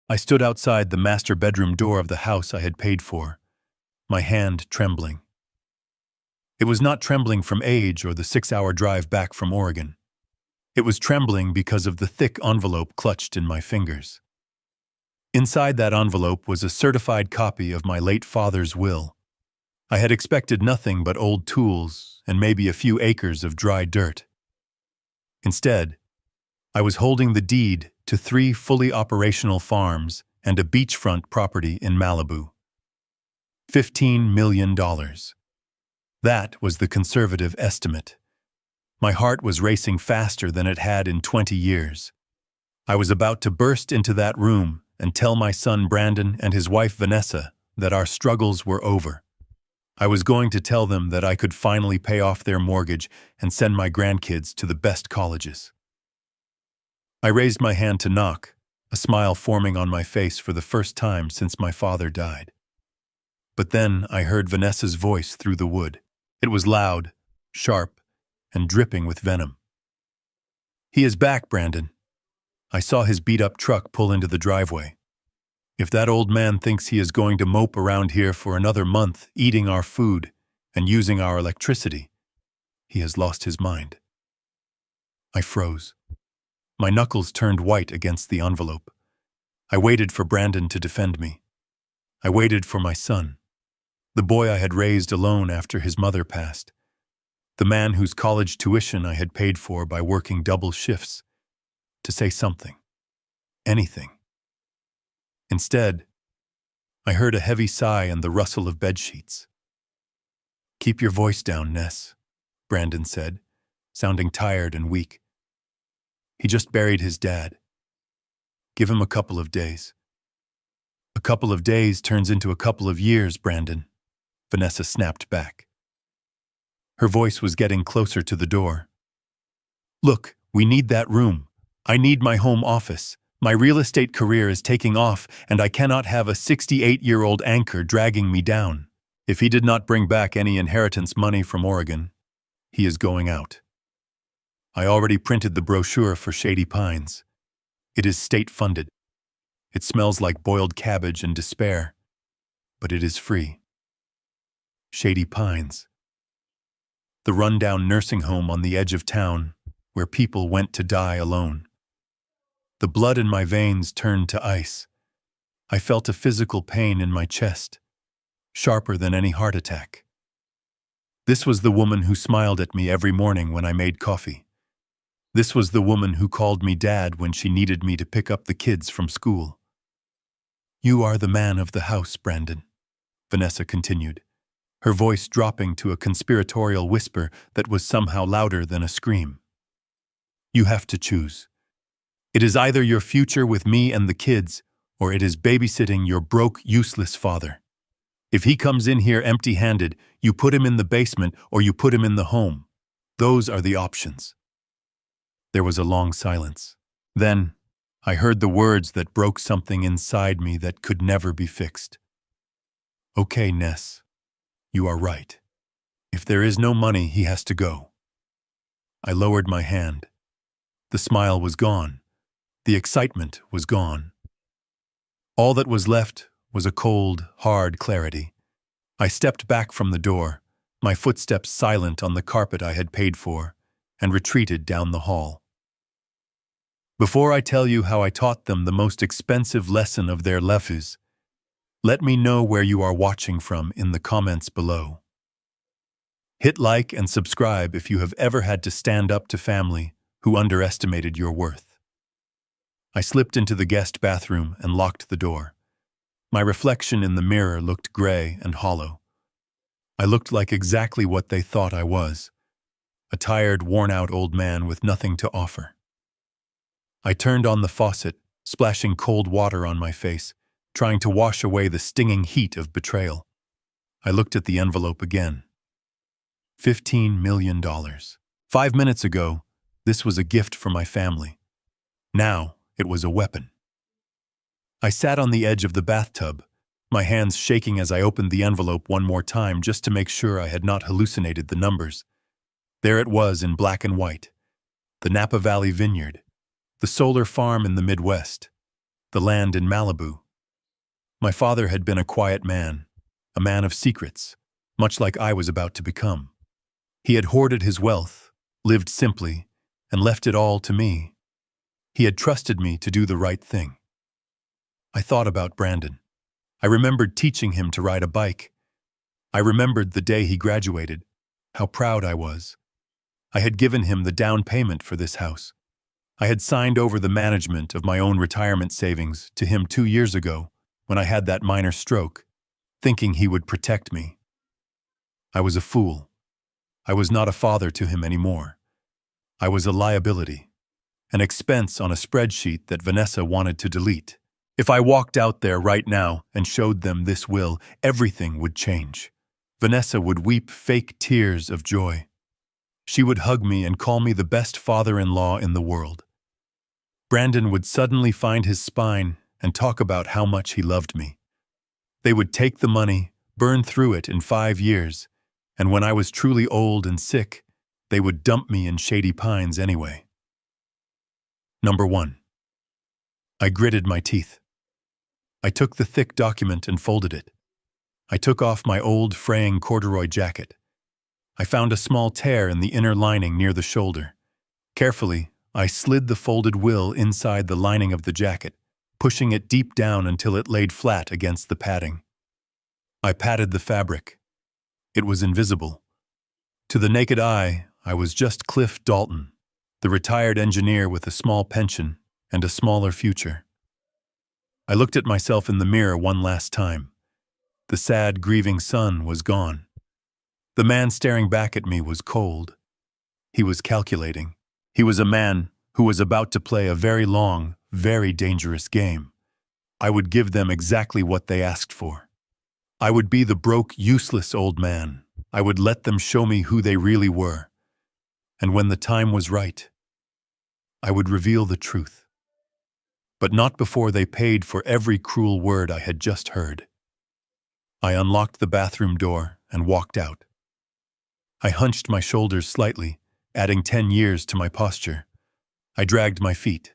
I stood outside the master bedroom door of the house I had paid for, my hand trembling. It was not trembling from age or the 6-hour drive back from Oregon. It was trembling because of the thick envelope clutched in my fingers. Inside that envelope was a certified copy of my late father's will. I had expected nothing but old tools and maybe a few acres of dry dirt. Instead, I was holding the deed to 3 fully operational farms and a beachfront property in Malibu. $15 million. That was the conservative estimate. My heart was racing faster than it had in 20 years. I was about to burst into that room and tell my son Brandon and his wife Vanessa that our struggles were over. I was going to tell them that I could finally pay off their mortgage and send my grandkids to the best colleges. I raised my hand to knock, a smile forming on my face for the first time since my father died. But then I heard Vanessa's voice through the wood. It was loud, sharp, and dripping with venom. "He is back, Brandon." I saw his beat-up truck pull into the driveway. "If that old man thinks he is going to mope around here for another month, eating our food and using our electricity, he has lost his mind." I froze. My knuckles turned white against the envelope. I waited for Brandon to defend me. I waited for my son, the boy I had raised alone after his mother passed, the man whose college tuition I had paid for by working double shifts, to say something, anything. Instead, I heard a heavy sigh and the rustle of bedsheets. "Keep your voice down, Ness," Brandon said, sounding tired and weak. "He just buried his dad. Give him a couple of days." "A couple of days turns into a couple of years, Brandon," Vanessa snapped back. Her voice was getting closer to the door. "Look, we need that room. I need my home office. My real estate career is taking off, and I cannot have a 68-year-old anchor dragging me down. If he did not bring back any inheritance money from Oregon, he is going out. I already printed the brochure for Shady Pines. It is state-funded. It smells like boiled cabbage and despair, but it is free. Shady Pines. The rundown nursing home on the edge of town, where people went to die alone. The blood in my veins turned to ice. I felt a physical pain in my chest, sharper than any heart attack. This was the woman who smiled at me every morning when I made coffee. This was the woman who called me Dad when she needed me to pick up the kids from school. "You are the man of the house, Brandon," Vanessa continued, her voice dropping to a conspiratorial whisper that was somehow louder than a scream. "You have to choose. It is either your future with me and the kids, or it is babysitting your broke, useless father. If he comes in here empty-handed, you put him in the basement or you put him in the home. Those are the options." There was a long silence. Then, I heard the words that broke something inside me that could never be fixed. "Okay, Ness, you are right. If there is no money, he has to go." I lowered my hand. The smile was gone. The excitement was gone. All that was left was a cold, hard clarity. I stepped back from the door, my footsteps silent on the carpet I had paid for, and retreated down the hall. Before I tell you how I taught them the most expensive lesson of their lives, let me know where you are watching from in the comments below. Hit like and subscribe if you have ever had to stand up to family who underestimated your worth. I slipped into the guest bathroom and locked the door. My reflection in the mirror looked gray and hollow. I looked like exactly what they thought I was, a tired, worn-out old man with nothing to offer. I turned on the faucet, splashing cold water on my face, trying to wash away the stinging heat of betrayal. I looked at the envelope again. $15 million. 5 minutes ago, this was a gift for my family. Now, it was a weapon. I sat on the edge of the bathtub, my hands shaking as I opened the envelope one more time just to make sure I had not hallucinated the numbers. There it was in black and white. The Napa Valley Vineyard. The solar farm in the Midwest. the land in Malibu. My father had been a quiet man, a man of secrets, much like I was about to become. He had hoarded his wealth, lived simply, and left it all to me. He had trusted me to do the right thing. I thought about Brandon. I remembered teaching him to ride a bike. I remembered the day he graduated, how proud I was. I had given him the down payment for this house. I had signed over the management of my own retirement savings to him 2 years ago when I had that minor stroke, thinking he would protect me. I was a fool. I was not a father to him anymore. I was a liability, an expense on a spreadsheet that Vanessa wanted to delete. If I walked out there right now and showed them this will, everything would change. Vanessa would weep fake tears of joy. She would hug me and call me the best father-in-law in the world. Brandon would suddenly find his spine and talk about how much he loved me. They would take the money, burn through it in 5 years, and when I was truly old and sick, they would dump me in Shady Pines anyway. Number 1. I gritted my teeth. I took the thick document and folded it. I took off my old fraying corduroy jacket. I found a small tear in the inner lining near the shoulder. Carefully, I slid the folded will inside the lining of the jacket, pushing it deep down until it laid flat against the padding. I patted the fabric. It was invisible. To the naked eye, I was just Cliff Dalton, the retired engineer with a small pension and a smaller future. I looked at myself in the mirror one last time. The sad, grieving sun was gone. The man staring back at me was cold. He was calculating. He was a man who was about to play a very long, very dangerous game. I would give them exactly what they asked for. I would be the broke, useless old man. I would let them show me who they really were. And when the time was right, I would reveal the truth. But not before they paid for every cruel word I had just heard. I unlocked the bathroom door and walked out. I hunched my shoulders slightly, adding 10 years to my posture. I dragged my feet.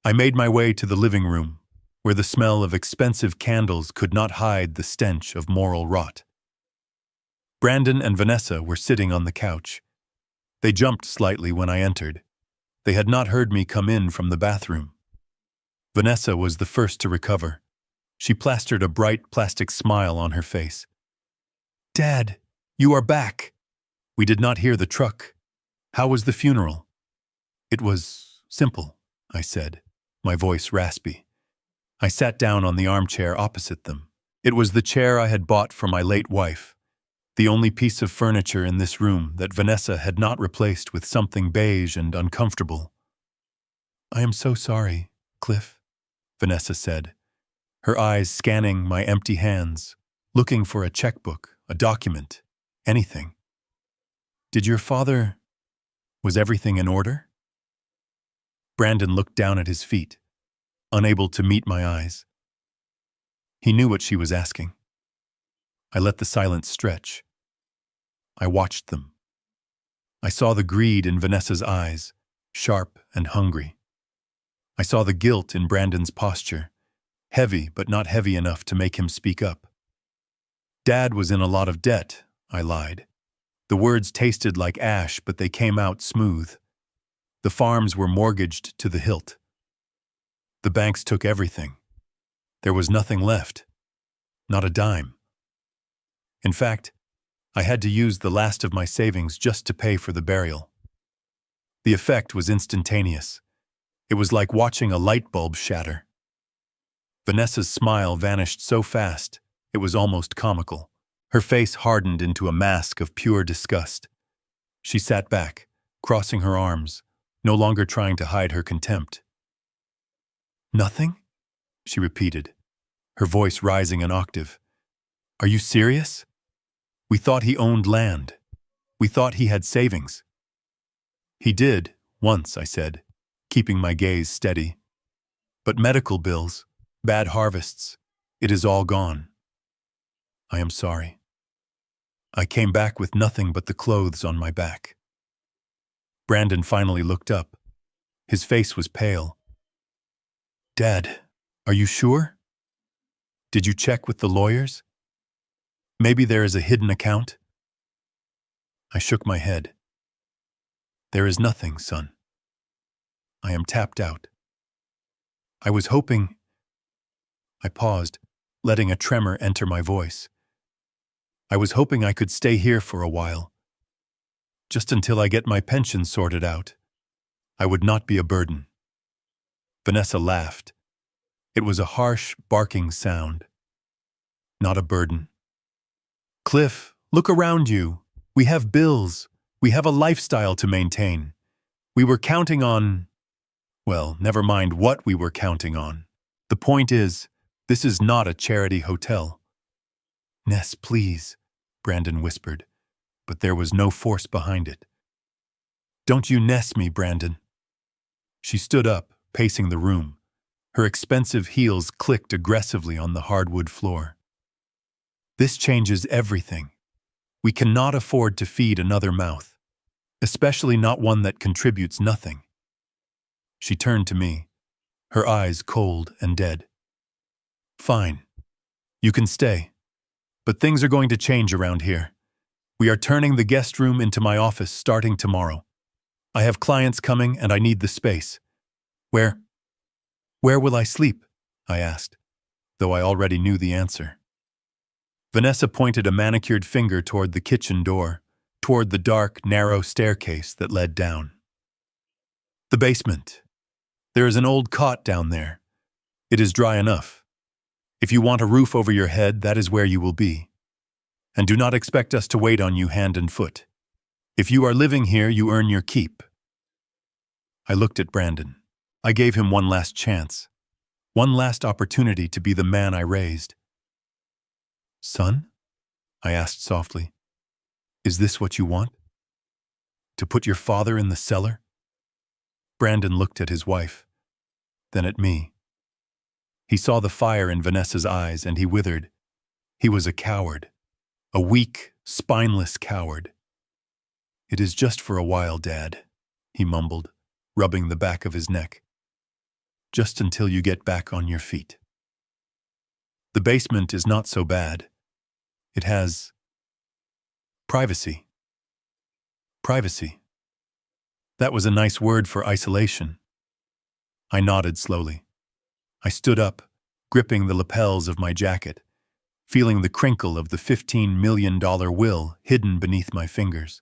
I made my way to the living room, where the smell of expensive candles could not hide the stench of moral rot. Brandon and Vanessa were sitting on the couch. They jumped slightly when I entered. They had not heard me come in from the bathroom. Vanessa was the first to recover. She plastered a bright plastic smile on her face. "Dad, you are back." We did not hear the truck. "How was the funeral?" "It was simple," I said, my voice raspy. I sat down on the armchair opposite them. It was the chair I had bought for my late wife, the only piece of furniture in this room that Vanessa had not replaced with something beige and uncomfortable. "I am so sorry, Cliff," Vanessa said, her eyes scanning my empty hands, looking for a checkbook, a document, anything. "Did your father... Was everything in order?" Brandon looked down at his feet, unable to meet my eyes. He knew what she was asking. I let the silence stretch. I watched them. I saw the greed in Vanessa's eyes, sharp and hungry. I saw the guilt in Brandon's posture, heavy but not heavy enough to make him speak up. "Dad was in a lot of debt," I lied. The words tasted like ash, but they came out smooth. The farms were mortgaged to the hilt. The banks took everything. There was nothing left. Not a dime. In fact, I had to use the last of my savings just to pay for the burial. The effect was instantaneous. It was like watching a light bulb shatter. Vanessa's smile vanished so fast, it was almost comical. Her face hardened into a mask of pure disgust. She sat back, crossing her arms, no longer trying to hide her contempt. "Nothing?" she repeated, her voice rising an octave. "Are you serious? We thought he owned land. We thought he had savings." "He did, once," I said, keeping my gaze steady. "But medical bills, bad harvests, it is all gone. I am sorry. I came back with nothing but the clothes on my back." Brandon finally looked up. His face was pale. "Dad, Are you sure? Did you check with the lawyers? Maybe there is a hidden account? I shook my head. There is nothing, son. I am tapped out. I was hoping... I paused, letting a tremor enter my voice. I was hoping I could stay here for a while. Just until I get my pension sorted out. I would not be a burden. Vanessa laughed. It was a harsh, barking sound. Not a burden. Cliff, look around you. We have bills. We have a lifestyle to maintain. We were counting on... Well, never mind what we were counting on. The point is, this is not a charity hotel. Ness, please, Brandon whispered, but there was no force behind it. Don't you Ness me, Brandon. She stood up, pacing the room. Her expensive heels clicked aggressively on the hardwood floor. This changes everything. We cannot afford to feed another mouth, especially not one that contributes nothing. She turned to me, her eyes cold and dead. Fine. You can stay. But things are going to change around here. We are turning the guest room into my office starting tomorrow. I have clients coming and I need the space. Where will I sleep? I asked, though I already knew the answer. Vanessa pointed a manicured finger toward the kitchen door, toward the dark, narrow staircase that led down. The basement. There is an old cot down there. It is dry enough. If you want a roof over your head, that is where you will be. And do not expect us to wait on you hand and foot. If you are living here, you earn your keep. I looked at Brandon. I gave him one last chance. One last opportunity to be the man I raised. Son? I asked softly. Is this what you want? To put your father in the cellar? Brandon looked at his wife, then at me. He saw the fire in Vanessa's eyes and he withered. He was a coward. A weak, spineless coward. It is just for a while, Dad, he mumbled, rubbing the back of his neck. Just until you get back on your feet. The basement is not so bad. It has... privacy. Privacy. That was a nice word for isolation. I nodded slowly. I stood up, gripping the lapels of my jacket, feeling the crinkle of the $15 million will hidden beneath my fingers.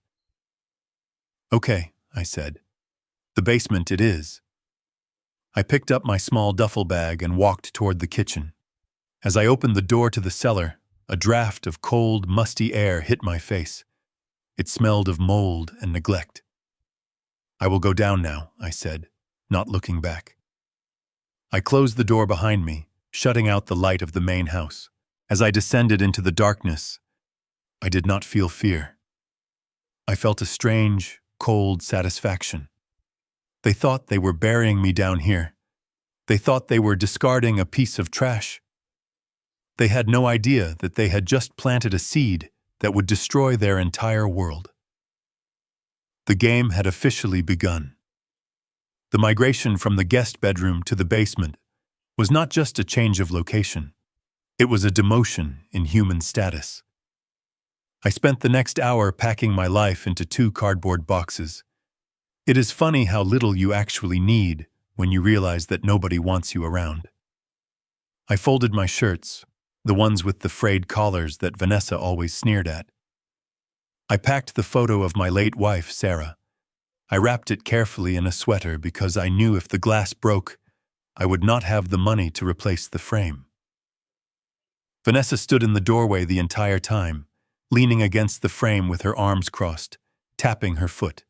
Okay, I said. The basement it is. I picked up my small duffel bag and walked toward the kitchen. As I opened the door to the cellar, a draft of cold, musty air hit my face. It smelled of mold and neglect. I will go down now, I said, not looking back. I closed the door behind me, shutting out the light of the main house. As I descended into the darkness, I did not feel fear. I felt a strange, cold satisfaction. They thought they were burying me down here. They thought they were discarding a piece of trash. They had no idea that they had just planted a seed that would destroy their entire world. The game had officially begun. The migration from the guest bedroom to the basement was not just a change of location. It was a demotion in human status. I spent the next hour packing my life into 2 cardboard boxes. It is funny how little you actually need when you realize that nobody wants you around. I folded my shirts, the ones with the frayed collars that Vanessa always sneered at. I packed the photo of my late wife, Sarah. I wrapped it carefully in a sweater because I knew if the glass broke, I would not have the money to replace the frame. Vanessa stood in the doorway the entire time, leaning against the frame with her arms crossed, tapping her foot.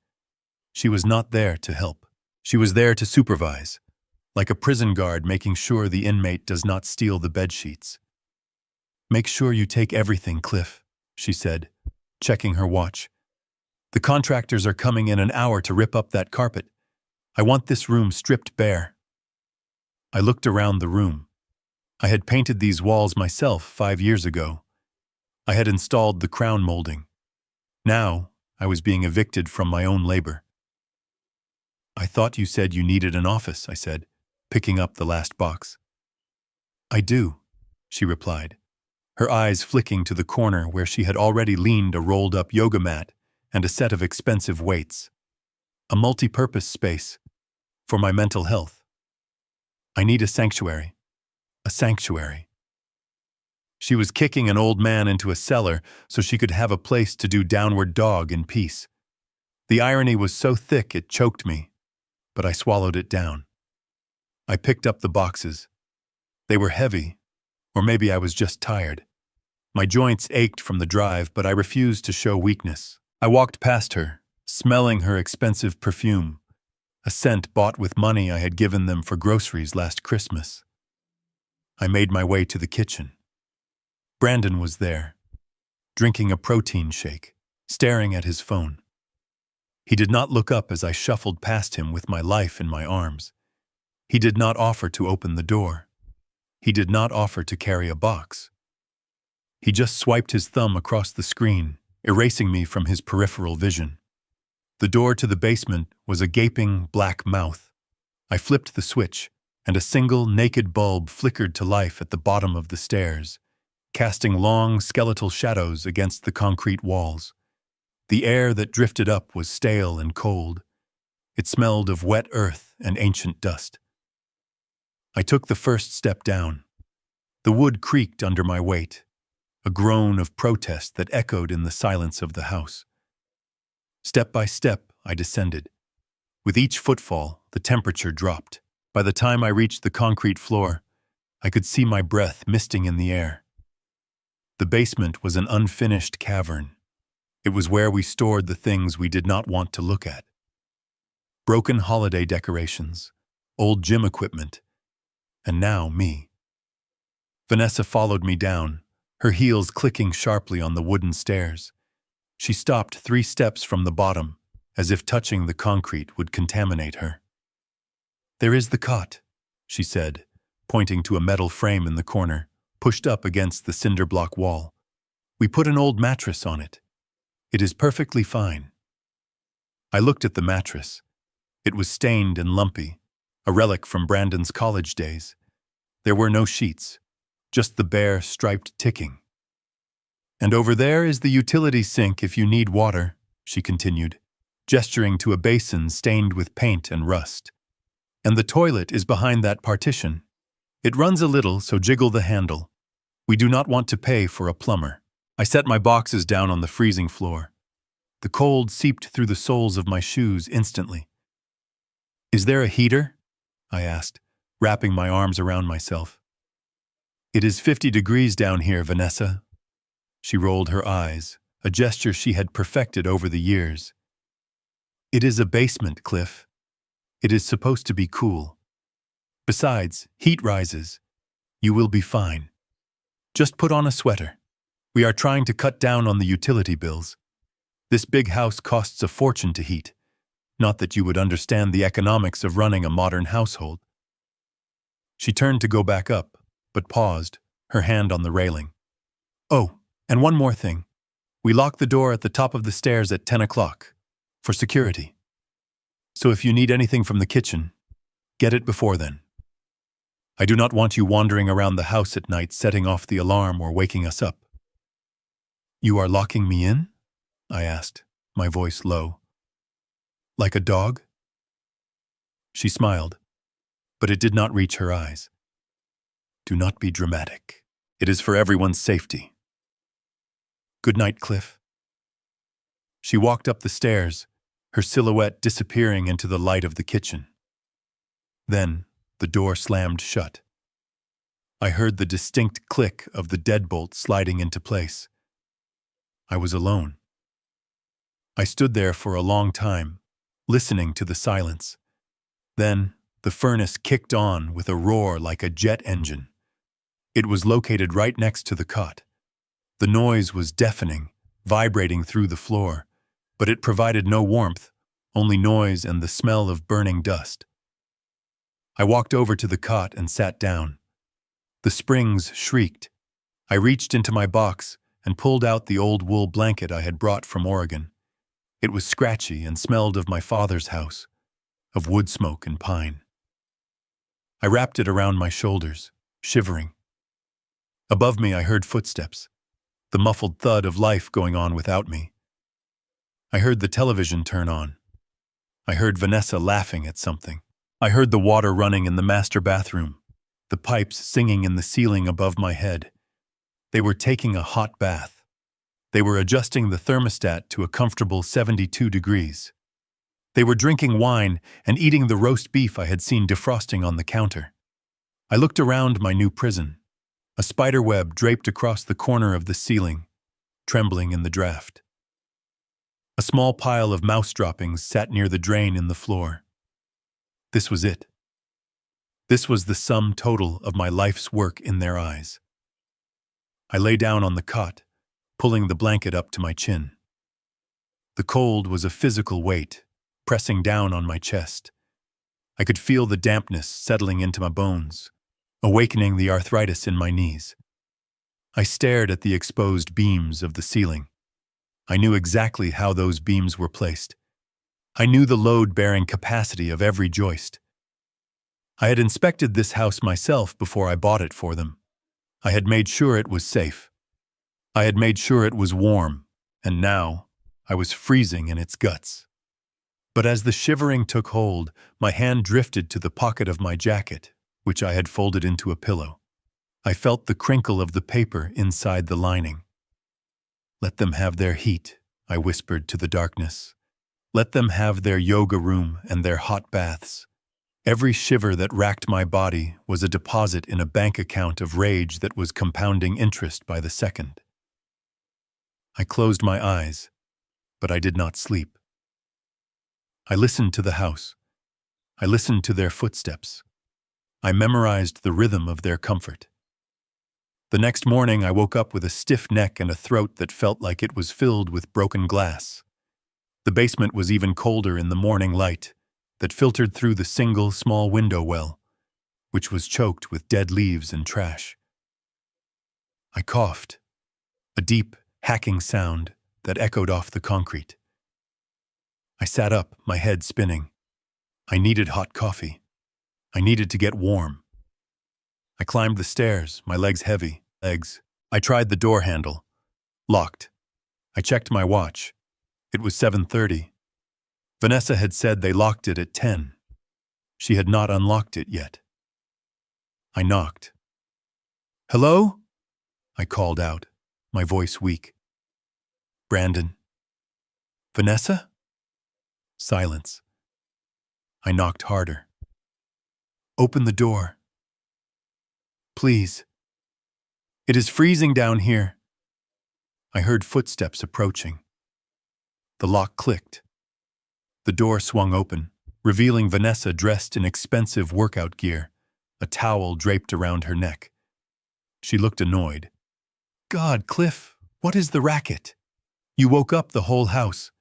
She was not there to help. She was there to supervise, like a prison guard making sure the inmate does not steal the bedsheets. Make sure you take everything, Cliff, she said, checking her watch. The contractors are coming in an hour to rip up that carpet. I want this room stripped bare. I looked around the room. I had painted these walls myself 5 years ago. I had installed the crown molding. Now, I was being evicted from my own labor. I thought you said you needed an office, I said, picking up the last box. I do, she replied, her eyes flicking to the corner where she had already leaned a rolled-up yoga mat and a set of expensive weights. A multi-purpose space for my mental health. I need a sanctuary. A sanctuary. She was kicking an old man into a cellar so she could have a place to do downward dog in peace. The irony was so thick it choked me, but I swallowed it down. I picked up the boxes. They were heavy, or maybe I was just tired. My joints ached from the drive, but I refused to show weakness. I walked past her, smelling her expensive perfume, a scent bought with money I had given them for groceries last Christmas. I made my way to the kitchen. Brandon was there, drinking a protein shake, staring at his phone. He did not look up as I shuffled past him with my life in my arms. He did not offer to open the door. He did not offer to carry a box. He just swiped his thumb across the screen, erasing me from his peripheral vision. The door to the basement was a gaping black mouth. I flipped the switch, and a single naked bulb flickered to life at the bottom of the stairs, casting long skeletal shadows against the concrete walls. The air that drifted up was stale and cold. It smelled of wet earth and ancient dust. I took the first step down. The wood creaked under my weight, a groan of protest that echoed in the silence of the house. Step by step, I descended. With each footfall, the temperature dropped. By the time I reached the concrete floor, I could see my breath misting in the air. The basement was an unfinished cavern. It was where we stored the things we did not want to look at. Broken holiday decorations, old gym equipment, and now me. Vanessa followed me down, her heels clicking sharply on the wooden stairs. She stopped 3 steps from the bottom, as if touching the concrete would contaminate her. "There is the cot," she said, pointing to a metal frame in the corner, pushed up against the cinder block wall. "We put an old mattress on it. It is perfectly fine." I looked at the mattress. It was stained and lumpy, a relic from Brandon's college days. There were no sheets, just the bare, striped ticking. "And over there is the utility sink if you need water," she continued, gesturing to a basin stained with paint and rust. "And the toilet is behind that partition. It runs a little, so jiggle the handle. We do not want to pay for a plumber." I set my boxes down on the freezing floor. The cold seeped through the soles of my shoes instantly. "Is there a heater?" I asked, wrapping my arms around myself. "It is 50 degrees down here, Vanessa." She rolled her eyes, a gesture she had perfected over the years. "It is a basement, Cliff. It is supposed to be cool. Besides, heat rises. You will be fine. Just put on a sweater. We are trying to cut down on the utility bills. This big house costs a fortune to heat. Not that you would understand the economics of running a modern household." She turned to go back up, but paused, her hand on the railing. "Oh, and one more thing. We lock the door at the top of the stairs at 10 o'clock, for security. So if you need anything from the kitchen, get it before then. I do not want you wandering around the house at night setting off the alarm or waking us up." "You are locking me in?" I asked, my voice low. "Like a dog?" She smiled, but it did not reach her eyes. "Do not be dramatic. It is for everyone's safety. Good night, Cliff." She walked up the stairs, her silhouette disappearing into the light of the kitchen. Then the door slammed shut. I heard the distinct click of the deadbolt sliding into place. I was alone. I stood there for a long time, listening to the silence. Then the furnace kicked on with a roar like a jet engine. It was located right next to the cot. The noise was deafening, vibrating through the floor, but it provided no warmth, only noise and the smell of burning dust. I walked over to the cot and sat down. The springs shrieked. I reached into my box and pulled out the old wool blanket I had brought from Oregon. It was scratchy and smelled of my father's house, of wood smoke and pine. I wrapped it around my shoulders, shivering. Above me, I heard footsteps, the muffled thud of life going on without me. I heard the television turn on. I heard Vanessa laughing at something. I heard the water running in the master bathroom, the pipes singing in the ceiling above my head. They were taking a hot bath. They were adjusting the thermostat to a comfortable 72 degrees. They were drinking wine and eating the roast beef I had seen defrosting on the counter. I looked around my new prison, a spider web draped across the corner of the ceiling, trembling in the draft. A small pile of mouse droppings sat near the drain in the floor. This was it. This was the sum total of my life's work in their eyes. I lay down on the cot, pulling the blanket up to my chin. The cold was a physical weight, pressing down on my chest. I could feel the dampness settling into my bones, awakening the arthritis in my knees. I stared at the exposed beams of the ceiling. I knew exactly how those beams were placed. I knew the load-bearing capacity of every joist. I had inspected this house myself before I bought it for them. I had made sure it was safe. I had made sure it was warm, and now I was freezing in its guts. But as the shivering took hold, my hand drifted to the pocket of my jacket, which I had folded into a pillow. I felt the crinkle of the paper inside the lining. "Let them have their heat," I whispered to the darkness. "Let them have their yoga room and their hot baths." Every shiver that racked my body was a deposit in a bank account of rage that was compounding interest by the second. I closed my eyes, but I did not sleep. I listened to the house. I listened to their footsteps. I memorized the rhythm of their comfort. The next morning, I woke up with a stiff neck and a throat that felt like it was filled with broken glass. The basement was even colder in the morning light that filtered through the single small window well, which was choked with dead leaves and trash. I coughed, a deep, hacking sound that echoed off the concrete. I sat up, my head spinning. I needed hot coffee. I needed to get warm. I climbed the stairs, my legs heavy. I tried the door handle. Locked. I checked my watch. It was 7:30. Vanessa had said they locked it at 10. She had not unlocked it yet. I knocked. "Hello?" I called out, my voice weak. "Brandon." "Vanessa?" Silence. I knocked harder. "Open the door. Please. It is freezing down here." I heard footsteps approaching. The lock clicked. The door swung open, revealing Vanessa dressed in expensive workout gear, a towel draped around her neck. She looked annoyed. "God, Cliff, what is the racket? You woke up the whole house."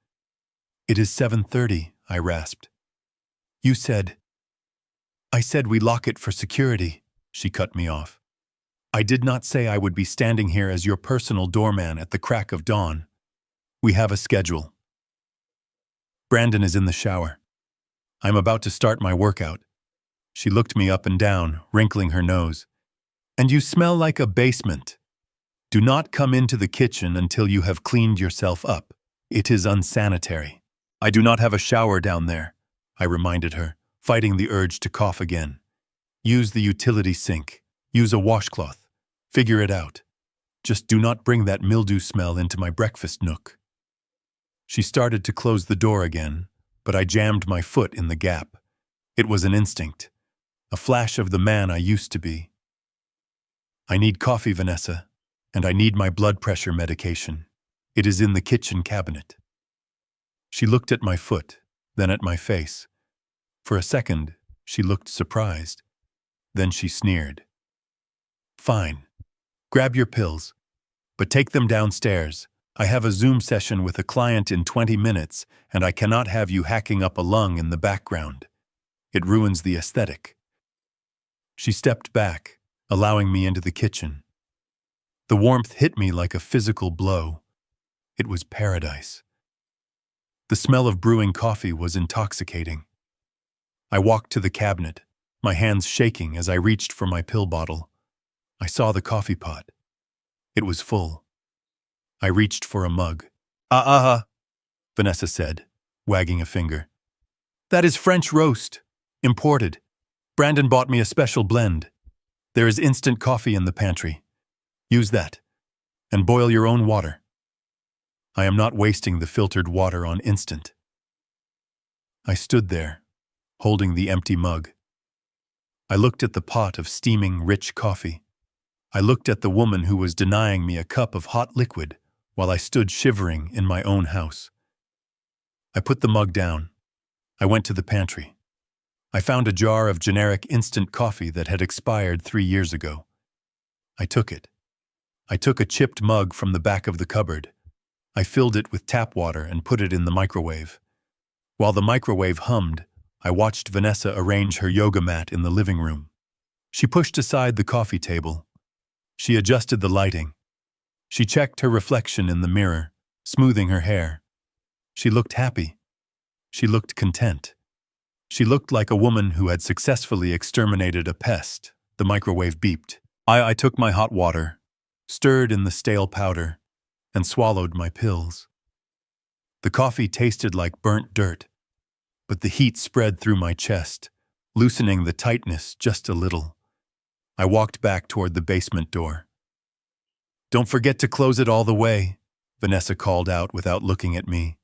"It is 7:30, I rasped. "You said—" "I said we lock it for security," she cut me off. "I did not say I would be standing here as your personal doorman at the crack of dawn. We have a schedule." "Brandon is in the shower. I'm about to start my workout." She looked me up and down, wrinkling her nose. "And you smell like a basement. Do not come into the kitchen until you have cleaned yourself up. It is unsanitary." "I do not have a shower down there," I reminded her, fighting the urge to cough again. "Use the utility sink. Use a washcloth. Figure it out. Just do not bring that mildew smell into my breakfast nook." She started to close the door again, but I jammed my foot in the gap. It was an instinct, a flash of the man I used to be. "I need coffee, Vanessa, and I need my blood pressure medication. It is in the kitchen cabinet." She looked at my foot, then at my face. For a second, she looked surprised. Then she sneered. "Fine. Grab your pills, but take them downstairs. I have a Zoom session with a client in 20 minutes, and I cannot have you hacking up a lung in the background. It ruins the aesthetic." She stepped back, allowing me into the kitchen. The warmth hit me like a physical blow. It was paradise. The smell of brewing coffee was intoxicating. I walked to the cabinet, my hands shaking as I reached for my pill bottle. I saw the coffee pot, It was full. I reached for a mug. Vanessa said, wagging a finger. That is French roast. Imported. Brandon bought me a special blend. There is instant coffee in the pantry. Use that. And boil your own water. I am not wasting the filtered water on instant. I stood there, holding the empty mug. I looked at the pot of steaming, rich coffee. I looked at the woman who was denying me a cup of hot liquid while I stood shivering in my own house. I put the mug down. I went to the pantry. I found a jar of generic instant coffee that had expired 3 years ago. I took it. I took a chipped mug from the back of the cupboard. I filled it with tap water and put it in the microwave. While the microwave hummed, I watched Vanessa arrange her yoga mat in the living room. She pushed aside the coffee table. She adjusted the lighting. She checked her reflection in the mirror, smoothing her hair. She looked happy. She looked content. She looked like a woman who had successfully exterminated a pest. The microwave beeped. I took my hot water, stirred in the stale powder, and swallowed my pills. The coffee tasted like burnt dirt, but the heat spread through my chest, loosening the tightness just a little. I walked back toward the basement door. Don't forget to close it all the way, Vanessa called out without looking at me.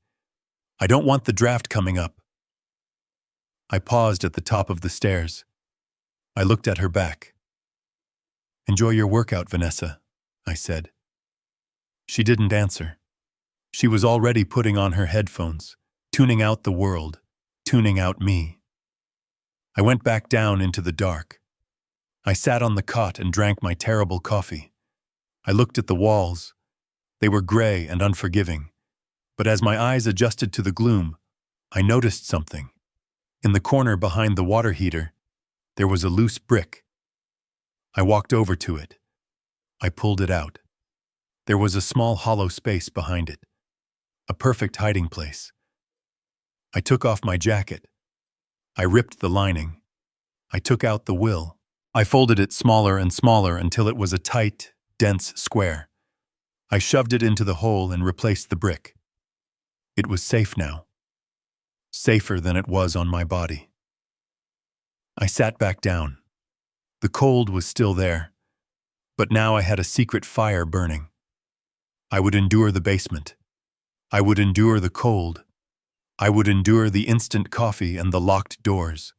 I don't want the draft coming up. I paused at the top of the stairs. I looked at her back. Enjoy your workout, Vanessa, I said. She didn't answer. She was already putting on her headphones, tuning out the world, tuning out me. I went back down into the dark. I sat on the cot and drank my terrible coffee. I looked at the walls. They were gray and unforgiving. But as my eyes adjusted to the gloom, I noticed something. In the corner behind the water heater, there was a loose brick. I walked over to it. I pulled it out. There was a small hollow space behind it. A perfect hiding place. I took off my jacket. I ripped the lining. I took out the will. I folded it smaller and smaller until it was a tight, dense square. I shoved it into the hole and replaced the brick. It was safe now. Safer than it was on my body. I sat back down. The cold was still there, but now I had a secret fire burning. I would endure the basement. I would endure the cold. I would endure the instant coffee and the locked doors.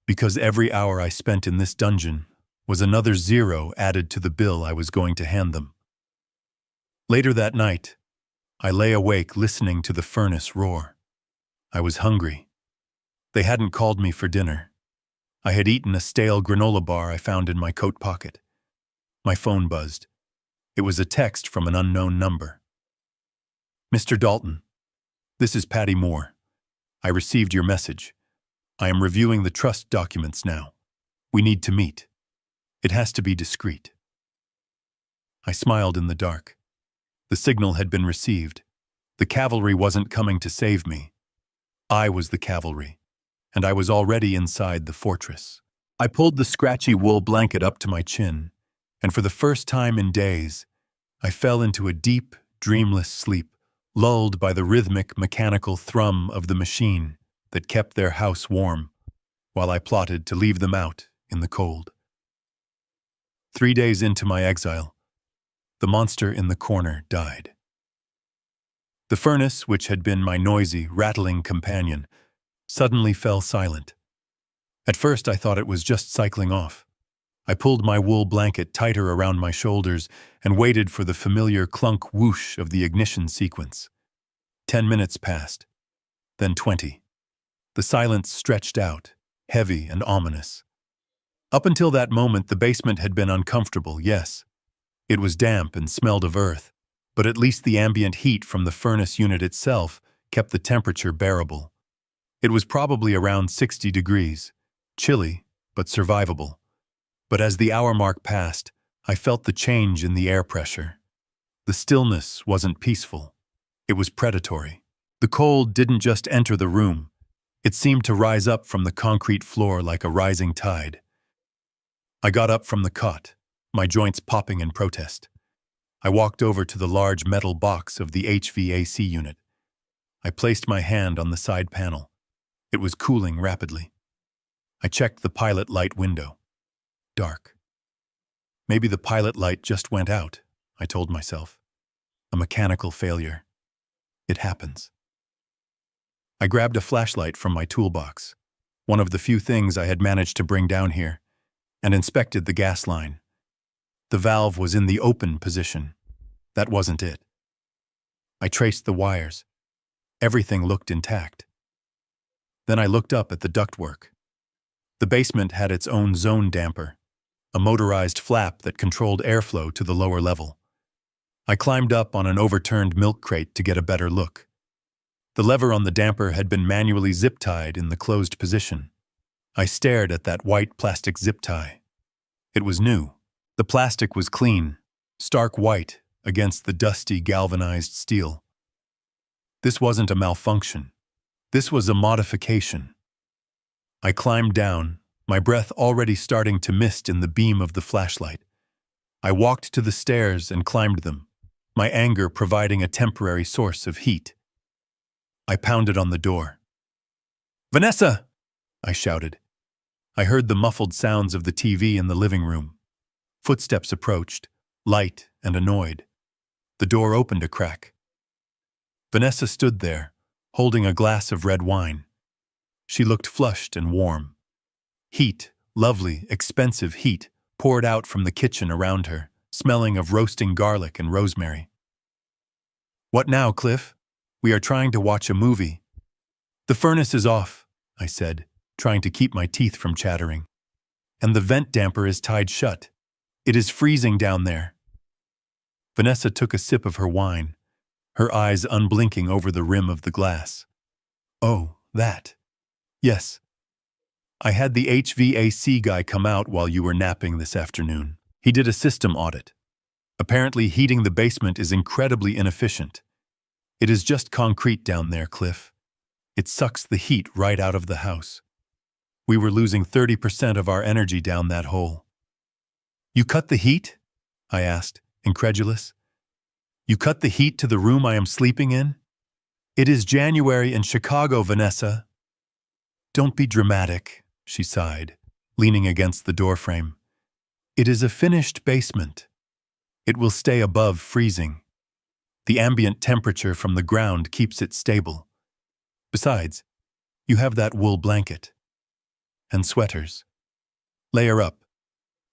Because every hour I spent in this dungeon was another zero added to the bill I was going to hand them. Later that night, I lay awake listening to the furnace roar. I was hungry. They hadn't called me for dinner. I had eaten a stale granola bar I found in my coat pocket. My phone buzzed. It was a text from an unknown number. Mr. Dalton, this is Patty Moore. I received your message. I am reviewing the trust documents now. We need to meet. It has to be discreet. I smiled in the dark. The signal had been received. The cavalry wasn't coming to save me. I was the cavalry, and I was already inside the fortress. I pulled the scratchy wool blanket up to my chin, and for the first time in days, I fell into a deep, dreamless sleep, lulled by the rhythmic, mechanical thrum of the machine that kept their house warm, while I plotted to leave them out in the cold. 3 days into my exile, the monster in the corner died. The furnace, which had been my noisy, rattling companion, suddenly fell silent. At first I thought it was just cycling off. I pulled my wool blanket tighter around my shoulders and waited for the familiar clunk whoosh of the ignition sequence. 10 minutes passed, then 20. The silence stretched out, heavy and ominous. Up until that moment, the basement had been uncomfortable, yes. It was damp and smelled of earth, but at least the ambient heat from the furnace unit itself kept the temperature bearable. It was probably around 60 degrees, chilly, but survivable. But as the hour mark passed, I felt the change in the air pressure. The stillness wasn't peaceful. It was predatory. The cold didn't just enter the room. It seemed to rise up from the concrete floor like a rising tide. I got up from the cot, my joints popping in protest. I walked over to the large metal box of the HVAC unit. I placed my hand on the side panel. It was cooling rapidly. I checked the pilot light window. Dark. Maybe the pilot light just went out, I told myself. A mechanical failure. It happens. I grabbed a flashlight from my toolbox, one of the few things I had managed to bring down here, and inspected the gas line. The valve was in the open position. That wasn't it. I traced the wires. Everything looked intact. Then I looked up at the ductwork. The basement had its own zone damper, a motorized flap that controlled airflow to the lower level. I climbed up on an overturned milk crate to get a better look. The lever on the damper had been manually zip-tied in the closed position. I stared at that white plastic zip tie. It was new. The plastic was clean, stark white against the dusty galvanized steel. This wasn't a malfunction. This was a modification. I climbed down, my breath already starting to mist in the beam of the flashlight. I walked to the stairs and climbed them, my anger providing a temporary source of heat. I pounded on the door. "Vanessa!" I shouted. I heard the muffled sounds of the TV in the living room. Footsteps approached, light and annoyed. The door opened a crack. Vanessa stood there, holding a glass of red wine. She looked flushed and warm. Heat, lovely, expensive heat, poured out from the kitchen around her, smelling of roasting garlic and rosemary. "What now, Cliff? We are trying to watch a movie." "The furnace is off," I said, trying to keep my teeth from chattering. "And the vent damper is tied shut. It is freezing down there." Vanessa took a sip of her wine, her eyes unblinking over the rim of the glass. "Oh, that. Yes. I had the HVAC guy come out while you were napping this afternoon. He did a system audit. Apparently heating the basement is incredibly inefficient. It is just concrete down there, Cliff. It sucks the heat right out of the house. We were losing 30% of our energy down that hole." "You cut the heat?" I asked, incredulous. "You cut the heat to the room I am sleeping in? It is January in Chicago, Vanessa." "Don't be dramatic," she sighed, leaning against the doorframe. "It is a finished basement. It will stay above freezing. The ambient temperature from the ground keeps it stable. Besides, you have that wool blanket. And sweaters. Layer up.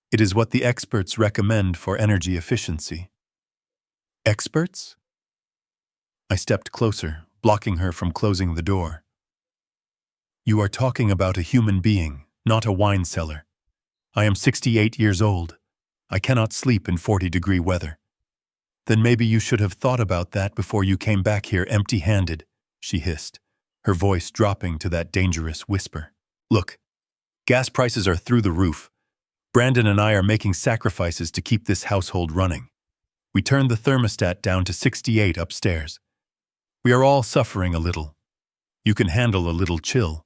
It is what the experts recommend for energy efficiency." "Experts?" I stepped closer, blocking her from closing the door. "You are talking about a human being, not a wine cellar. I am 68 years old. I cannot sleep in 40-degree weather." "Then maybe you should have thought about that before you came back here empty-handed," she hissed, her voice dropping to that dangerous whisper. "Look, gas prices are through the roof. Brandon and I are making sacrifices to keep this household running. We turned the thermostat down to 68 upstairs. We are all suffering a little. You can handle a little chill."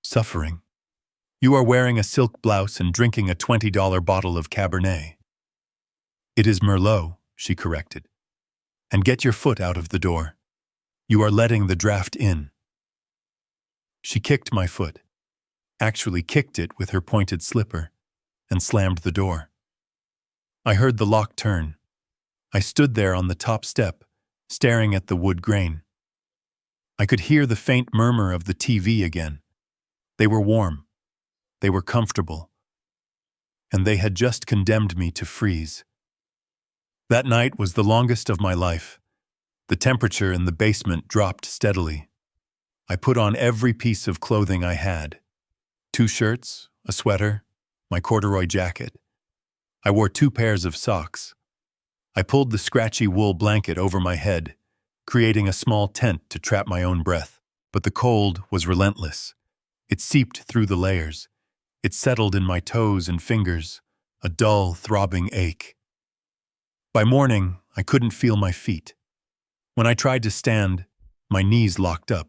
"Suffering? You are wearing a silk blouse and drinking a $20 bottle of Cabernet." "It is Merlot," she corrected. "And get your foot out of the door. You are letting the draft in." She kicked my foot, actually kicked it with her pointed slipper, and slammed the door. I heard the lock turn. I stood there on the top step, staring at the wood grain. I could hear the faint murmur of the TV again. They were warm. They were comfortable. And they had just condemned me to freeze. That night was the longest of my life. The temperature in the basement dropped steadily. I put on every piece of clothing I had. 2 shirts, a sweater, my corduroy jacket. I wore 2 pairs of socks. I pulled the scratchy wool blanket over my head, creating a small tent to trap my own breath. But the cold was relentless. It seeped through the layers. It settled in my toes and fingers, a dull, throbbing ache. By morning, I couldn't feel my feet. When I tried to stand, my knees locked up.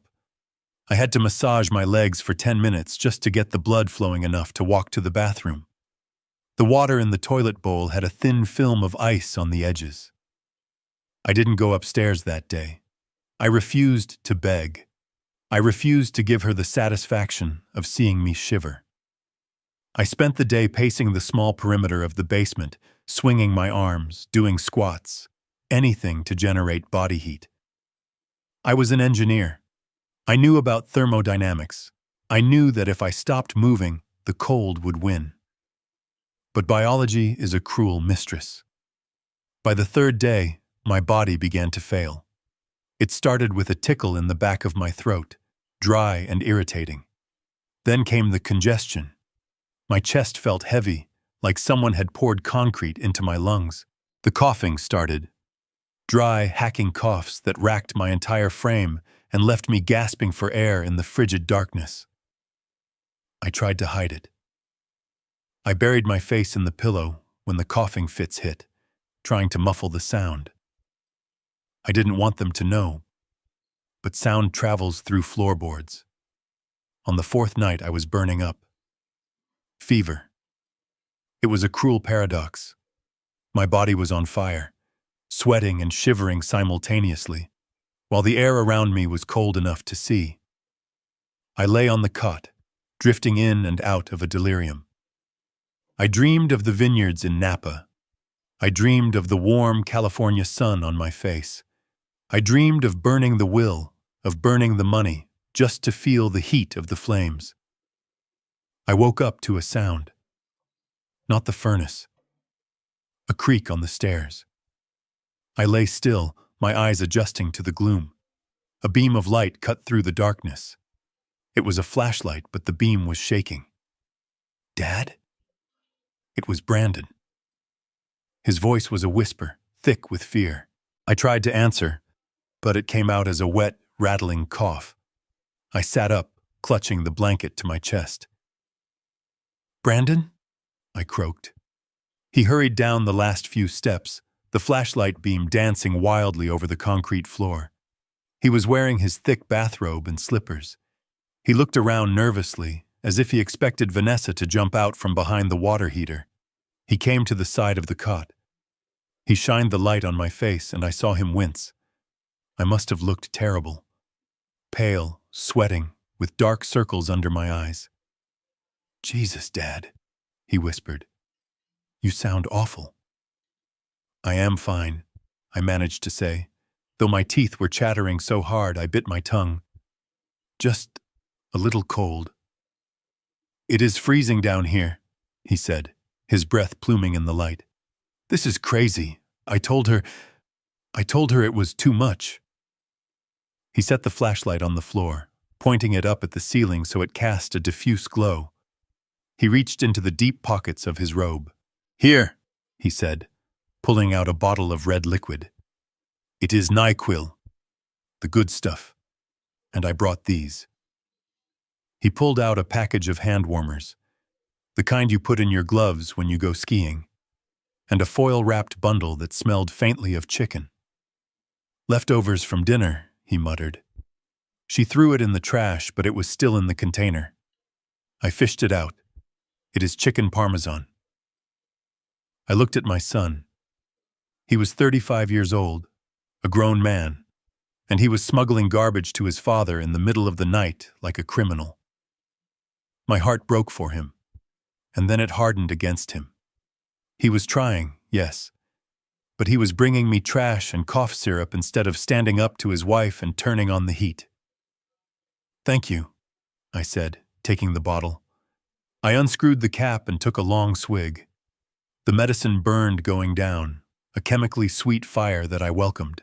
I had to massage my legs for 10 minutes just to get the blood flowing enough to walk to the bathroom. The water in the toilet bowl had a thin film of ice on the edges. I didn't go upstairs that day. I refused to beg. I refused to give her the satisfaction of seeing me shiver. I spent the day pacing the small perimeter of the basement, swinging my arms, doing squats, anything to generate body heat. I was an engineer. I knew about thermodynamics. I knew that if I stopped moving, the cold would win. But biology is a cruel mistress. By the third day, my body began to fail. It started with a tickle in the back of my throat, dry and irritating. Then came the congestion. My chest felt heavy, like someone had poured concrete into my lungs. The coughing started. Dry, hacking coughs that racked my entire frame and left me gasping for air in the frigid darkness. I tried to hide it. I buried my face in the pillow when the coughing fits hit, trying to muffle the sound. I didn't want them to know, but sound travels through floorboards. On the fourth night, I was burning up. Fever. It was a cruel paradox. My body was on fire, sweating and shivering simultaneously, while the air around me was cold enough to see. I lay on the cot, drifting in and out of a delirium. I dreamed of the vineyards in Napa. I dreamed of the warm California sun on my face. I dreamed of burning the will, of burning the money, just to feel the heat of the flames. I woke up to a sound. Not the furnace. A creak on the stairs. I lay still, my eyes adjusting to the gloom. A beam of light cut through the darkness. It was a flashlight, but the beam was shaking. Dad? It was Brandon. His voice was a whisper, thick with fear. I tried to answer, but it came out as a wet, rattling cough. I sat up, clutching the blanket to my chest. Brandon? I croaked. He hurried down the last few steps, the flashlight beam dancing wildly over the concrete floor. He was wearing his thick bathrobe and slippers. He looked around nervously, as if he expected Vanessa to jump out from behind the water heater. He came to the side of the cot. He shined the light on my face, and I saw him wince. I must have looked terrible. Pale, sweating, with dark circles under my eyes. Jesus, Dad, he whispered. You sound awful. I am fine, I managed to say, though my teeth were chattering so hard I bit my tongue. Just a little cold. It is freezing down here, he said, his breath pluming in the light. This is crazy. I told her it was too much. He set the flashlight on the floor, pointing it up at the ceiling so it cast a diffuse glow. He reached into the deep pockets of his robe. Here, he said, pulling out a bottle of red liquid. It is NyQuil, the good stuff, and I brought these. He pulled out a package of hand warmers, the kind you put in your gloves when you go skiing, and a foil-wrapped bundle that smelled faintly of chicken. Leftovers from dinner, he muttered. She threw it in the trash, but it was still in the container. I fished it out. It is chicken parmesan. I looked at my son. He was 35 years old, a grown man, and he was smuggling garbage to his father in the middle of the night like a criminal. My heart broke for him, and then it hardened against him. He was trying, yes, but he was bringing me trash and cough syrup instead of standing up to his wife and turning on the heat. Thank you, I said, taking the bottle. I unscrewed the cap and took a long swig. The medicine burned going down, a chemically sweet fire that I welcomed.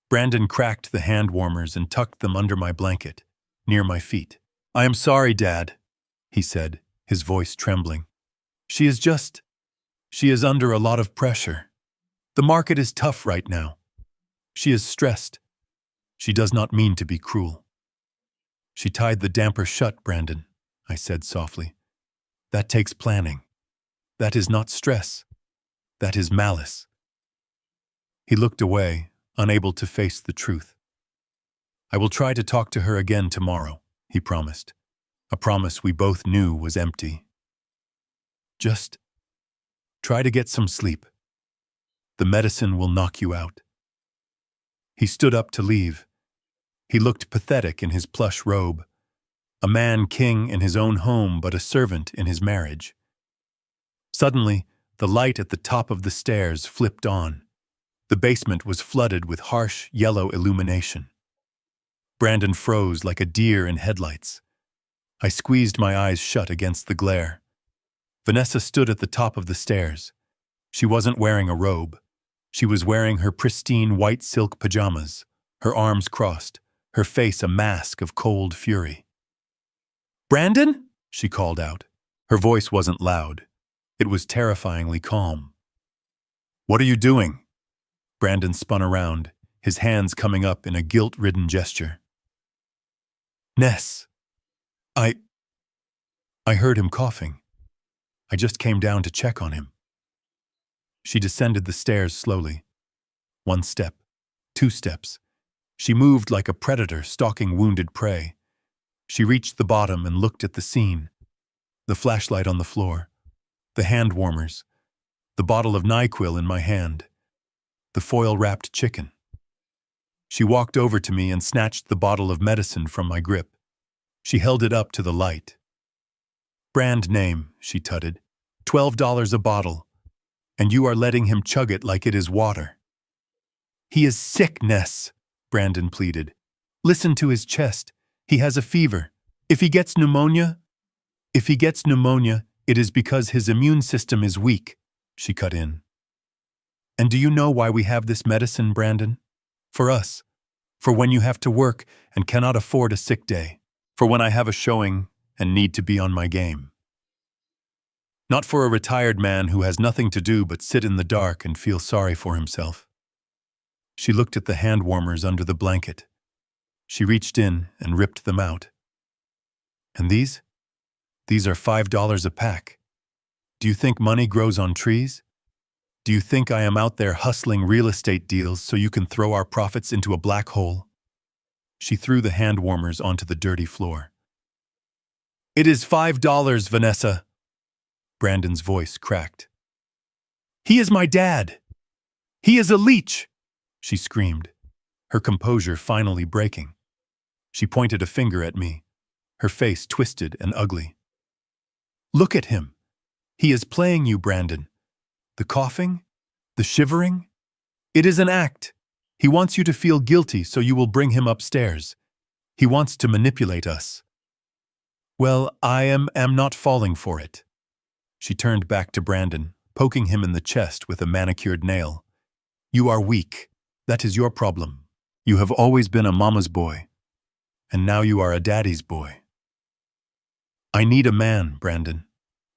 Brandon cracked the hand warmers and tucked them under my blanket, near my feet. I am sorry, Dad, he said, his voice trembling. She is under a lot of pressure. The market is tough right now. She is stressed. She does not mean to be cruel. She tied the damper shut, Brandon, I said softly. That takes planning. That is not stress. That is malice. He looked away, unable to face the truth. I will try to talk to her again tomorrow, he promised. A promise we both knew was empty. Just Try to get some sleep. The medicine will knock you out." He stood up to leave. He looked pathetic in his plush robe, a man king in his own home but a servant in his marriage. Suddenly, the light at the top of the stairs flipped on. The basement was flooded with harsh, yellow illumination. Brandon froze like a deer in headlights. I squeezed my eyes shut against the glare. Vanessa stood at the top of the stairs. She wasn't wearing a robe. She was wearing her pristine white silk pajamas, her arms crossed, her face a mask of cold fury. "Brandon?" she called out. Her voice wasn't loud. It was terrifyingly calm. "What are you doing?" Brandon spun around, his hands coming up in a guilt-ridden gesture. "Ness, I heard him coughing. I just came down to check on him." She descended the stairs slowly. 1 step, 2 steps. She moved like a predator stalking wounded prey. She reached the bottom and looked at the scene. The flashlight on the floor, the hand warmers, the bottle of NyQuil in my hand, the foil-wrapped chicken. She walked over to me and snatched the bottle of medicine from my grip. She held it up to the light. "Brand name," she tutted. $12 a bottle. And you are letting him chug it like it is water." "He is sick, Ness," Brandon pleaded. "Listen to his chest. He has a fever. If he gets pneumonia, it is because his immune system is weak," she cut in. "And do you know why we have this medicine, Brandon? For us. For when you have to work and cannot afford a sick day. For when I have a showing and need to be on my game. Not for a retired man who has nothing to do but sit in the dark and feel sorry for himself." She looked at the hand warmers under the blanket. She reached in and ripped them out. "And these? These are $5 a pack. Do you think money grows on trees? Do you think I am out there hustling real estate deals so you can throw our profits into a black hole?" She threw the hand warmers onto the dirty floor. "It is $5, Vanessa." Brandon's voice cracked. "He is my dad. He is a leech," she screamed, her composure finally breaking. She pointed a finger at me, her face twisted and ugly. "Look at him. He is playing you, Brandon. The coughing, the shivering. It is an act. He wants you to feel guilty so you will bring him upstairs. He wants to manipulate us." "Well, I am not falling for it." She turned back to Brandon, poking him in the chest with a manicured nail. "You are weak. That is your problem. You have always been a mama's boy. And now you are a daddy's boy." "I need a man, Brandon.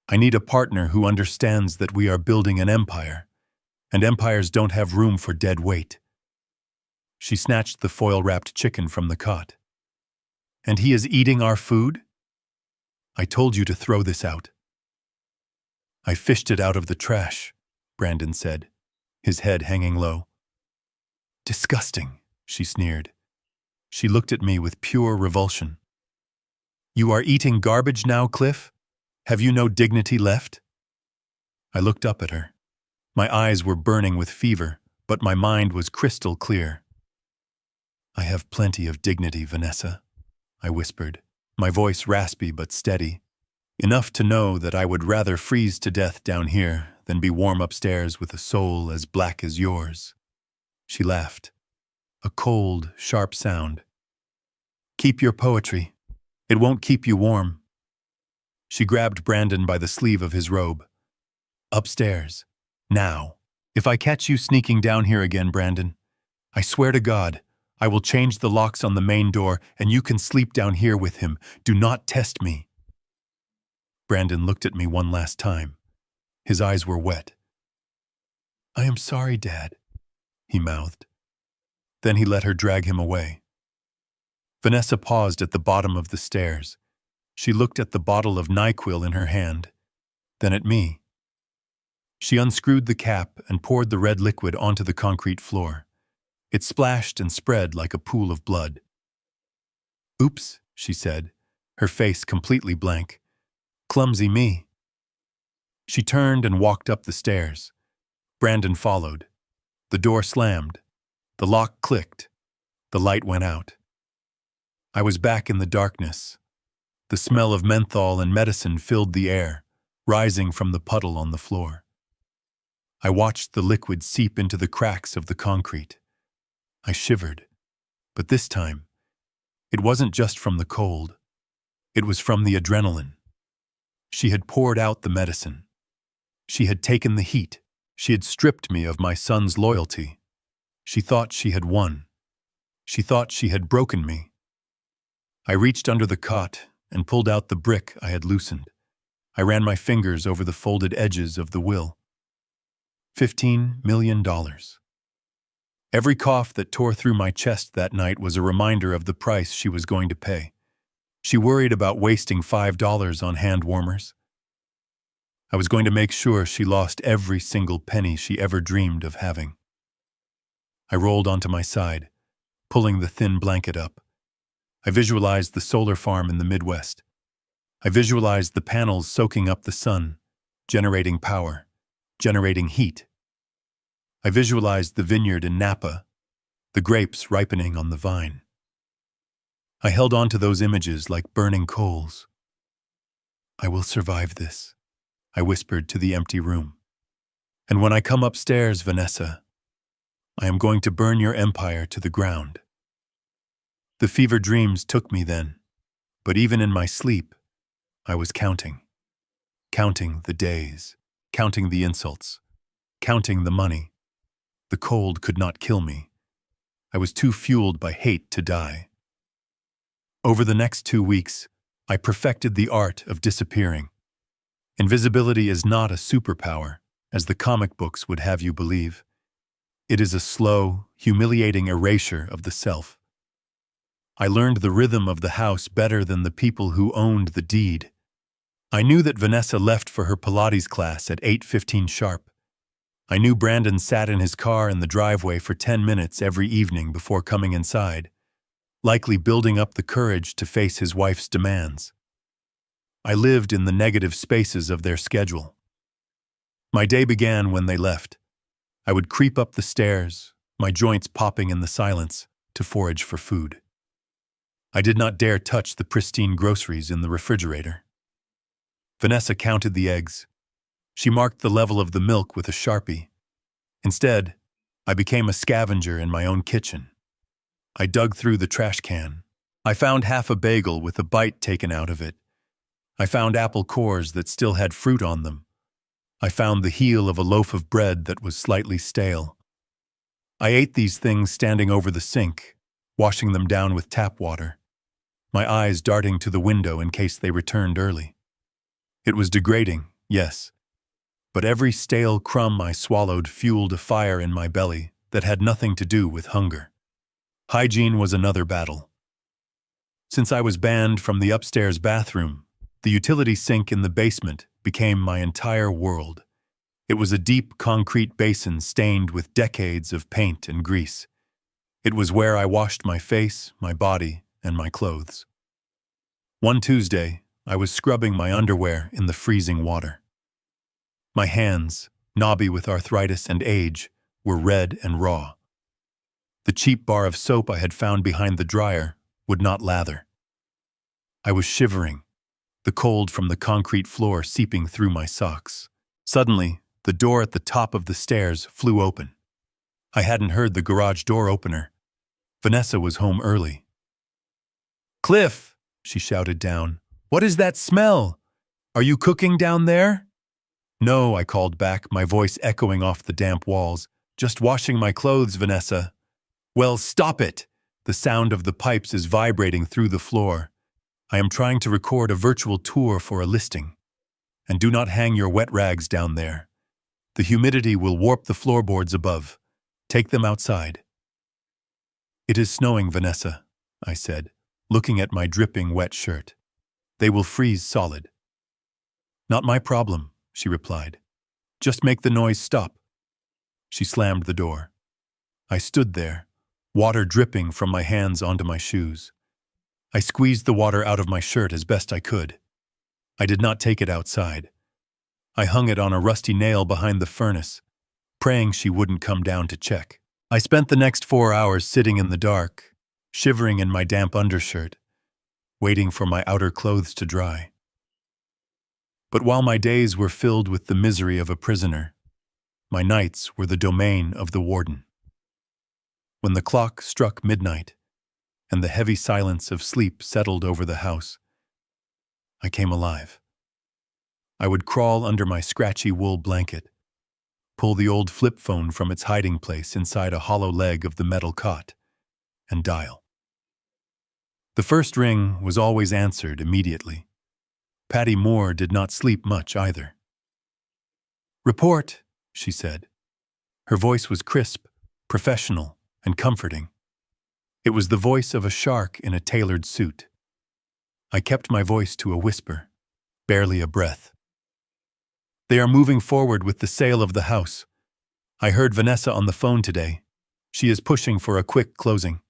I need a partner who understands that we are building an empire, and empires don't have room for dead weight." She snatched the foil-wrapped chicken from the cot. "And he is eating our food? I told you to throw this out." "I fished it out of the trash," Brandon said, his head hanging low. "Disgusting," she sneered. She looked at me with pure revulsion. "You are eating garbage now, Cliff? Have you no dignity left?" I looked up at her. My eyes were burning with fever, but my mind was crystal clear. "I have plenty of dignity, Vanessa," I whispered, my voice raspy but steady. "Enough to know that I would rather freeze to death down here than be warm upstairs with a soul as black as yours." She laughed. A cold, sharp sound. "Keep your poetry. It won't keep you warm." She grabbed Brandon by the sleeve of his robe. "Upstairs. Now. If I catch you sneaking down here again, Brandon, I swear to God, I will change the locks on the main door and you can sleep down here with him. Do not test me." Brandon looked at me one last time. His eyes were wet. "I am sorry, Dad," he mouthed. Then he let her drag him away. Vanessa paused at the bottom of the stairs. She looked at the bottle of NyQuil in her hand, then at me. She unscrewed the cap and poured the red liquid onto the concrete floor. It splashed and spread like a pool of blood. "Oops," she said, her face completely blank. "Clumsy me." She turned and walked up the stairs. Brandon followed. The door slammed. The lock clicked. The light went out. I was back in the darkness. The smell of menthol and medicine filled the air, rising from the puddle on the floor. I watched the liquid seep into the cracks of the concrete. I shivered. But this time, it wasn't just from the cold. It was from the adrenaline. She had poured out the medicine. She had taken the heat. She had stripped me of my son's loyalty. She thought she had won. She thought she had broken me. I reached under the cot and pulled out the brick I had loosened. I ran my fingers over the folded edges of the will. $15 million. Every cough that tore through my chest that night was a reminder of the price she was going to pay. She worried about wasting $5 on hand warmers. I was going to make sure she lost every single penny she ever dreamed of having. I rolled onto my side, pulling the thin blanket up. I visualized the solar farm in the Midwest. I visualized the panels soaking up the sun, generating power, generating heat. I visualized the vineyard in Napa, the grapes ripening on the vine. I held on to those images like burning coals. I will survive this, I whispered to the empty room. And when I come upstairs, Vanessa, I am going to burn your empire to the ground. The fever dreams took me then, but even in my sleep, I was counting the days, counting the insults, counting the money. The cold could not kill me. I was too fueled by hate to die. Over the next 2 weeks, I perfected the art of disappearing. Invisibility is not a superpower, as the comic books would have you believe. It is a slow, humiliating erasure of the self. I learned the rhythm of the house better than the people who owned the deed. I knew that Vanessa left for her Pilates class at 8:15 sharp. I knew Brandon sat in his car in the driveway for 10 minutes every evening before coming inside, likely building up the courage to face his wife's demands. I lived in the negative spaces of their schedule. My day began when they left. I would creep up the stairs, my joints popping in the silence, to forage for food. I did not dare touch the pristine groceries in the refrigerator. Vanessa counted the eggs. She marked the level of the milk with a Sharpie. Instead, I became a scavenger in my own kitchen. I dug through the trash can. I found half a bagel with a bite taken out of it. I found apple cores that still had fruit on them. I found the heel of a loaf of bread that was slightly stale. I ate these things standing over the sink, washing them down with tap water, my eyes darting to the window in case they returned early. It was degrading, yes, but every stale crumb I swallowed fueled a fire in my belly that had nothing to do with hunger. Hygiene was another battle. Since I was banned from the upstairs bathroom, the utility sink in the basement became my entire world. It was a deep concrete basin stained with decades of paint and grease. It was where I washed my face, my body, and my clothes. One Tuesday, I was scrubbing my underwear in the freezing water. My hands, knobby with arthritis and age, were red and raw. The cheap bar of soap I had found behind the dryer would not lather. I was shivering, the cold from the concrete floor seeping through my socks. Suddenly, the door at the top of the stairs flew open. I hadn't heard the garage door opener. Vanessa was home early. "Cliff," she shouted down, "what is that smell? Are you cooking down there?" "No," I called back, my voice echoing off the damp walls. "Just washing my clothes, Vanessa." "Well, stop it!" The sound of the pipes is vibrating through the floor. "I am trying to record a virtual tour for a listing. And do not hang your wet rags down there. The humidity will warp the floorboards above. Take them outside." "It is snowing, Vanessa," I said, looking at my dripping wet shirt. "They will freeze solid." "Not my problem," she replied. "Just make the noise stop." She slammed the door. I stood there, water dripping from my hands onto my shoes. I squeezed the water out of my shirt as best I could. I did not take it outside. I hung it on a rusty nail behind the furnace, praying she wouldn't come down to check. I spent the next 4 hours sitting in the dark, shivering in my damp undershirt, waiting for my outer clothes to dry. But while my days were filled with the misery of a prisoner, my nights were the domain of the warden. When the clock struck midnight, and the heavy silence of sleep settled over the house, I came alive. I would crawl under my scratchy wool blanket, pull the old flip phone from its hiding place inside a hollow leg of the metal cot, and dial. The first ring was always answered immediately. Patty Moore did not sleep much either. "Report," she said. Her voice was crisp, professional, and comforting. It was the voice of a shark in a tailored suit. I kept my voice to a whisper, barely a breath. "They are moving forward with the sale of the house. I heard Vanessa on the phone today. She is pushing for a quick closing.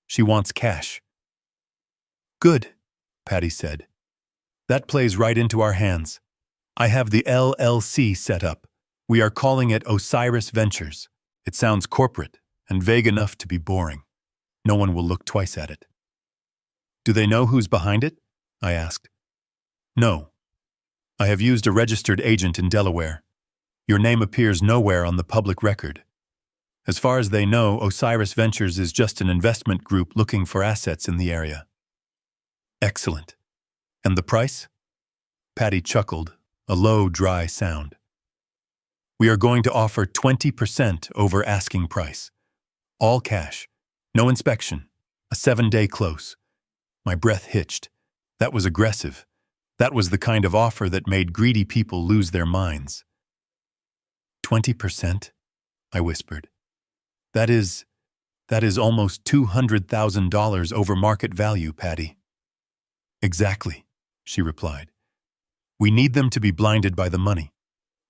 She wants cash." "Good," Patty said. "That plays right into our hands. I have the LLC set up. We are calling it Osiris Ventures. It sounds corporate and vague enough to be boring. No one will look twice at it." "Do they know who's behind it?" I asked. "No. I have used a registered agent in Delaware. Your name appears nowhere on the public record. As far as they know, Osiris Ventures is just an investment group looking for assets in the area." "Excellent. And the price?" Patty chuckled, a low, dry sound. "We are going to offer 20% over asking price. All cash. No inspection. A 7-day close." My breath hitched. That was aggressive. That was the kind of offer that made greedy people lose their minds. 20%? I whispered. That is almost $200,000 over market value, Patty." "Exactly," she replied. "We need them to be blinded by the money.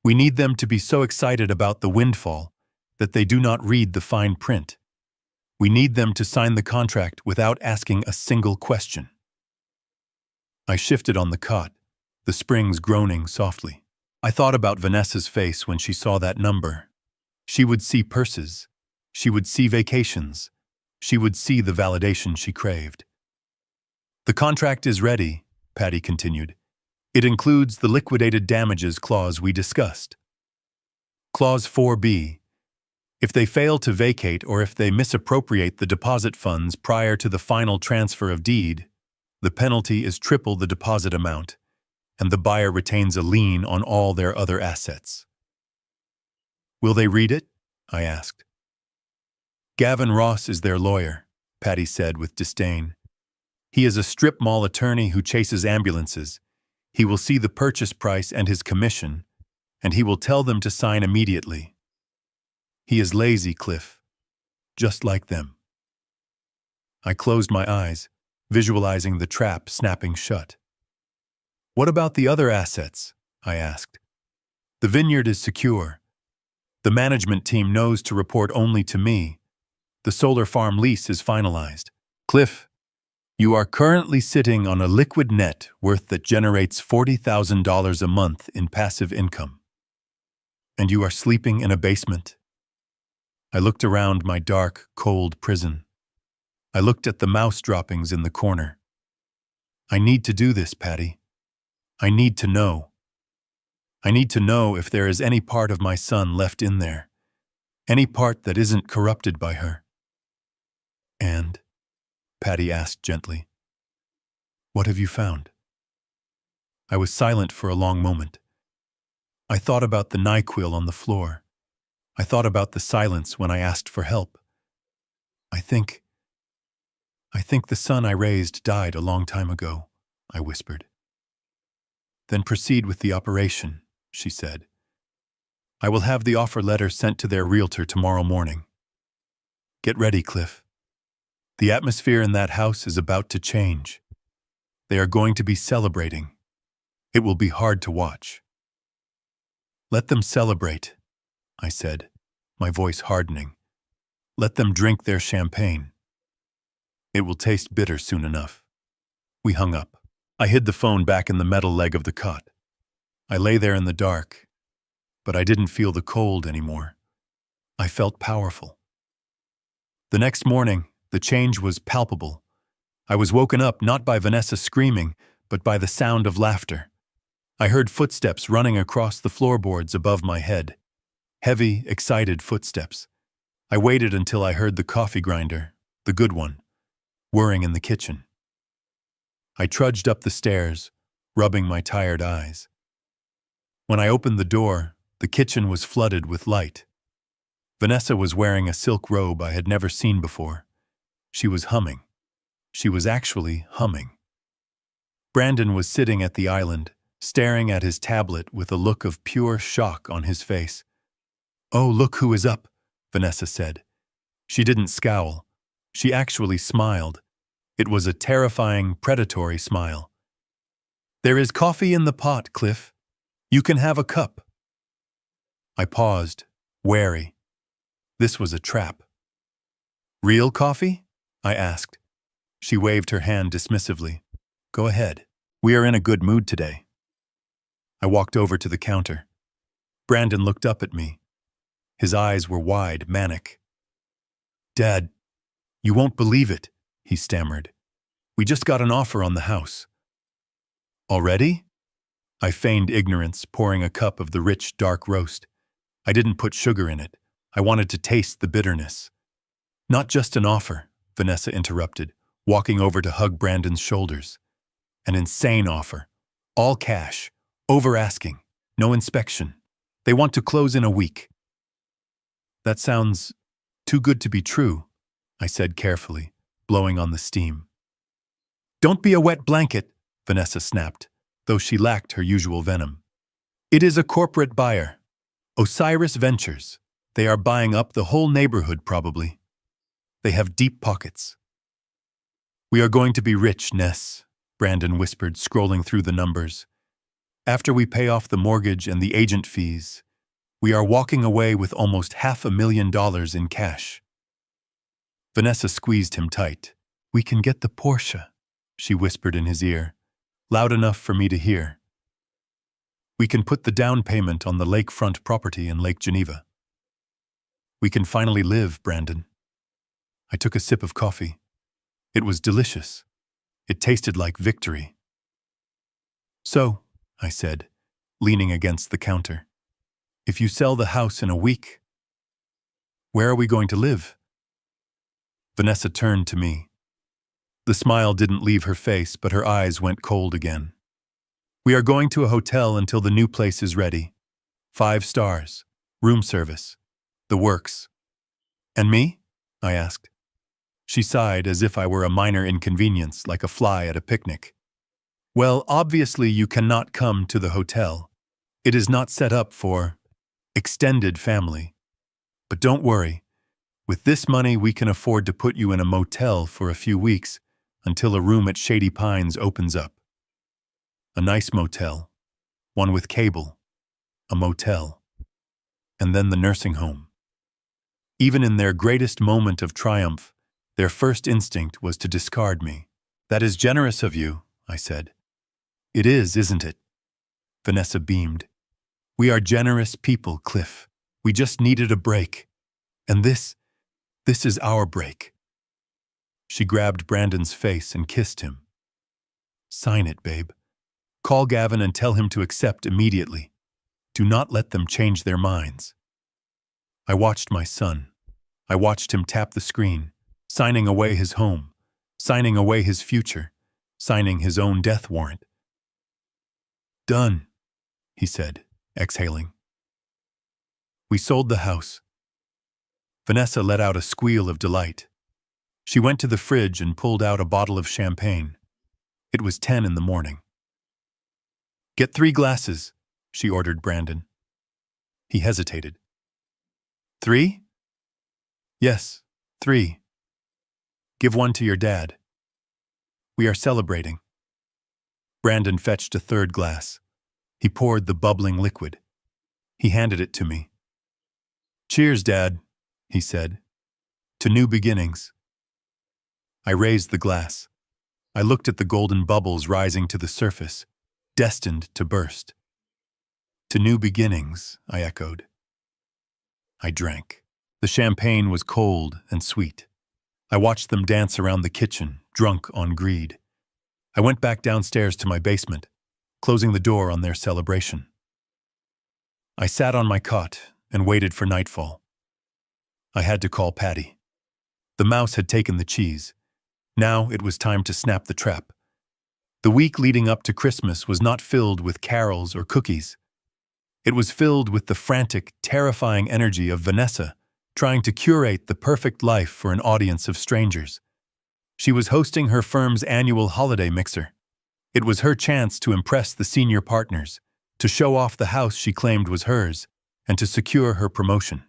We need them to be so excited about the windfall that they do not read the fine print. We need them to sign the contract without asking a single question." I shifted on the cot, the springs groaning softly. I thought about Vanessa's face when she saw that number. She would see purses. She would see vacations. She would see the validation she craved. "The contract is ready," Patty continued. "It includes the liquidated damages clause we discussed. Clause 4B. If they fail to vacate or if they misappropriate the deposit funds prior to the final transfer of deed, the penalty is triple the deposit amount, and the buyer retains a lien on all their other assets." "Will they read it?" I asked. "Gavin Ross is their lawyer," Patty said with disdain. "He is a strip mall attorney who chases ambulances. He will see the purchase price and his commission, and he will tell them to sign immediately. He is lazy, Cliff. Just like them." I closed my eyes, visualizing the trap snapping shut. "What about the other assets?" I asked. "The vineyard is secure. The management team knows to report only to me. The solar farm lease is finalized. Cliff, you are currently sitting on a liquid net worth that generates $40,000 a month in passive income. And you are sleeping in a basement." I looked around my dark, cold prison. I looked at the mouse droppings in the corner. "I need to do this, Patty. I need to know. I need to know if there is any part of my son left in there, any part that isn't corrupted by her." "And?" Patty asked gently. "What have you found?" I was silent for a long moment. I thought about the NyQuil on the floor. I thought about the silence when I asked for help. I think the son I raised died a long time ago," I whispered. "Then proceed with the operation," she said. "I will have the offer letter sent to their realtor tomorrow morning. Get ready, Cliff. The atmosphere in that house is about to change. They are going to be celebrating. It will be hard to watch." "Let them celebrate," I said, my voice hardening. "Let them drink their champagne. It will taste bitter soon enough." We hung up. I hid the phone back in the metal leg of the cot. I lay there in the dark, but I didn't feel the cold anymore. I felt powerful. The next morning, the change was palpable. I was woken up not by Vanessa screaming, but by the sound of laughter. I heard footsteps running across the floorboards above my head. Heavy, excited footsteps. I waited until I heard the coffee grinder, the good one, whirring in the kitchen. I trudged up the stairs, rubbing my tired eyes. When I opened the door, the kitchen was flooded with light. Vanessa was wearing a silk robe I had never seen before. She was humming. She was actually humming. Brandon was sitting at the island, staring at his tablet with a look of pure shock on his face. "Oh, look who is up," Vanessa said. She didn't scowl. She actually smiled. It was a terrifying, predatory smile. "There is coffee in the pot, Cliff. You can have a cup." I paused, wary. This was a trap. "Real coffee?" I asked. She waved her hand dismissively. "Go ahead. We are in a good mood today." I walked over to the counter. Brandon looked up at me. His eyes were wide, manic. "Dad, you won't believe it," he stammered. "We just got an offer on the house." "Already?" I feigned ignorance, pouring a cup of the rich, dark roast. I didn't put sugar in it. I wanted to taste the bitterness. "Not just an offer," Vanessa interrupted, walking over to hug Brandon's shoulders. "An insane offer. All cash. Over asking. No inspection. They want to close in a week." "That sounds too good to be true," I said carefully, blowing on the steam. "Don't be a wet blanket," Vanessa snapped, though she lacked her usual venom. "It is a corporate buyer. Osiris Ventures. They are buying up the whole neighborhood, probably. They have deep pockets." "We are going to be rich, Ness," Brandon whispered, scrolling through the numbers. "After we pay off the mortgage and the agent fees, we are walking away with almost $500,000 in cash." Vanessa squeezed him tight. "We can get the Porsche," she whispered in his ear, loud enough for me to hear. "We can put the down payment on the lakefront property in Lake Geneva. We can finally live, Brandon." I took a sip of coffee. It was delicious. It tasted like victory. "So," I said, leaning against the counter, "if you sell the house in a week, where are we going to live?" Vanessa turned to me. The smile didn't leave her face, but her eyes went cold again. "We are going to a hotel until the new place is ready. 5 stars, room service, the works." "And me?" I asked. She sighed as if I were a minor inconvenience, like a fly at a picnic. "Well, obviously you cannot come to the hotel. It is not set up for extended family. But don't worry. With this money, we can afford to put you in a motel for a few weeks until a room at Shady Pines opens up. A nice motel, one with cable, a motel, and then the nursing home." Even in their greatest moment of triumph, their first instinct was to discard me. "That is generous of you," I said. "It is, isn't it?" Vanessa beamed. "We are generous people, Cliff. We just needed a break. And this is our break." She grabbed Brandon's face and kissed him. "Sign it, babe. Call Gavin and tell him to accept immediately. Do not let them change their minds." I watched my son. I watched him tap the screen, signing away his home, signing away his future, signing his own death warrant. "Done," he said, exhaling. We sold the house. Vanessa let out a squeal of delight. She went to the fridge and pulled out a bottle of champagne. It was 10 in the morning. "Get 3 glasses," she ordered Brandon. He hesitated. "3? "Yes, 3. Give one to your dad. We are celebrating." Brandon fetched a 3rd glass. He poured the bubbling liquid. He handed it to me. "Cheers, Dad," he said. "To new beginnings." I raised the glass. I looked at the golden bubbles rising to the surface, destined to burst. To new beginnings, I echoed. I drank. The champagne was cold and sweet. I watched them dance around the kitchen, drunk on greed. I went back downstairs to my basement, closing the door on their celebration. I sat on my cot and waited for nightfall. I had to call Patty. The mouse had taken the cheese. Now it was time to snap the trap. The week leading up to Christmas was not filled with carols or cookies. It was filled with the frantic, terrifying energy of Vanessa, trying to curate the perfect life for an audience of strangers. She was hosting her firm's annual holiday mixer. It was her chance to impress the senior partners, to show off the house she claimed was hers, and to secure her promotion.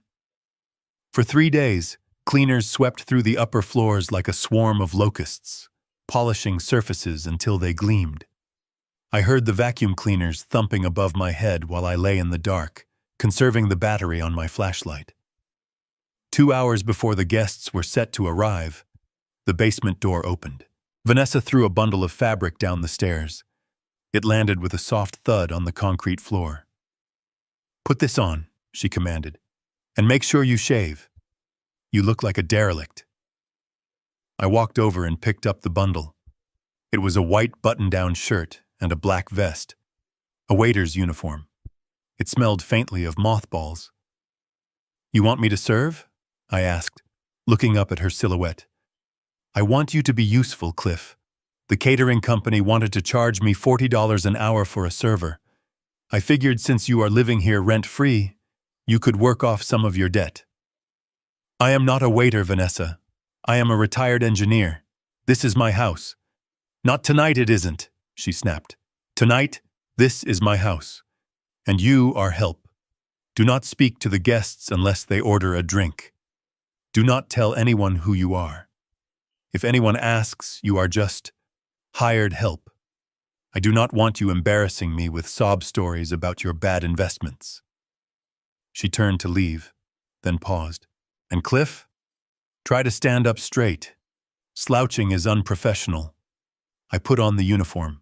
For 3 days, cleaners swept through the upper floors like a swarm of locusts, polishing surfaces until they gleamed. I heard the vacuum cleaners thumping above my head while I lay in the dark, conserving the battery on my flashlight. 2 hours before the guests were set to arrive, the basement door opened. Vanessa threw a bundle of fabric down the stairs. It landed with a soft thud on the concrete floor. "Put this on," she commanded, "and make sure you shave. You look like a derelict." I walked over and picked up the bundle. It was a white button-down shirt and a black vest, a waiter's uniform. It smelled faintly of mothballs. "You want me to serve?" I asked, looking up at her silhouette. "I want you to be useful, Cliff. The catering company wanted to charge me $40 an hour for a server. I figured since you are living here rent-free, you could work off some of your debt." "I am not a waiter, Vanessa. I am a retired engineer. This is my house." "Not tonight it isn't," she snapped. "Tonight, this is my house. And you are help. Do not speak to the guests unless they order a drink. Do not tell anyone who you are. If anyone asks, you are just hired help. I do not want you embarrassing me with sob stories about your bad investments." She turned to leave, then paused. "And Cliff? Try to stand up straight. Slouching is unprofessional." I put on the uniform.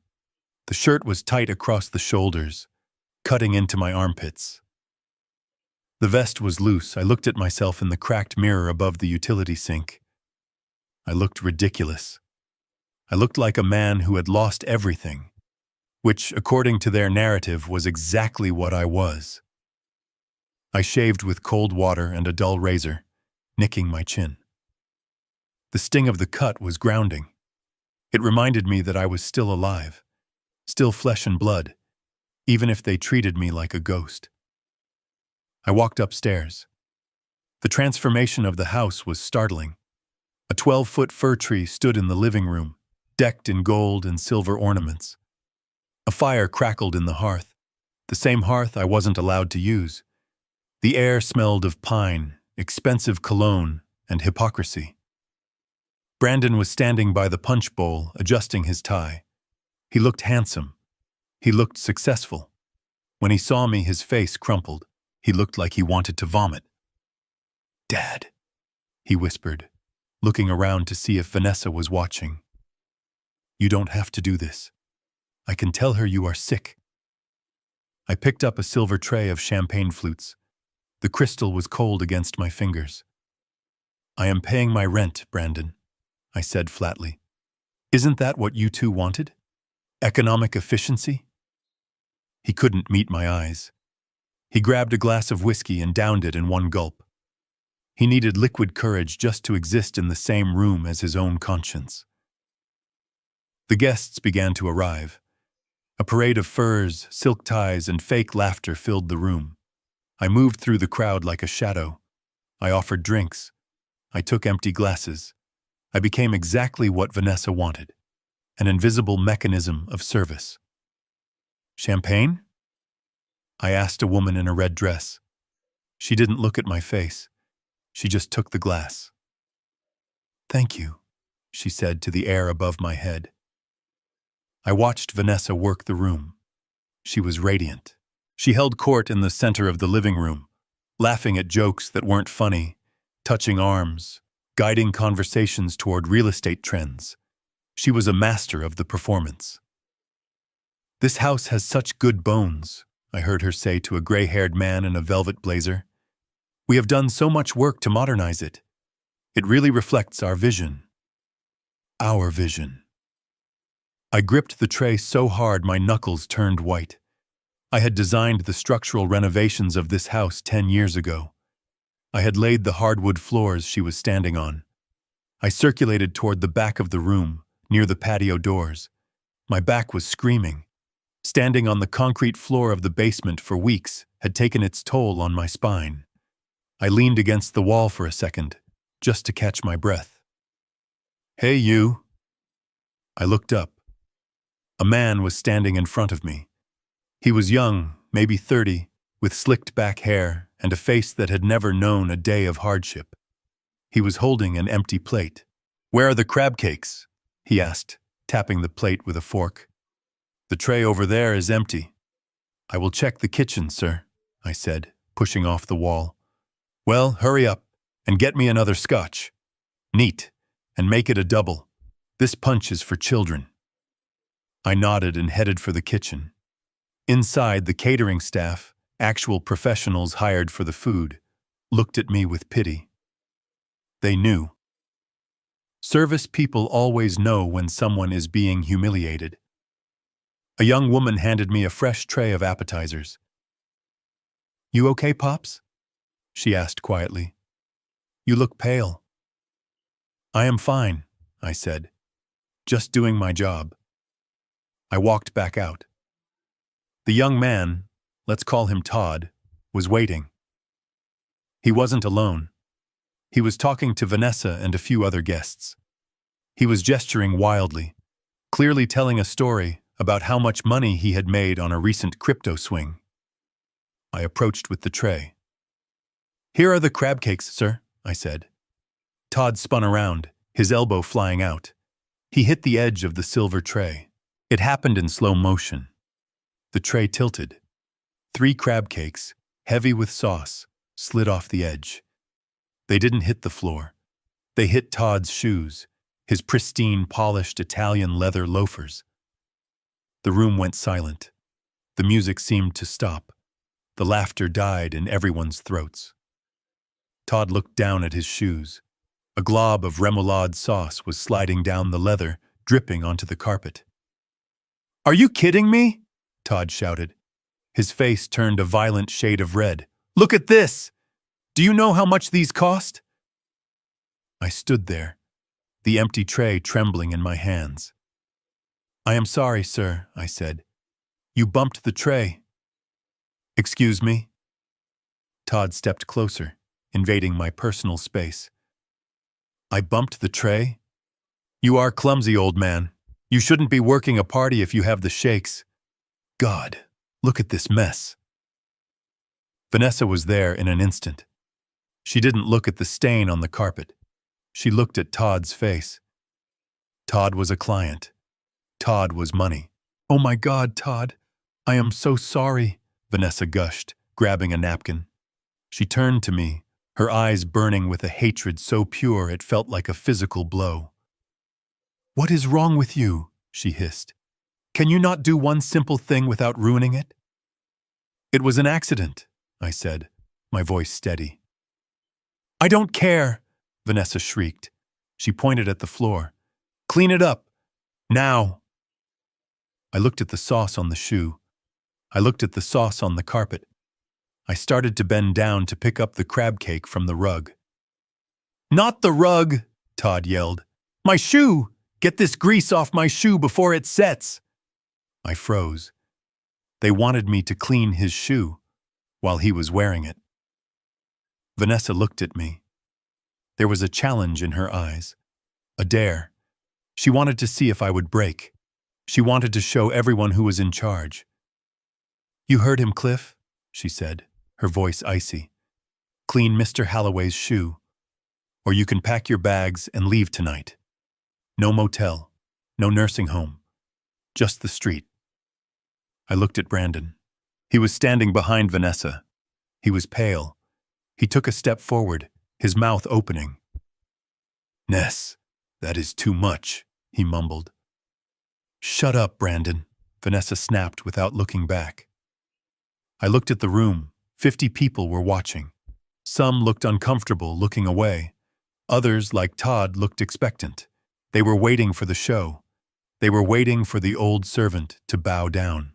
The shirt was tight across the shoulders, cutting into my armpits. The vest was loose. I looked at myself in the cracked mirror above the utility sink. I looked ridiculous. I looked like a man who had lost everything, which, according to their narrative, was exactly what I was. I shaved with cold water and a dull razor, nicking my chin. The sting of the cut was grounding. It reminded me that I was still alive, still flesh and blood, even if they treated me like a ghost. I walked upstairs. The transformation of the house was startling. A 12-foot fir tree stood in the living room, decked in gold and silver ornaments. A fire crackled in the hearth, the same hearth I wasn't allowed to use. The air smelled of pine, expensive cologne, and hypocrisy. Brandon was standing by the punch bowl, adjusting his tie. He looked handsome. He looked successful. When he saw me, his face crumpled. He looked like he wanted to vomit. "Dad," he whispered, looking around to see if Vanessa was watching. "You don't have to do this. I can tell her you are sick." I picked up a silver tray of champagne flutes. The crystal was cold against my fingers. "I am paying my rent, Brandon," I said flatly. "Isn't that what you two wanted? Economic efficiency?" He couldn't meet my eyes. He grabbed a glass of whiskey and downed it in one gulp. He needed liquid courage just to exist in the same room as his own conscience. The guests began to arrive. A parade of furs, silk ties, and fake laughter filled the room. I moved through the crowd like a shadow. I offered drinks. I took empty glasses. I became exactly what Vanessa wanted, an invisible mechanism of service. "Champagne?" I asked a woman in a red dress. She didn't look at my face. She just took the glass. "Thank you," she said to the air above my head. I watched Vanessa work the room. She was radiant. She held court in the center of the living room, laughing at jokes that weren't funny, touching arms, guiding conversations toward real estate trends. She was a master of the performance. "This house has such good bones," I heard her say to a gray-haired man in a velvet blazer. "We have done so much work to modernize it. It really reflects our vision." Our vision. I gripped the tray so hard my knuckles turned white. I had designed the structural renovations of this house 10 years ago. I had laid the hardwood floors she was standing on. I circulated toward the back of the room, near the patio doors. My back was screaming. Standing on the concrete floor of the basement for weeks had taken its toll on my spine. I leaned against the wall for a second, just to catch my breath. "Hey, you." I looked up. A man was standing in front of me. He was young, maybe 30, with slicked back hair and a face that had never known a day of hardship. He was holding an empty plate. "Where are the crab cakes?" he asked, tapping the plate with a fork. "The tray over there is empty." "I will check the kitchen, sir," I said, pushing off the wall. "Well, hurry up and get me another scotch. Neat, and make it a double. This punch is for children." I nodded and headed for the kitchen. Inside, the catering staff, actual professionals hired for the food, looked at me with pity. They knew. Service people always know when someone is being humiliated. A young woman handed me a fresh tray of appetizers. "You okay, Pops?" she asked quietly. "You look pale." "I am fine," I said. "Just doing my job." I walked back out. The young man, let's call him Todd, was waiting. He wasn't alone. He was talking to Vanessa and a few other guests. He was gesturing wildly, clearly telling a story about how much money he had made on a recent crypto swing. I approached with the tray. "Here are the crab cakes, sir," I said. Todd spun around, his elbow flying out. He hit the edge of the silver tray. It happened in slow motion. The tray tilted. 3 crab cakes, heavy with sauce, slid off the edge. They didn't hit the floor. They hit Todd's shoes, his pristine, polished Italian leather loafers. The room went silent. The music seemed to stop. The laughter died in everyone's throats. Todd looked down at his shoes. A glob of remoulade sauce was sliding down the leather, dripping onto the carpet. "Are you kidding me?" Todd shouted. His face turned a violent shade of red. "Look at this! Do you know how much these cost?" I stood there, the empty tray trembling in my hands. "I am sorry, sir," I said. "You bumped the tray." "Excuse me?" Todd stepped closer, invading my personal space. "I bumped the tray? You are clumsy, old man. You shouldn't be working a party if you have the shakes. God, look at this mess." Vanessa was there in an instant. She didn't look at the stain on the carpet. She looked at Todd's face. Todd was a client. Todd was money. "Oh my God, Todd, I am so sorry," Vanessa gushed, grabbing a napkin. She turned to me, her eyes burning with a hatred so pure it felt like a physical blow. "What is wrong with you?" she hissed. "Can you not do one simple thing without ruining it?" "It was an accident," I said, my voice steady. "I don't care," Vanessa shrieked. She pointed at the floor. "Clean it up. Now." I looked at the sauce on the shoe. I looked at the sauce on the carpet. I started to bend down to pick up the crab cake from the rug. "Not the rug!" Todd yelled. "My shoe! Get this grease off my shoe before it sets!" I froze. They wanted me to clean his shoe while he was wearing it. Vanessa looked at me. There was a challenge in her eyes, a dare. She wanted to see if I would break. She wanted to show everyone who was in charge. "You heard him, Cliff," she said, her voice icy. "Clean Mr. Halloway's shoe, or you can pack your bags and leave tonight. No motel, no nursing home, just the street." I looked at Brandon. He was standing behind Vanessa. He was pale. He took a step forward, his mouth opening. "Ness, that is too much," he mumbled. "Shut up, Brandon," Vanessa snapped without looking back. I looked at the room. 50 people were watching. Some looked uncomfortable, looking away. Others, like Todd, looked expectant. They were waiting for the show. They were waiting for the old servant to bow down.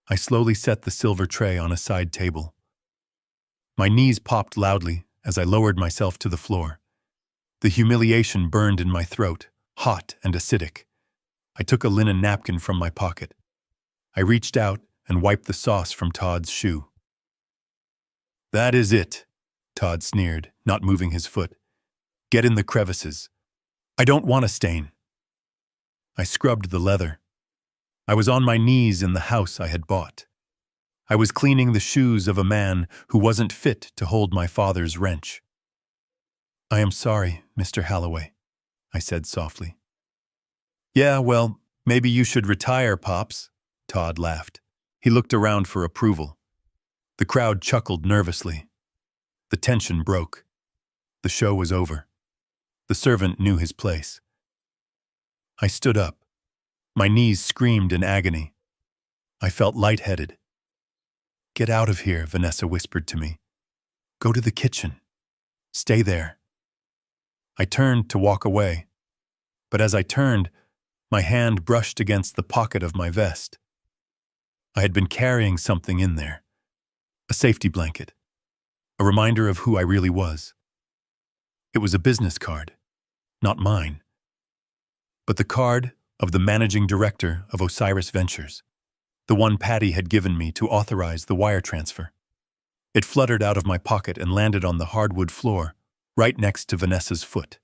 I slowly set the silver tray on a side table. My knees popped loudly as I lowered myself to the floor. The humiliation burned in my throat, hot and acidic. I took a linen napkin from my pocket. I reached out and wiped the sauce from Todd's shoe. "That is it," Todd sneered, not moving his foot. "Get in the crevices. I don't want a stain." I scrubbed the leather. I was on my knees in the house I had bought. I was cleaning the shoes of a man who wasn't fit to hold my father's wrench. "I am sorry, Mr. Halloway," I said softly. "Yeah, well, maybe you should retire, Pops," Todd laughed. He looked around for approval. The crowd chuckled nervously. The tension broke. The show was over. The servant knew his place. I stood up. My knees screamed in agony. I felt lightheaded. "Get out of here," Vanessa whispered to me. "Go to the kitchen. Stay there." I turned to walk away, but as I turned, my hand brushed against the pocket of my vest. I had been carrying something in there. A safety blanket. A reminder of who I really was. It was a business card, not mine, but the card of the managing director of Osiris Ventures, the one Patty had given me to authorize the wire transfer. It fluttered out of my pocket and landed on the hardwood floor, right next to Vanessa's foot.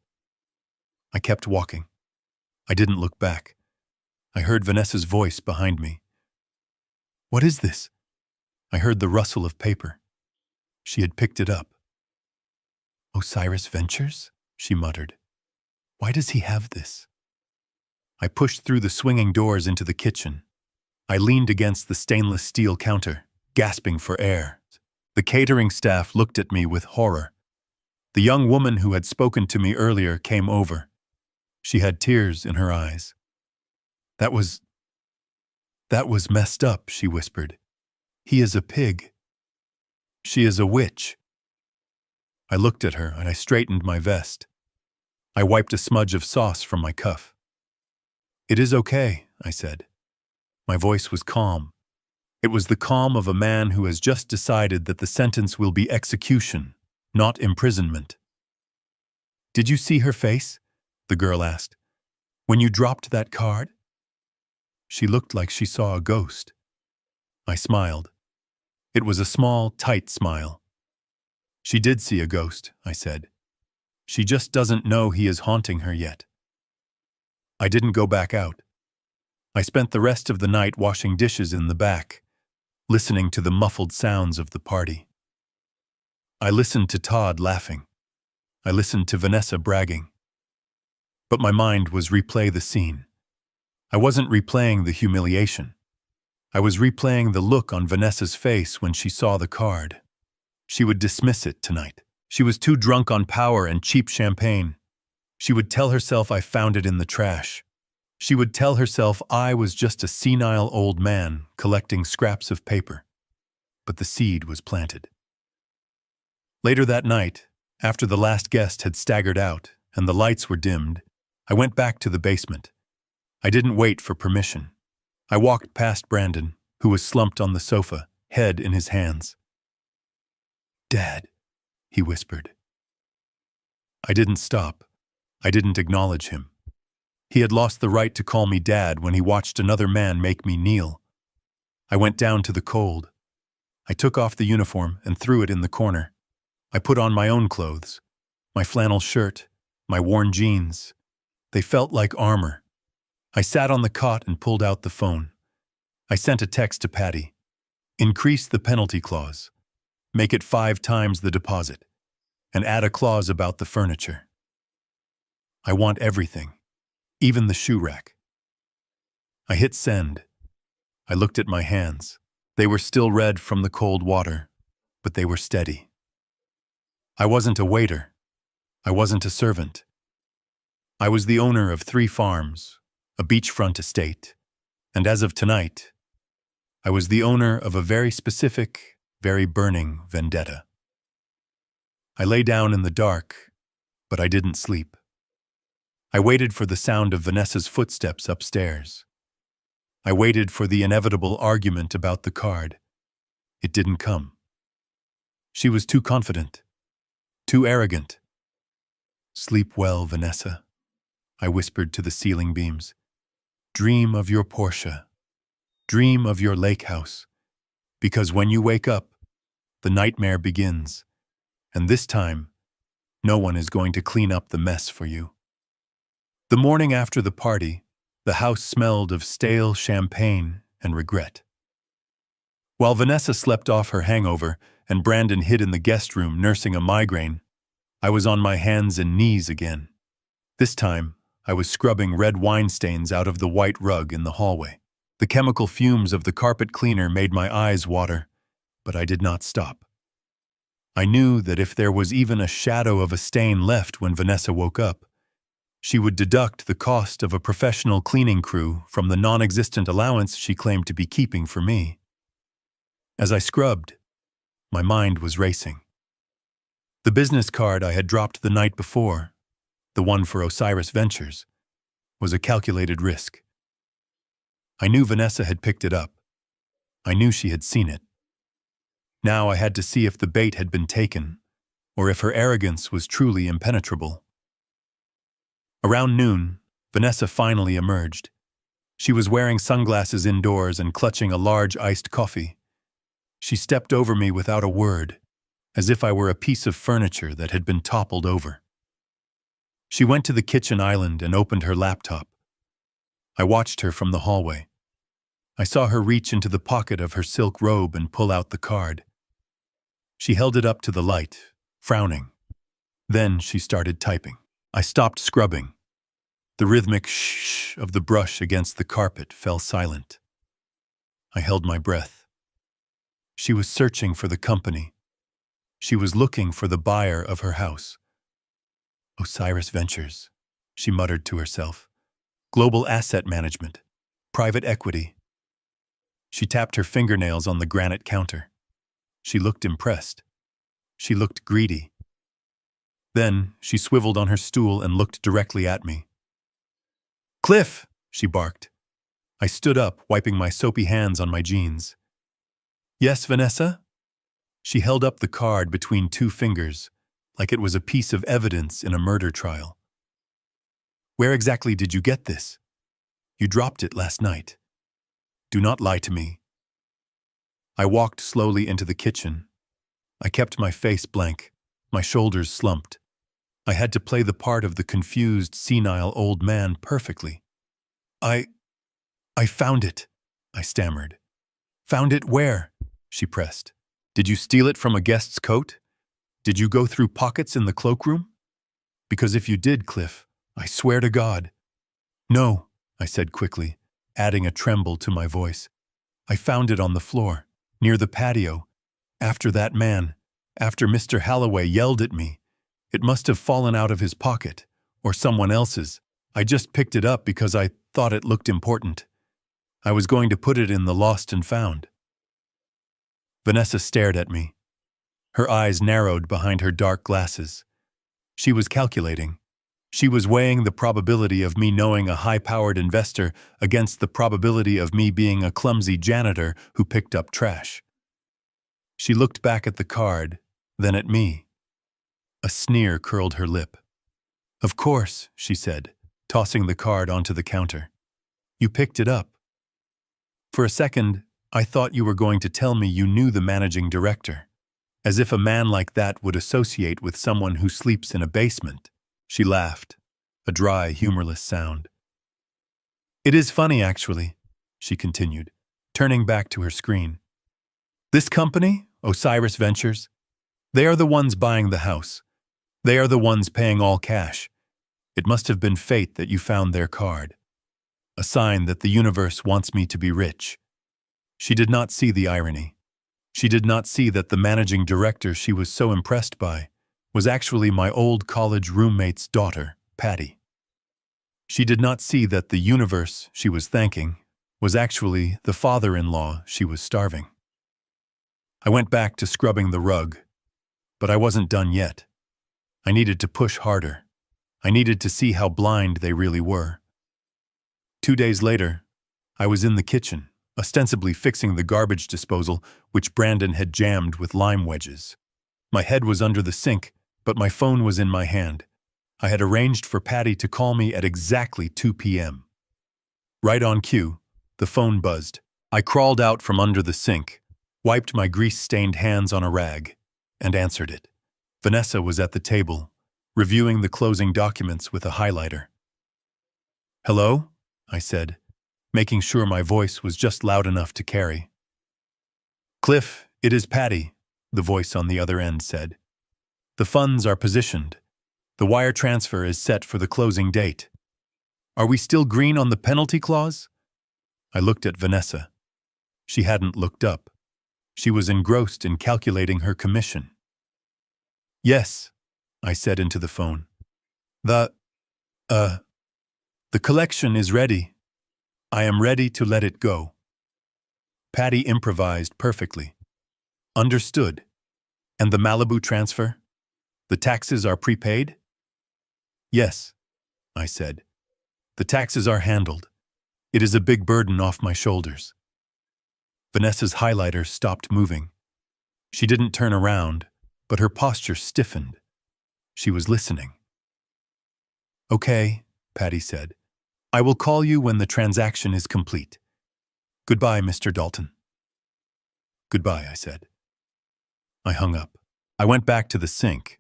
I kept walking. I didn't look back. I heard Vanessa's voice behind me. "What is this?" I heard the rustle of paper. She had picked it up. "Osiris Ventures?" she muttered. "Why does he have this?" I pushed through the swinging doors into the kitchen. I leaned against the stainless steel counter, gasping for air. The catering staff looked at me with horror. The young woman who had spoken to me earlier came over. She had tears in her eyes. That was messed up," she whispered. "He is a pig. She is a witch." I looked at her and I straightened my vest. I wiped a smudge of sauce from my cuff. "It is okay," I said. My voice was calm. It was the calm of a man who has just decided that the sentence will be execution, not imprisonment. "Did you see her face?" the girl asked. "When you dropped that card?" She looked like she saw a ghost. I smiled. It was a small, tight smile. "She did see a ghost," I said. "She just doesn't know he is haunting her yet." I didn't go back out. I spent the rest of the night washing dishes in the back, listening to the muffled sounds of the party. I listened to Todd laughing. I listened to Vanessa bragging. But my mind was replay the scene. I wasn't replaying the humiliation. I was replaying the look on Vanessa's face when she saw the card. She would dismiss it tonight. She was too drunk on power and cheap champagne. She would tell herself I found it in the trash. She would tell herself I was just a senile old man collecting scraps of paper. But the seed was planted. Later that night, after the last guest had staggered out and the lights were dimmed, I went back to the basement. I didn't wait for permission. I walked past Brandon, who was slumped on the sofa, head in his hands. "Dad," he whispered. I didn't stop. I didn't acknowledge him. He had lost the right to call me Dad when he watched another man make me kneel. I went down to the cold. I took off the uniform and threw it in the corner. I put on my own clothes, my flannel shirt, my worn jeans. They felt like armor. I sat on the cot and pulled out the phone. I sent a text to Patty. "Increase the penalty clause. Make it 5 times the deposit. And add a clause about the furniture. I want everything, even the shoe rack." I hit send. I looked at my hands. They were still red from the cold water, but they were steady. I wasn't a waiter. I wasn't a servant. I was the owner of 3 farms, a beachfront estate, and as of tonight, I was the owner of a very specific, very burning vendetta. I lay down in the dark, but I didn't sleep. I waited for the sound of Vanessa's footsteps upstairs. I waited for the inevitable argument about the card. It didn't come. She was too confident, too arrogant. "Sleep well, Vanessa," I whispered to the ceiling beams. "Dream of your Porsche. Dream of your lake house. Because when you wake up, the nightmare begins. And this time, no one is going to clean up the mess for you." The morning after the party, the house smelled of stale champagne and regret. While Vanessa slept off her hangover and Brandon hid in the guest room nursing a migraine, I was on my hands and knees again. This time, I was scrubbing red wine stains out of the white rug in the hallway. The chemical fumes of the carpet cleaner made my eyes water, but I did not stop. I knew that if there was even a shadow of a stain left when Vanessa woke up, she would deduct the cost of a professional cleaning crew from the non-existent allowance she claimed to be keeping for me. As I scrubbed, my mind was racing. The business card I had dropped the night before, the one for Osiris Ventures, was a calculated risk. I knew Vanessa had picked it up. I knew she had seen it. Now I had to see if the bait had been taken, or if her arrogance was truly impenetrable. Around noon, Vanessa finally emerged. She was wearing sunglasses indoors and clutching a large iced coffee. She stepped over me without a word, as if I were a piece of furniture that had been toppled over. She went to the kitchen island and opened her laptop. I watched her from the hallway. I saw her reach into the pocket of her silk robe and pull out the card. She held it up to the light, frowning. Then she started typing. I stopped scrubbing. The rhythmic shh of the brush against the carpet fell silent. I held my breath. She was searching for the company. She was looking for the buyer of her house. Osiris Ventures, she muttered to herself. Global asset management. Private equity. She tapped her fingernails on the granite counter. She looked impressed. She looked greedy. Then she swiveled on her stool and looked directly at me. "Cliff!" she barked. I stood up, wiping my soapy hands on my jeans. "Yes, Vanessa?" She held up the card between two fingers, like it was a piece of evidence in a murder trial. "Where exactly did you get this? You dropped it last night. Do not lie to me." I walked slowly into the kitchen. I kept my face blank, my shoulders slumped. I had to play the part of the confused, senile old man perfectly. I found it," I stammered. "Found it where?" she pressed. "Did you steal it from a guest's coat? Did you go through pockets in the cloakroom? Because if you did, Cliff, I swear to God." "No," I said quickly, adding a tremble to my voice. "I found it on the floor, near the patio. After Mr. Halloway yelled at me. It must have fallen out of his pocket, or someone else's. I just picked it up because I thought it looked important. I was going to put it in the lost and found." Vanessa stared at me. Her eyes narrowed behind her dark glasses. She was calculating. She was weighing the probability of me knowing a high-powered investor against the probability of me being a clumsy janitor who picked up trash. She looked back at the card, then at me. A sneer curled her lip. "Of course," she said, tossing the card onto the counter. "You picked it up. For a second, I thought you were going to tell me you knew the managing director, as if a man like that would associate with someone who sleeps in a basement." She laughed, a dry, humorless sound. "It is funny, actually," she continued, turning back to her screen. "This company, Osiris Ventures, they are the ones buying the house. They are the ones paying all cash. It must have been fate that you found their card. A sign that the universe wants me to be rich." She did not see the irony. She did not see that the managing director she was so impressed by was actually my old college roommate's daughter, Patty. She did not see that the universe she was thanking was actually the father-in-law she was starving. I went back to scrubbing the rug, but I wasn't done yet. I needed to push harder. I needed to see how blind they really were. 2 days later, I was in the kitchen, ostensibly fixing the garbage disposal, which Brandon had jammed with lime wedges. My head was under the sink, but my phone was in my hand. I had arranged for Patty to call me at exactly 2 p.m. Right on cue, the phone buzzed. I crawled out from under the sink, wiped my grease-stained hands on a rag, and answered it. Vanessa was at the table, reviewing the closing documents with a highlighter. "Hello?" I said, making sure my voice was just loud enough to carry. "Cliff, it is Patty," the voice on the other end said. "The funds are positioned. The wire transfer is set for the closing date. Are we still green on the penalty clause?" I looked at Vanessa. She hadn't looked up. She was engrossed in calculating her commission. "Yes," I said into the phone. The collection is ready. I am ready to let it go." Patty improvised perfectly. "Understood. And the Malibu transfer? The taxes are prepaid?" "Yes," I said. "The taxes are handled. It is a big burden off my shoulders." Vanessa's highlighter stopped moving. She didn't turn around, but her posture stiffened. She was listening. "Okay," Patty said. "I will call you when the transaction is complete. Goodbye, Mr. Dalton." "Goodbye," I said. I hung up. I went back to the sink.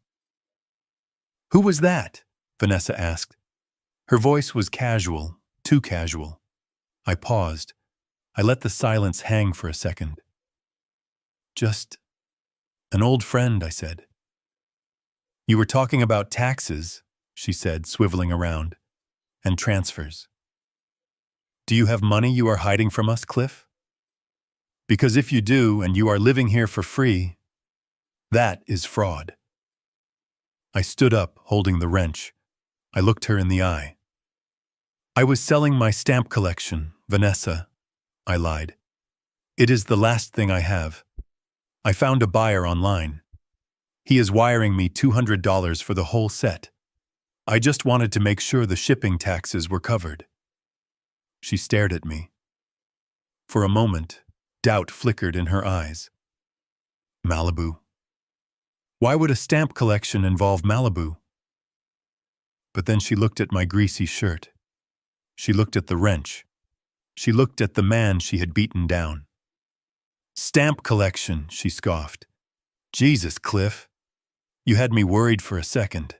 "Who was that?" Vanessa asked. Her voice was casual, too casual. I paused. I let the silence hang for a second. "Just an old friend," I said. "You were talking about taxes," she said, swiveling around, "and transfers. Do you have money you are hiding from us, Cliff? Because if you do, and you are living here for free, that is fraud." I stood up, holding the wrench. I looked her in the eye. "I was selling my stamp collection, Vanessa," I lied. "It is the last thing I have. I found a buyer online. He is wiring me $200 for the whole set. I just wanted to make sure the shipping taxes were covered." She stared at me. For a moment, doubt flickered in her eyes. Malibu. Why would a stamp collection involve Malibu? But then she looked at my greasy shirt. She looked at the wrench. She looked at the man she had beaten down. "Stamp collection," she scoffed. "Jesus, Cliff. You had me worried for a second.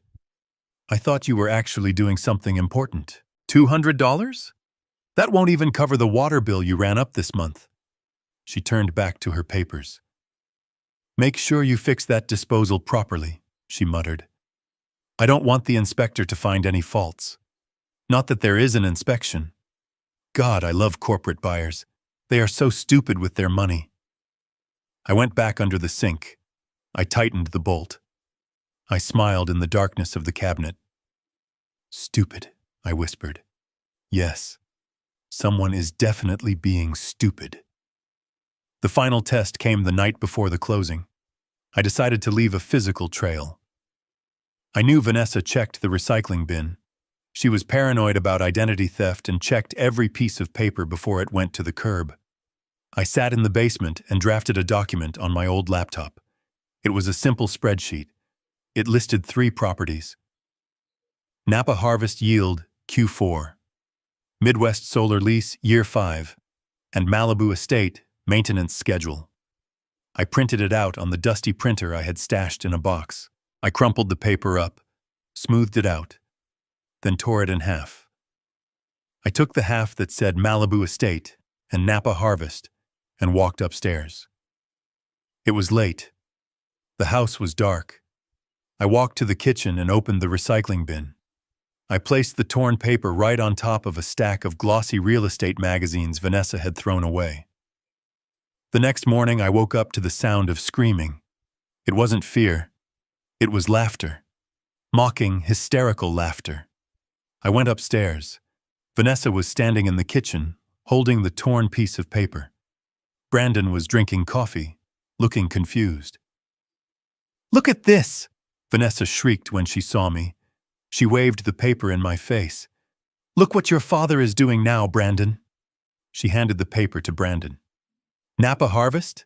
I thought you were actually doing something important. $200? That won't even cover the water bill you ran up this month." She turned back to her papers. "Make sure you fix that disposal properly," she muttered. "I don't want the inspector to find any faults. Not that there is an inspection. God, I love corporate buyers. They are so stupid with their money." I went back under the sink. I tightened the bolt. I smiled in the darkness of the cabinet. "Stupid," I whispered. "Yes, someone is definitely being stupid." The final test came the night before the closing. I decided to leave a physical trail. I knew Vanessa checked the recycling bin. She was paranoid about identity theft and checked every piece of paper before it went to the curb. I sat in the basement and drafted a document on my old laptop. It was a simple spreadsheet. It listed 3 properties: Napa Harvest Yield, Q4, Midwest Solar Lease, Year 5, and Malibu Estate, Maintenance Schedule. I printed it out on the dusty printer I had stashed in a box. I crumpled the paper up, smoothed it out, then tore it in half. I took the half that said Malibu Estate and Napa Harvest and walked upstairs. It was late. The house was dark. I walked to the kitchen and opened the recycling bin. I placed the torn paper right on top of a stack of glossy real estate magazines Vanessa had thrown away. The next morning, I woke up to the sound of screaming. It wasn't fear. It was laughter. Mocking, hysterical laughter. I went upstairs. Vanessa was standing in the kitchen, holding the torn piece of paper. Brandon was drinking coffee, looking confused. "Look at this!" Vanessa shrieked when she saw me. She waved the paper in my face. "Look what your father is doing now, Brandon." She handed the paper to Brandon. "Napa Harvest?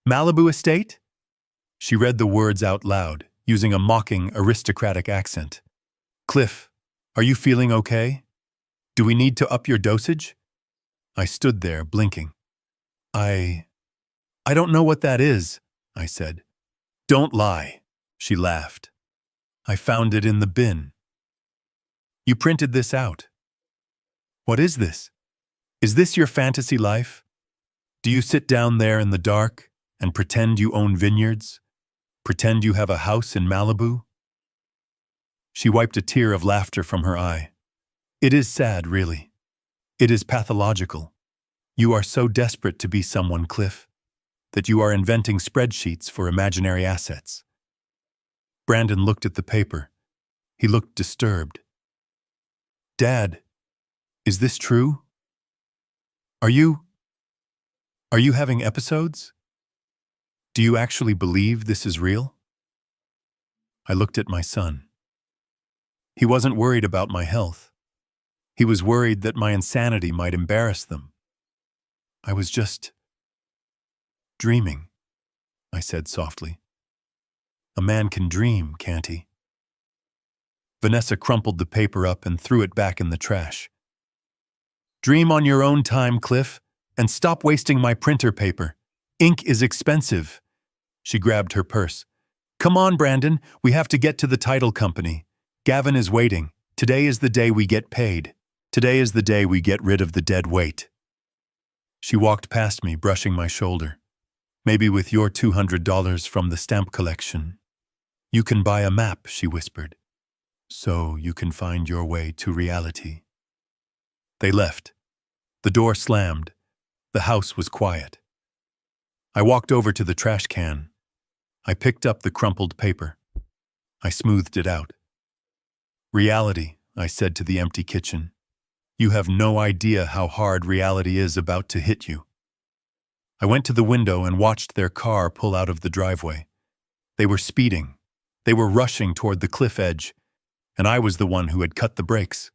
Malibu Estate?" She read the words out loud, using a mocking, aristocratic accent. "Cliff, are you feeling okay? Do we need to up your dosage?" I stood there, blinking. I don't know what that is," I said. "Don't lie," she laughed. "I found it in the bin." "You printed this out. What is this? Is this your fantasy life? Do you sit down there in the dark and pretend you own vineyards? Pretend you have a house in Malibu?" She wiped a tear of laughter from her eye. "It is sad, really. It is pathological. You are so desperate to be someone, Cliff, that you are inventing spreadsheets for imaginary assets." Brandon looked at the paper. He looked disturbed. "Dad, is this true? Are you having episodes? Do you actually believe this is real?" I looked at my son. He wasn't worried about my health. He was worried that my insanity might embarrass them. I was just dreaming, I said softly. "A man can dream, can't he?" Vanessa crumpled the paper up and threw it back in the trash. "Dream on your own time, Cliff, and stop wasting my printer paper. Ink is expensive." She grabbed her purse. "Come on, Brandon, we have to get to the title company. Gavin is waiting. Today is the day we get paid. Today is the day we get rid of the dead weight." She walked past me, brushing my shoulder. "Maybe with your $200 from the stamp collection, you can buy a map," she whispered. "So you can find your way to reality." They left. The door slammed. The house was quiet. I walked over to the trash can. I picked up the crumpled paper. I smoothed it out. "Reality," I said to the empty kitchen. "You have no idea how hard reality is about to hit you." I went to the window and watched their car pull out of the driveway. They were speeding. They were rushing toward the cliff edge, and I was the one who had cut the brakes.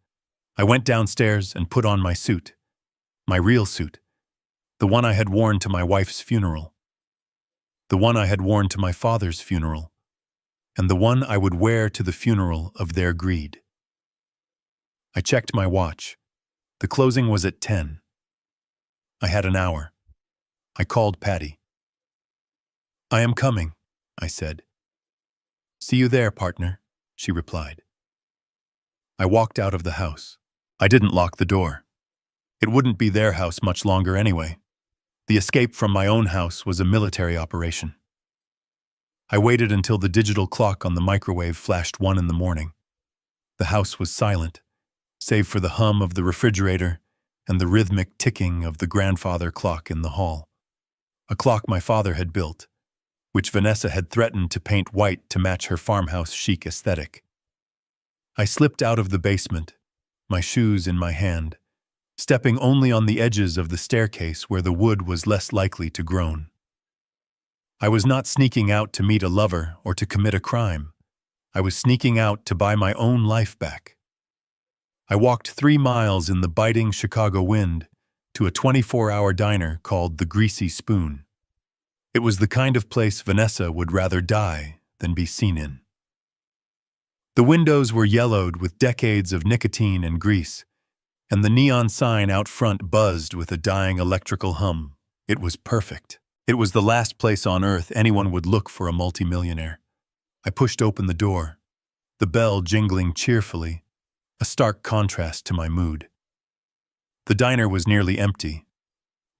I went downstairs and put on my suit. My real suit. The one I had worn to my wife's funeral. The one I had worn to my father's funeral. And the one I would wear to the funeral of their greed. I checked my watch. The closing was at 10. I had an hour. I called Patty. "I am coming," I said. "See you there, partner," she replied. I walked out of the house. I didn't lock the door. It wouldn't be their house much longer anyway. The escape from my own house was a military operation. I waited until the digital clock on the microwave flashed 1 in the morning. The house was silent, save for the hum of the refrigerator and the rhythmic ticking of the grandfather clock in the hall. A clock my father had built, which Vanessa had threatened to paint white to match her farmhouse chic aesthetic. I slipped out of the basement, my shoes in my hand, stepping only on the edges of the staircase where the wood was less likely to groan. I was not sneaking out to meet a lover or to commit a crime. I was sneaking out to buy my own life back. I walked 3 miles in the biting Chicago wind to a 24-hour diner called the Greasy Spoon. It was the kind of place Vanessa would rather die than be seen in. The windows were yellowed with decades of nicotine and grease, and the neon sign out front buzzed with a dying electrical hum. It was perfect. It was the last place on earth anyone would look for a multimillionaire. I pushed open the door, the bell jingling cheerfully, a stark contrast to my mood. The diner was nearly empty.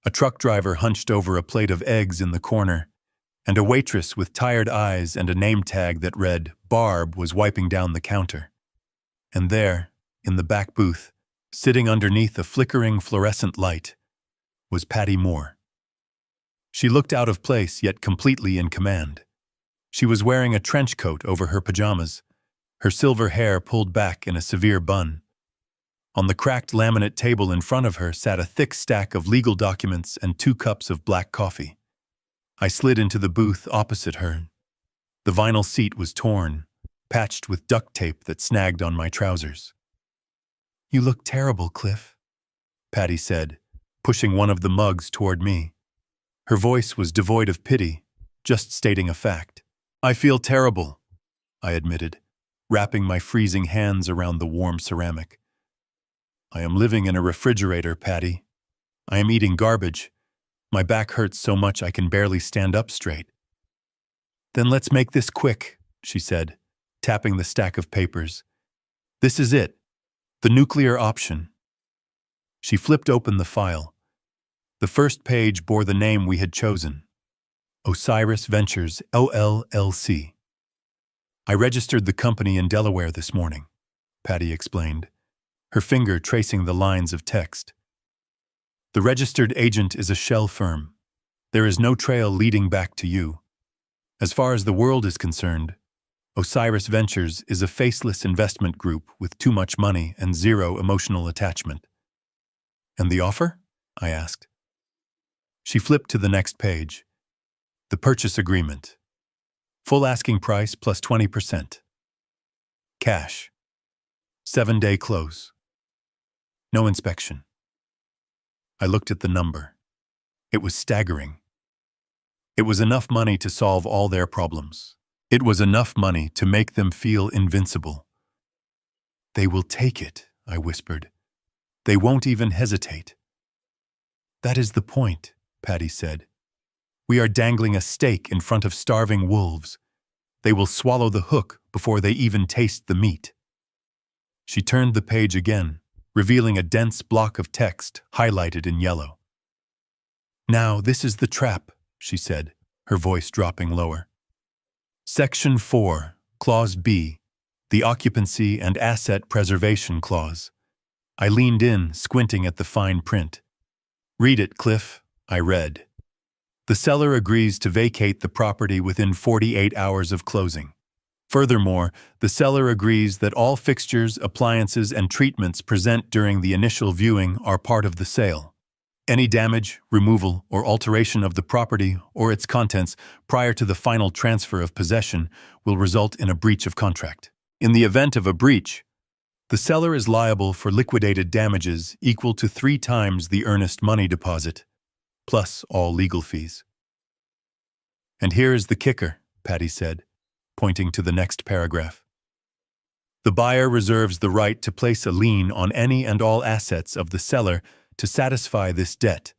A truck driver hunched over a plate of eggs in the corner, and a waitress with tired eyes and a name tag that read Barb was wiping down the counter. And there, in the back booth, sitting underneath a flickering fluorescent light, was Patty Moore. She looked out of place yet completely in command. She was wearing a trench coat over her pajamas, her silver hair pulled back in a severe bun. On the cracked laminate table in front of her sat a thick stack of legal documents and 2 cups of black coffee. I slid into the booth opposite her. The vinyl seat was torn, patched with duct tape that snagged on my trousers. "You look terrible, Cliff," Patty said, pushing one of the mugs toward me. Her voice was devoid of pity, just stating a fact. "I feel terrible," I admitted, wrapping my freezing hands around the warm ceramic. "I am living in a refrigerator, Patty. I am eating garbage. My back hurts so much I can barely stand up straight." "Then let's make this quick," she said, tapping the stack of papers. "This is it. The nuclear option." She flipped open the file. The first page bore the name we had chosen: Osiris Ventures, LLC. "I registered the company in Delaware this morning," Patty explained, her finger tracing the lines of text. "The registered agent is a shell firm. There is no trail leading back to you. As far as the world is concerned, Osiris Ventures is a faceless investment group with too much money and zero emotional attachment." "And the offer?" I asked. She flipped to the next page. "The purchase agreement. Full asking price plus 20%. Cash. 7-day close. No inspection." I looked at the number. It was staggering. It was enough money to solve all their problems. It was enough money to make them feel invincible. "They will take it," I whispered. "They won't even hesitate." "That is the point," Patty said. "We are dangling a steak in front of starving wolves. They will swallow the hook before they even taste the meat." She turned the page again, revealing a dense block of text highlighted in yellow. "Now this is the trap," she said, her voice dropping lower. "Section 4, Clause B, the Occupancy and Asset Preservation Clause." I leaned in, squinting at the fine print. "Read it, Cliff," I read. "The seller agrees to vacate the property within 48 hours of closing. Furthermore, the seller agrees that all fixtures, appliances, and treatments present during the initial viewing are part of the sale. Any damage, removal, or alteration of the property or its contents prior to the final transfer of possession will result in a breach of contract. In the event of a breach, the seller is liable for liquidated damages equal to 3 times the earnest money deposit, plus all legal fees." "And here is the kicker," Patty said, pointing to the next paragraph. "The buyer reserves the right to place a lien on any and all assets of the seller to satisfy this debt,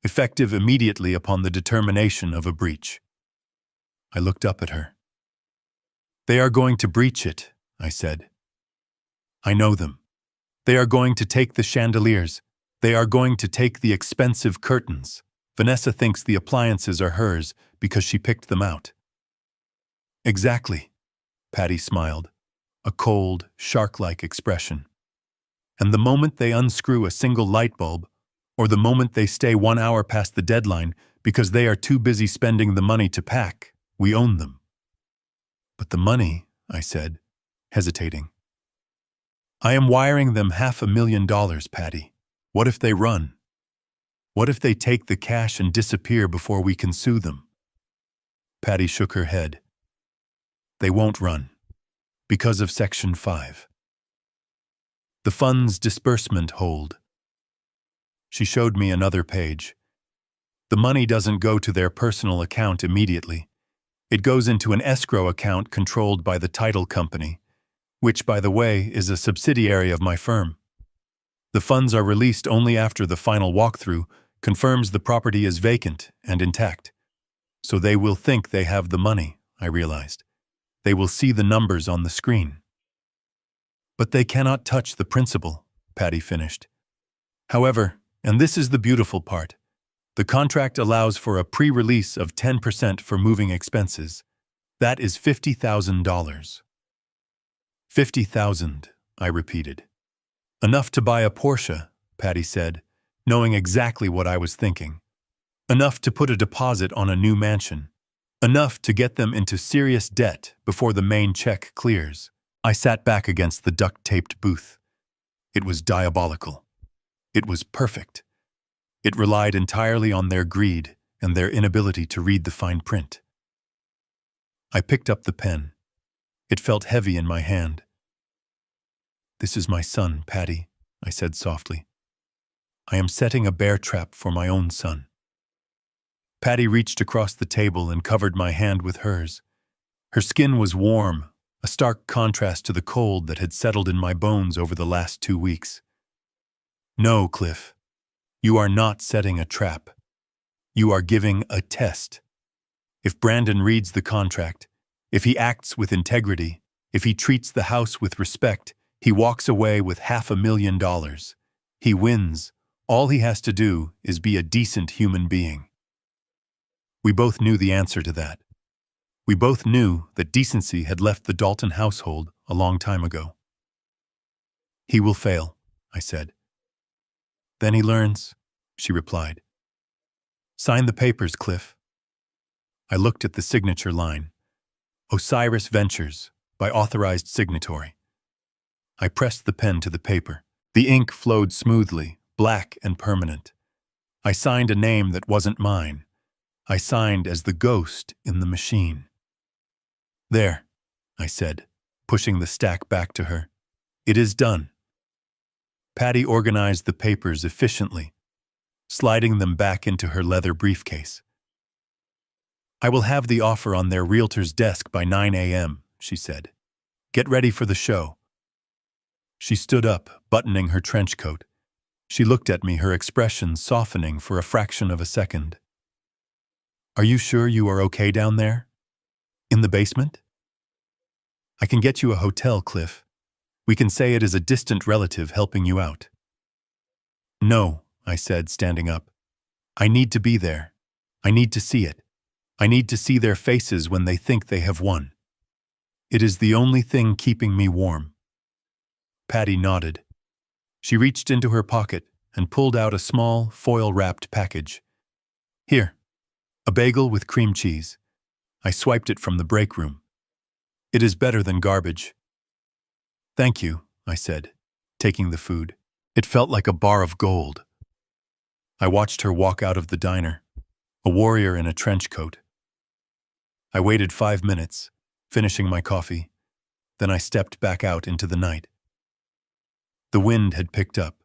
effective immediately upon the determination of a breach." I looked up at her. "They are going to breach it," I said. "I know them. They are going to take the chandeliers. They are going to take the expensive curtains. Vanessa thinks the appliances are hers because she picked them out." "Exactly," Patty smiled, a cold, shark-like expression. "And the moment they unscrew a single light bulb, or the moment they stay 1 hour past the deadline because they are too busy spending the money to pack, we own them." "But the money," I said, hesitating. "I am wiring them $500,000, Patty. What if they run? What if they take the cash and disappear before we can sue them?" Patty shook her head. "They won't run, because of Section 5. The fund's disbursement hold." She showed me another page. "The money doesn't go to their personal account immediately. It goes into an escrow account controlled by the title company, which, by the way, is a subsidiary of my firm. The funds are released only after the final walkthrough confirms the property is vacant and intact. So they will think they have the money," I realized. "They will see the numbers on the screen." "But they cannot touch the principal," Patty finished. "However, and this is the beautiful part, the contract allows for a pre-release of 10% for moving expenses. That is $50,000. $50,000, I repeated. "Enough to buy a Porsche," Patty said, knowing exactly what I was thinking. "Enough to put a deposit on a new mansion. Enough to get them into serious debt before the main check clears." I sat back against the duct-taped booth. It was diabolical. It was perfect. It relied entirely on their greed and their inability to read the fine print. I picked up the pen. It felt heavy in my hand. "This is my son, Patty," I said softly. "I am setting a bear trap for my own son." Patty reached across the table and covered my hand with hers. Her skin was warm, a stark contrast to the cold that had settled in my bones over the last 2 weeks. "No, Cliff. You are not setting a trap. You are giving a test. If Brandon reads the contract, if he acts with integrity, if he treats the house with respect, he walks away with $500,000. He wins. All he has to do is be a decent human being." We both knew the answer to that. We both knew that decency had left the Dalton household a long time ago. "He will fail," I said. "Then he learns," she replied. "Sign the papers, Cliff." I looked at the signature line. Osiris Ventures, by authorized signatory. I pressed the pen to the paper. The ink flowed smoothly, black and permanent. I signed a name that wasn't mine. I signed as the ghost in the machine. "There," I said, pushing the stack back to her. "It is done." Patty organized the papers efficiently, sliding them back into her leather briefcase. "I will have the offer on their realtor's desk by 9 a.m., she said. "Get ready for the show." She stood up, buttoning her trench coat. She looked at me, her expression softening for a fraction of a second. "Are you sure you are okay down there? In the basement?" "I can get you a hotel, Cliff. We can say it is a distant relative helping you out." "No," I said, standing up. "I need to be there. I need to see it. I need to see their faces when they think they have won. It is the only thing keeping me warm." Patty nodded. She reached into her pocket and pulled out a small, foil-wrapped package. "Here, a bagel with cream cheese." I swiped it from the break room. "It is better than garbage." "Thank you," I said, taking the food. It felt like a bar of gold. I watched her walk out of the diner, a warrior in a trench coat. I waited 5 minutes, finishing my coffee. Then I stepped back out into the night. The wind had picked up.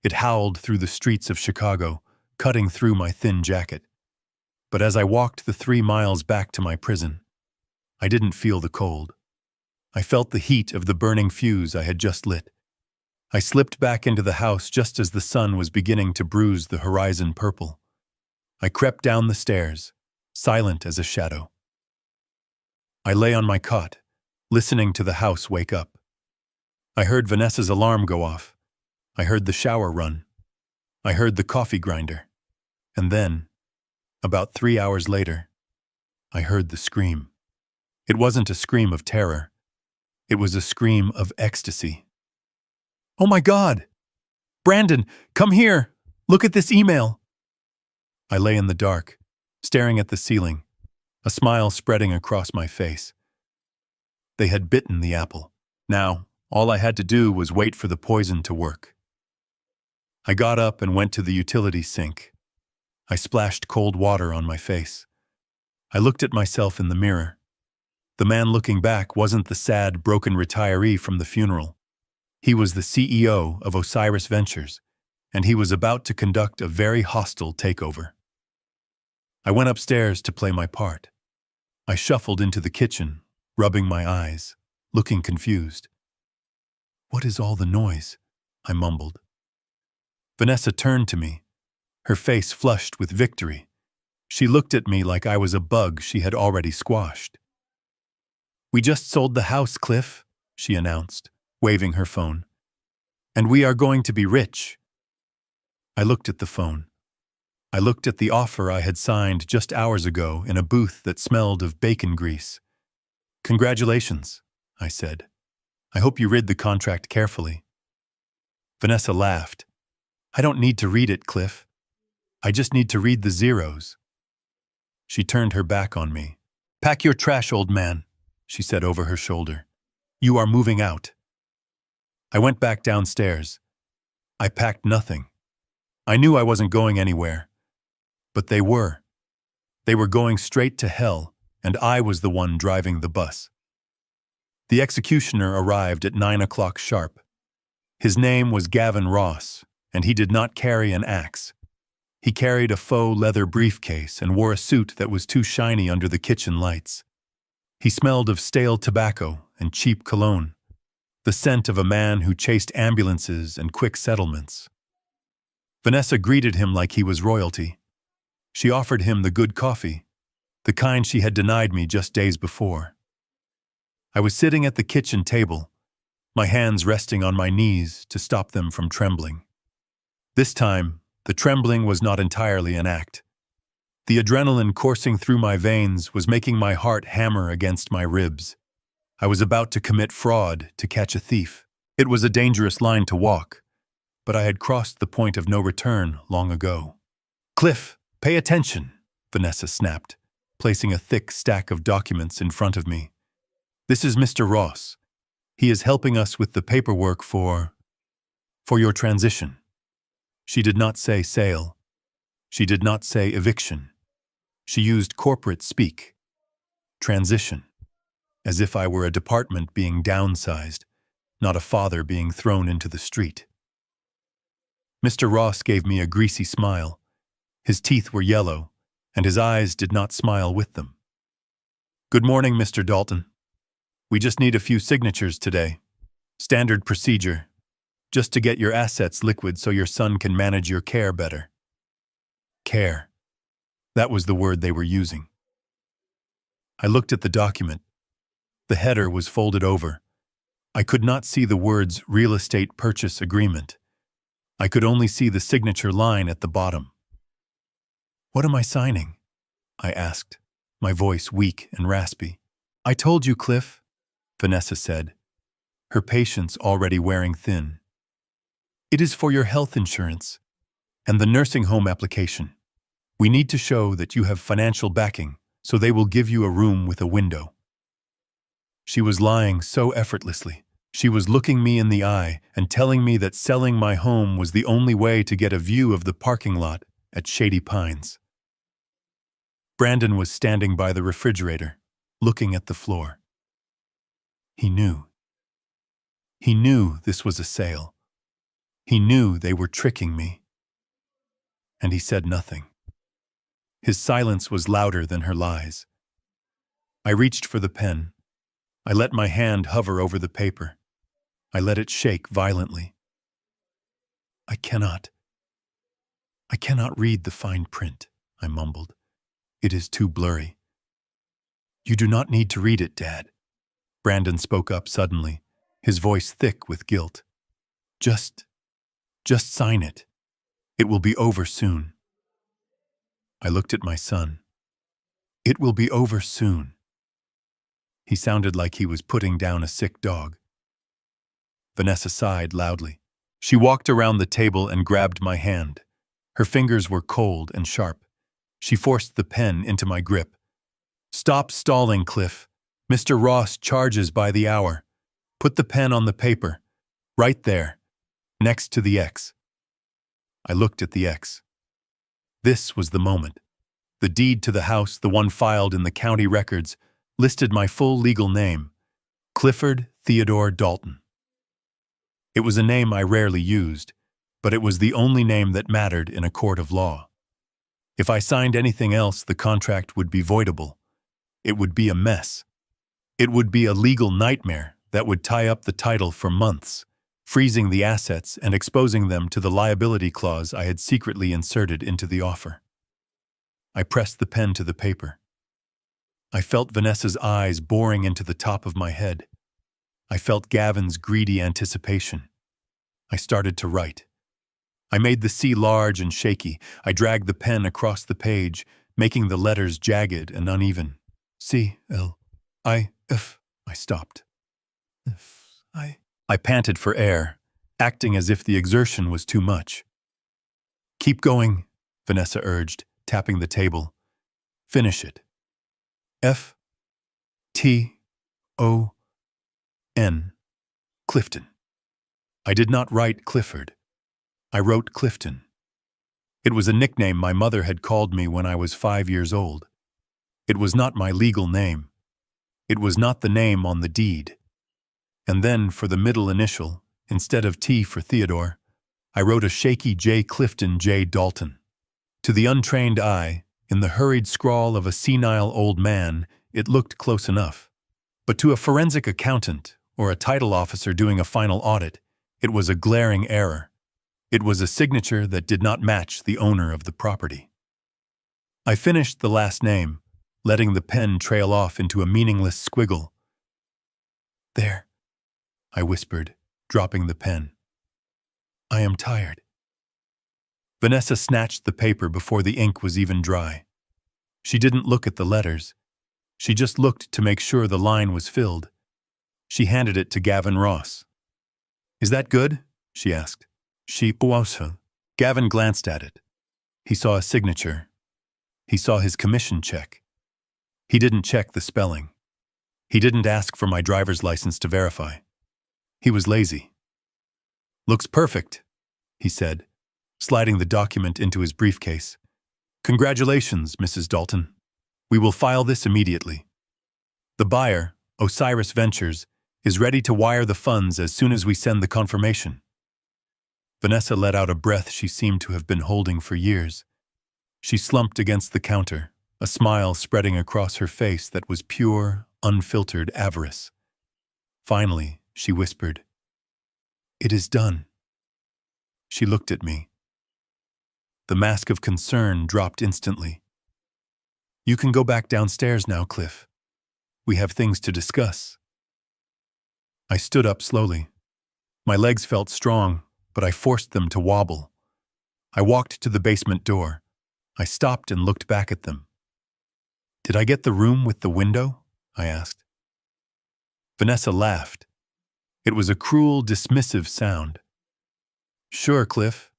It howled through the streets of Chicago, cutting through my thin jacket. But as I walked the 3 miles back to my prison, I didn't feel the cold. I felt the heat of the burning fuse I had just lit. I slipped back into the house just as the sun was beginning to bruise the horizon purple. I crept down the stairs, silent as a shadow. I lay on my cot, listening to the house wake up. I heard Vanessa's alarm go off. I heard the shower run. I heard the coffee grinder. And then, about 3 hours later, I heard the scream. It wasn't a scream of terror. It was a scream of ecstasy. "Oh my God! Brandon, come here! Look at this email!" I lay in the dark, staring at the ceiling, a smile spreading across my face. They had bitten the apple. Now, all I had to do was wait for the poison to work. I got up and went to the utility sink. I splashed cold water on my face. I looked at myself in the mirror. The man looking back wasn't the sad, broken retiree from the funeral. He was the CEO of Osiris Ventures, and he was about to conduct a very hostile takeover. I went upstairs to play my part. I shuffled into the kitchen, rubbing my eyes, looking confused. "What is all the noise?" I mumbled. Vanessa turned to me, her face flushed with victory. She looked at me like I was a bug she had already squashed. "We just sold the house, Cliff," she announced, waving her phone. "And we are going to be rich." I looked at the phone. I looked at the offer I had signed just hours ago in a booth that smelled of bacon grease. "Congratulations," I said. "I hope you read the contract carefully." Vanessa laughed. "I don't need to read it, Cliff. I just need to read the zeros." She turned her back on me. "Pack your trash, old man," she said over her shoulder. "You are moving out." I went back downstairs. I packed nothing. I knew I wasn't going anywhere. But they were. They were going straight to hell, and I was the one driving the bus. The executioner arrived at 9 o'clock sharp. His name was Gavin Ross, and he did not carry an axe. He carried a faux leather briefcase and wore a suit that was too shiny under the kitchen lights. He smelled of stale tobacco and cheap cologne, the scent of a man who chased ambulances and quick settlements. Vanessa greeted him like he was royalty. She offered him the good coffee, the kind she had denied me just days before. I was sitting at the kitchen table, my hands resting on my knees to stop them from trembling. This time, the trembling was not entirely an act. The adrenaline coursing through my veins was making my heart hammer against my ribs. I was about to commit fraud to catch a thief. It was a dangerous line to walk, but I had crossed the point of no return long ago. "Cliff, pay attention," Vanessa snapped, placing a thick stack of documents in front of me. "This is Mr. Ross. He is helping us with the paperwork for your transition." She did not say sale. She did not say eviction. She used corporate speak. Transition. As if I were a department being downsized, not a father being thrown into the street. Mr. Ross gave me a greasy smile. His teeth were yellow, and his eyes did not smile with them. "Good morning, Mr. Dalton. We just need a few signatures today. Standard procedure. Just to get your assets liquid so your son can manage your care better." Care. That was the word they were using. I looked at the document. The header was folded over. I could not see the words real estate purchase agreement. I could only see the signature line at the bottom. "What am I signing?" I asked, my voice weak and raspy. "I told you, Cliff," Vanessa said, her patience already wearing thin. "It is for your health insurance and the nursing home application. We need to show that you have financial backing, so they will give you a room with a window." She was lying so effortlessly. She was looking me in the eye and telling me that selling my home was the only way to get a view of the parking lot at Shady Pines. Brandon was standing by the refrigerator, looking at the floor. He knew. He knew this was a sale. He knew they were tricking me. And he said nothing. His silence was louder than her lies. I reached for the pen. I let my hand hover over the paper. I let it shake violently. I cannot read the fine print," I mumbled. "It is too blurry." "You do not need to read it, Dad." Brandon spoke up suddenly, his voice thick with guilt. Just sign it. It will be over soon." I looked at my son. "It will be over soon." He sounded like he was putting down a sick dog. Vanessa sighed loudly. She walked around the table and grabbed my hand. Her fingers were cold and sharp. She forced the pen into my grip. "Stop stalling, Cliff. Mr. Ross charges by the hour. Put the pen on the paper. Right there. Next to the X." I looked at the X. This was the moment. The deed to the house, the one filed in the county records, listed my full legal name, Clifford Theodore Dalton. It was a name I rarely used, but it was the only name that mattered in a court of law. If I signed anything else, the contract would be voidable. It would be a mess. It would be a legal nightmare that would tie up the title for months, freezing the assets and exposing them to the liability clause I had secretly inserted into the offer. I pressed the pen to the paper. I felt Vanessa's eyes boring into the top of my head. I felt Gavin's greedy anticipation. I started to write. I made the C large and shaky. I dragged the pen across the page, making the letters jagged and uneven. C-L-I-F. I stopped. I panted for air, acting as if the exertion was too much. "Keep going," Vanessa urged, tapping the table. "Finish it. F-T-O-N. Clifton." I did not write Clifford. I wrote Clifton. It was a nickname my mother had called me when I was 5 years old. It was not my legal name. It was not the name on the deed. And then, for the middle initial, instead of T for Theodore, I wrote a shaky J. Clifton J. Dalton. To the untrained eye, in the hurried scrawl of a senile old man, it looked close enough. But to a forensic accountant or a title officer doing a final audit, it was a glaring error. It was a signature that did not match the owner of the property. I finished the last name, letting the pen trail off into a meaningless squiggle. "There," I whispered, dropping the pen. "I am tired." Vanessa snatched the paper before the ink was even dry. She didn't look at the letters. She just looked to make sure the line was filled. She handed it to Gavin Ross. "Is that good?" she asked. Gavin glanced at it. He saw a signature. He saw his commission check. He didn't check the spelling. He didn't ask for my driver's license to verify. He was lazy. "Looks perfect," he said, sliding the document into his briefcase. "Congratulations, Mrs. Dalton. We will file this immediately. The buyer, Osiris Ventures, is ready to wire the funds as soon as we send the confirmation." Vanessa let out a breath she seemed to have been holding for years. She slumped against the counter, a smile spreading across her face that was pure, unfiltered avarice. Finally, she whispered, "It is done." She looked at me. The mask of concern dropped instantly. "You can go back downstairs now, Cliff. We have things to discuss." I stood up slowly. My legs felt strong, but I forced them to wobble. I walked to the basement door. I stopped and looked back at them. "Did I get the room with the window?" I asked. Vanessa laughed. It was a cruel, dismissive sound. "Sure, Cliff.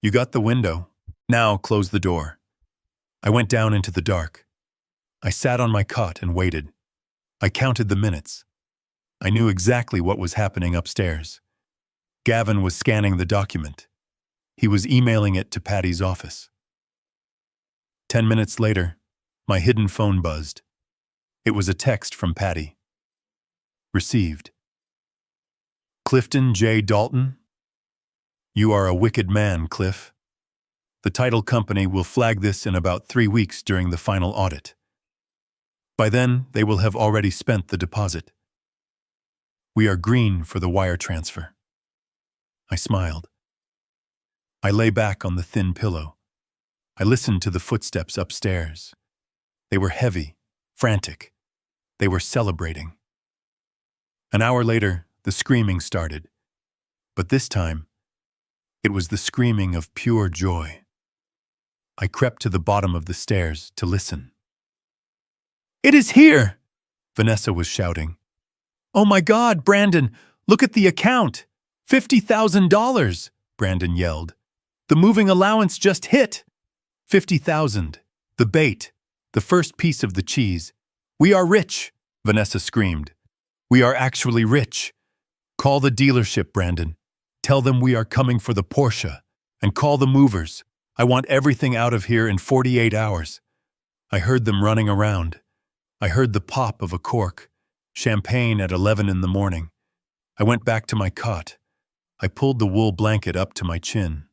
You got the window. Now close the door." I went down into the dark. I sat on my cot and waited. I counted the minutes. I knew exactly what was happening upstairs. Gavin was scanning the document. He was emailing it to Patty's office. 10 minutes later, my hidden phone buzzed. It was a text from Patty. Received. "Clifton J. Dalton? You are a wicked man, Cliff. The title company will flag this in about 3 weeks during the final audit. By then, they will have already spent the deposit. We are green for the wire transfer." I smiled. I lay back on the thin pillow. I listened to the footsteps upstairs. They were heavy, frantic. They were celebrating. An hour later, the screaming started. But this time, it was the screaming of pure joy. I crept to the bottom of the stairs to listen. "It is here!" Vanessa was shouting. "Oh my God, Brandon, look at the account! $50,000, Brandon yelled. "The moving allowance just hit! 50,000. The bait. The first piece of the cheese. We are rich," Vanessa screamed. "We are actually rich. Call the dealership, Brandon. Tell them we are coming for the Porsche. And call the movers. I want everything out of here in 48 hours. I heard them running around. I heard the pop of a cork. Champagne at 11 in the morning. I went back to my cot. I pulled the wool blanket up to my chin.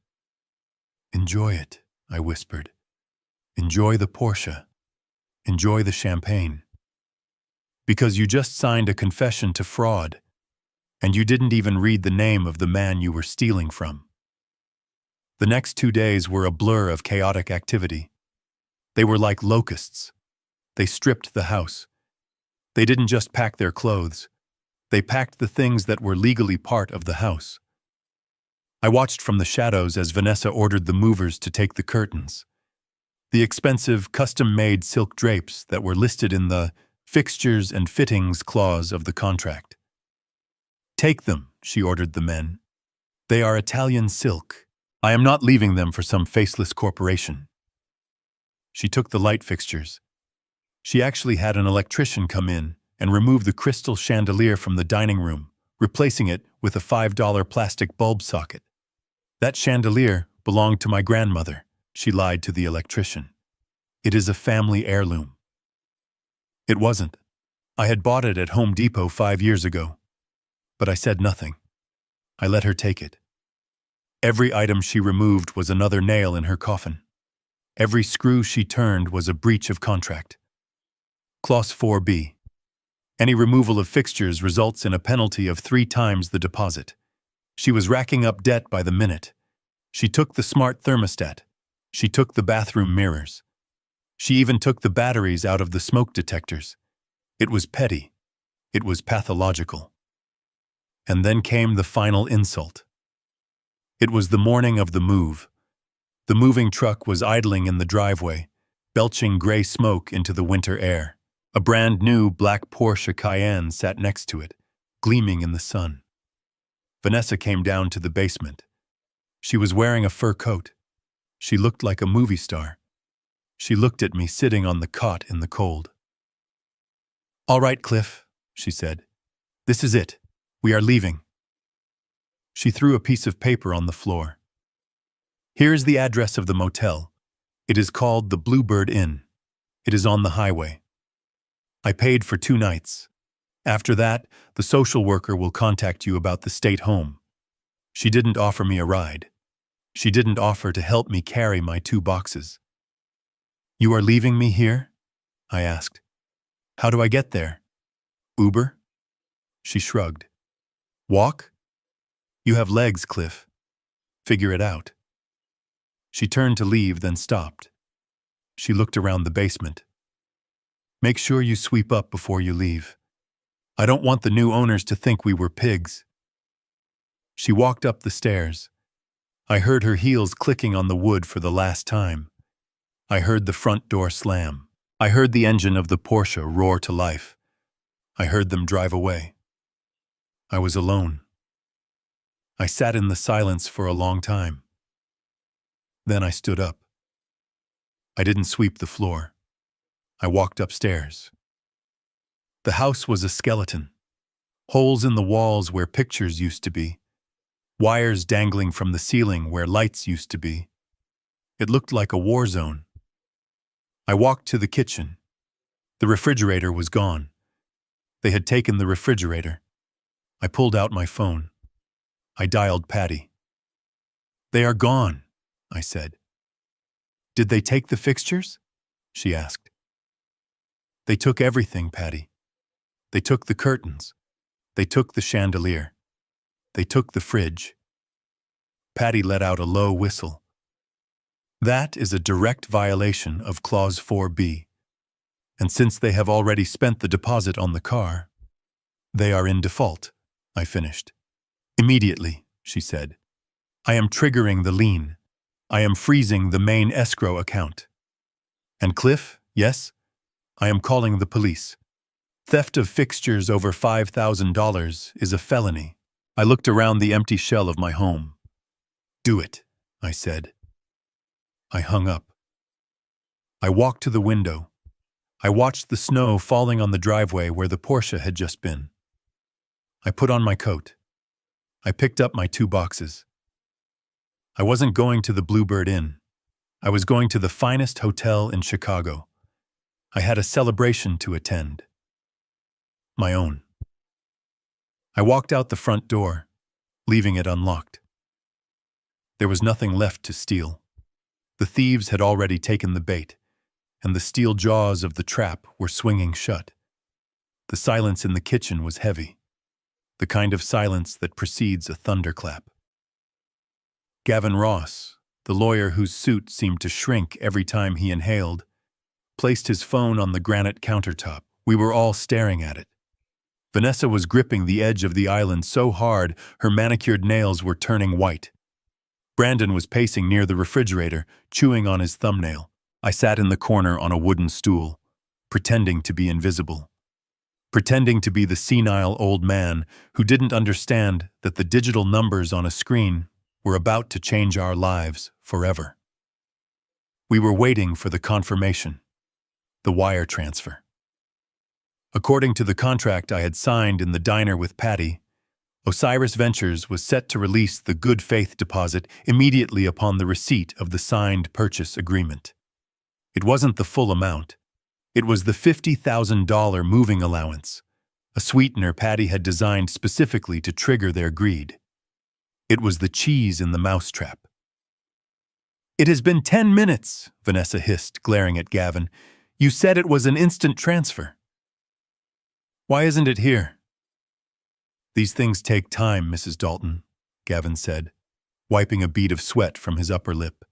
"Enjoy it," I whispered. "Enjoy the Porsche. Enjoy the champagne. Because you just signed a confession to fraud, and you didn't even read the name of the man you were stealing from." The next 2 days were a blur of chaotic activity. They were like locusts. They stripped the house. They didn't just pack their clothes. They packed the things that were legally part of the house. I watched from the shadows as Vanessa ordered the movers to take the curtains. The expensive, custom-made silk drapes that were listed in the fixtures and fittings clause of the contract. "Take them," she ordered the men. "They are Italian silk. I am not leaving them for some faceless corporation." She took the light fixtures. She actually had an electrician come in and remove the crystal chandelier from the dining room, replacing it with a $5 plastic bulb socket. That chandelier belonged to my grandmother, she lied to the electrician. It is a family heirloom. It wasn't. I had bought it at Home Depot 5 years ago. But I said nothing. I let her take it. Every item she removed was another nail in her coffin. Every screw she turned was a breach of contract. Clause 4B. Any removal of fixtures results in a penalty of 3 times the deposit. She was racking up debt by the minute. She took the smart thermostat. She took the bathroom mirrors. She even took the batteries out of the smoke detectors. It was petty. It was pathological. And then came the final insult. It was the morning of the move. The moving truck was idling in the driveway, belching gray smoke into the winter air. A brand new black Porsche Cayenne sat next to it, gleaming in the sun. Vanessa came down to the basement. She was wearing a fur coat. She looked like a movie star. She looked at me sitting on the cot in the cold. "All right, Cliff," she said. "This is it. We are leaving." She threw a piece of paper on the floor. "Here is the address of the motel. It is called the Bluebird Inn. It is on the highway. I paid for 2 nights. After that, the social worker will contact you about the state home." She didn't offer me a ride. She didn't offer to help me carry my 2 boxes. "You are leaving me here?" I asked. "How do I get there? Uber?" She shrugged. "Walk? You have legs, Cliff. Figure it out." She turned to leave, then stopped. She looked around the basement. "Make sure you sweep up before you leave. I don't want the new owners to think we were pigs." She walked up the stairs. I heard her heels clicking on the wood for the last time. I heard the front door slam. I heard the engine of the Porsche roar to life. I heard them drive away. I was alone. I sat in the silence for a long time. Then I stood up. I didn't sweep the floor. I walked upstairs. The house was a skeleton. Holes in the walls where pictures used to be. Wires dangling from the ceiling where lights used to be. It looked like a war zone. I walked to the kitchen. The refrigerator was gone. They had taken the refrigerator. I pulled out my phone. I dialed Patty. "They are gone," I said. "Did they take the fixtures?" she asked. "They took everything, Patty. They took the curtains. They took the chandelier. They took the fridge." Patty let out a low whistle. "That is a direct violation of Clause 4B. And since they have already spent the deposit on the car, they are in default," I finished. "Immediately," she said. "I am triggering the lien. I am freezing the main escrow account. And Cliff, yes, I am calling the police. Theft of fixtures over $5,000 is a felony." I looked around the empty shell of my home. "Do it," I said. I hung up. I walked to the window. I watched the snow falling on the driveway where the Porsche had just been. I put on my coat. I picked up my 2 boxes. I wasn't going to the Bluebird Inn. I was going to the finest hotel in Chicago. I had a celebration to attend. My own. I walked out the front door, leaving it unlocked. There was nothing left to steal. The thieves had already taken the bait, and the steel jaws of the trap were swinging shut. The silence in the kitchen was heavy, the kind of silence that precedes a thunderclap. Gavin Ross, the lawyer whose suit seemed to shrink every time he inhaled, placed his phone on the granite countertop. We were all staring at it. Vanessa was gripping the edge of the island so hard her manicured nails were turning white. Brandon was pacing near the refrigerator, chewing on his thumbnail. I sat in the corner on a wooden stool, pretending to be invisible. Pretending to be the senile old man who didn't understand that the digital numbers on a screen were about to change our lives forever. We were waiting for the confirmation, the wire transfer. According to the contract I had signed in the diner with Patty, Osiris Ventures was set to release the good faith deposit immediately upon the receipt of the signed purchase agreement. It wasn't the full amount. It was the $50,000 moving allowance, a sweetener Patty had designed specifically to trigger their greed. It was the cheese in the mousetrap. "It has been 10 minutes, Vanessa hissed, glaring at Gavin. "You said it was an instant transfer." "Why isn't it here?" "These things take time, Mrs. Dalton," Gavin said, wiping a bead of sweat from his upper lip.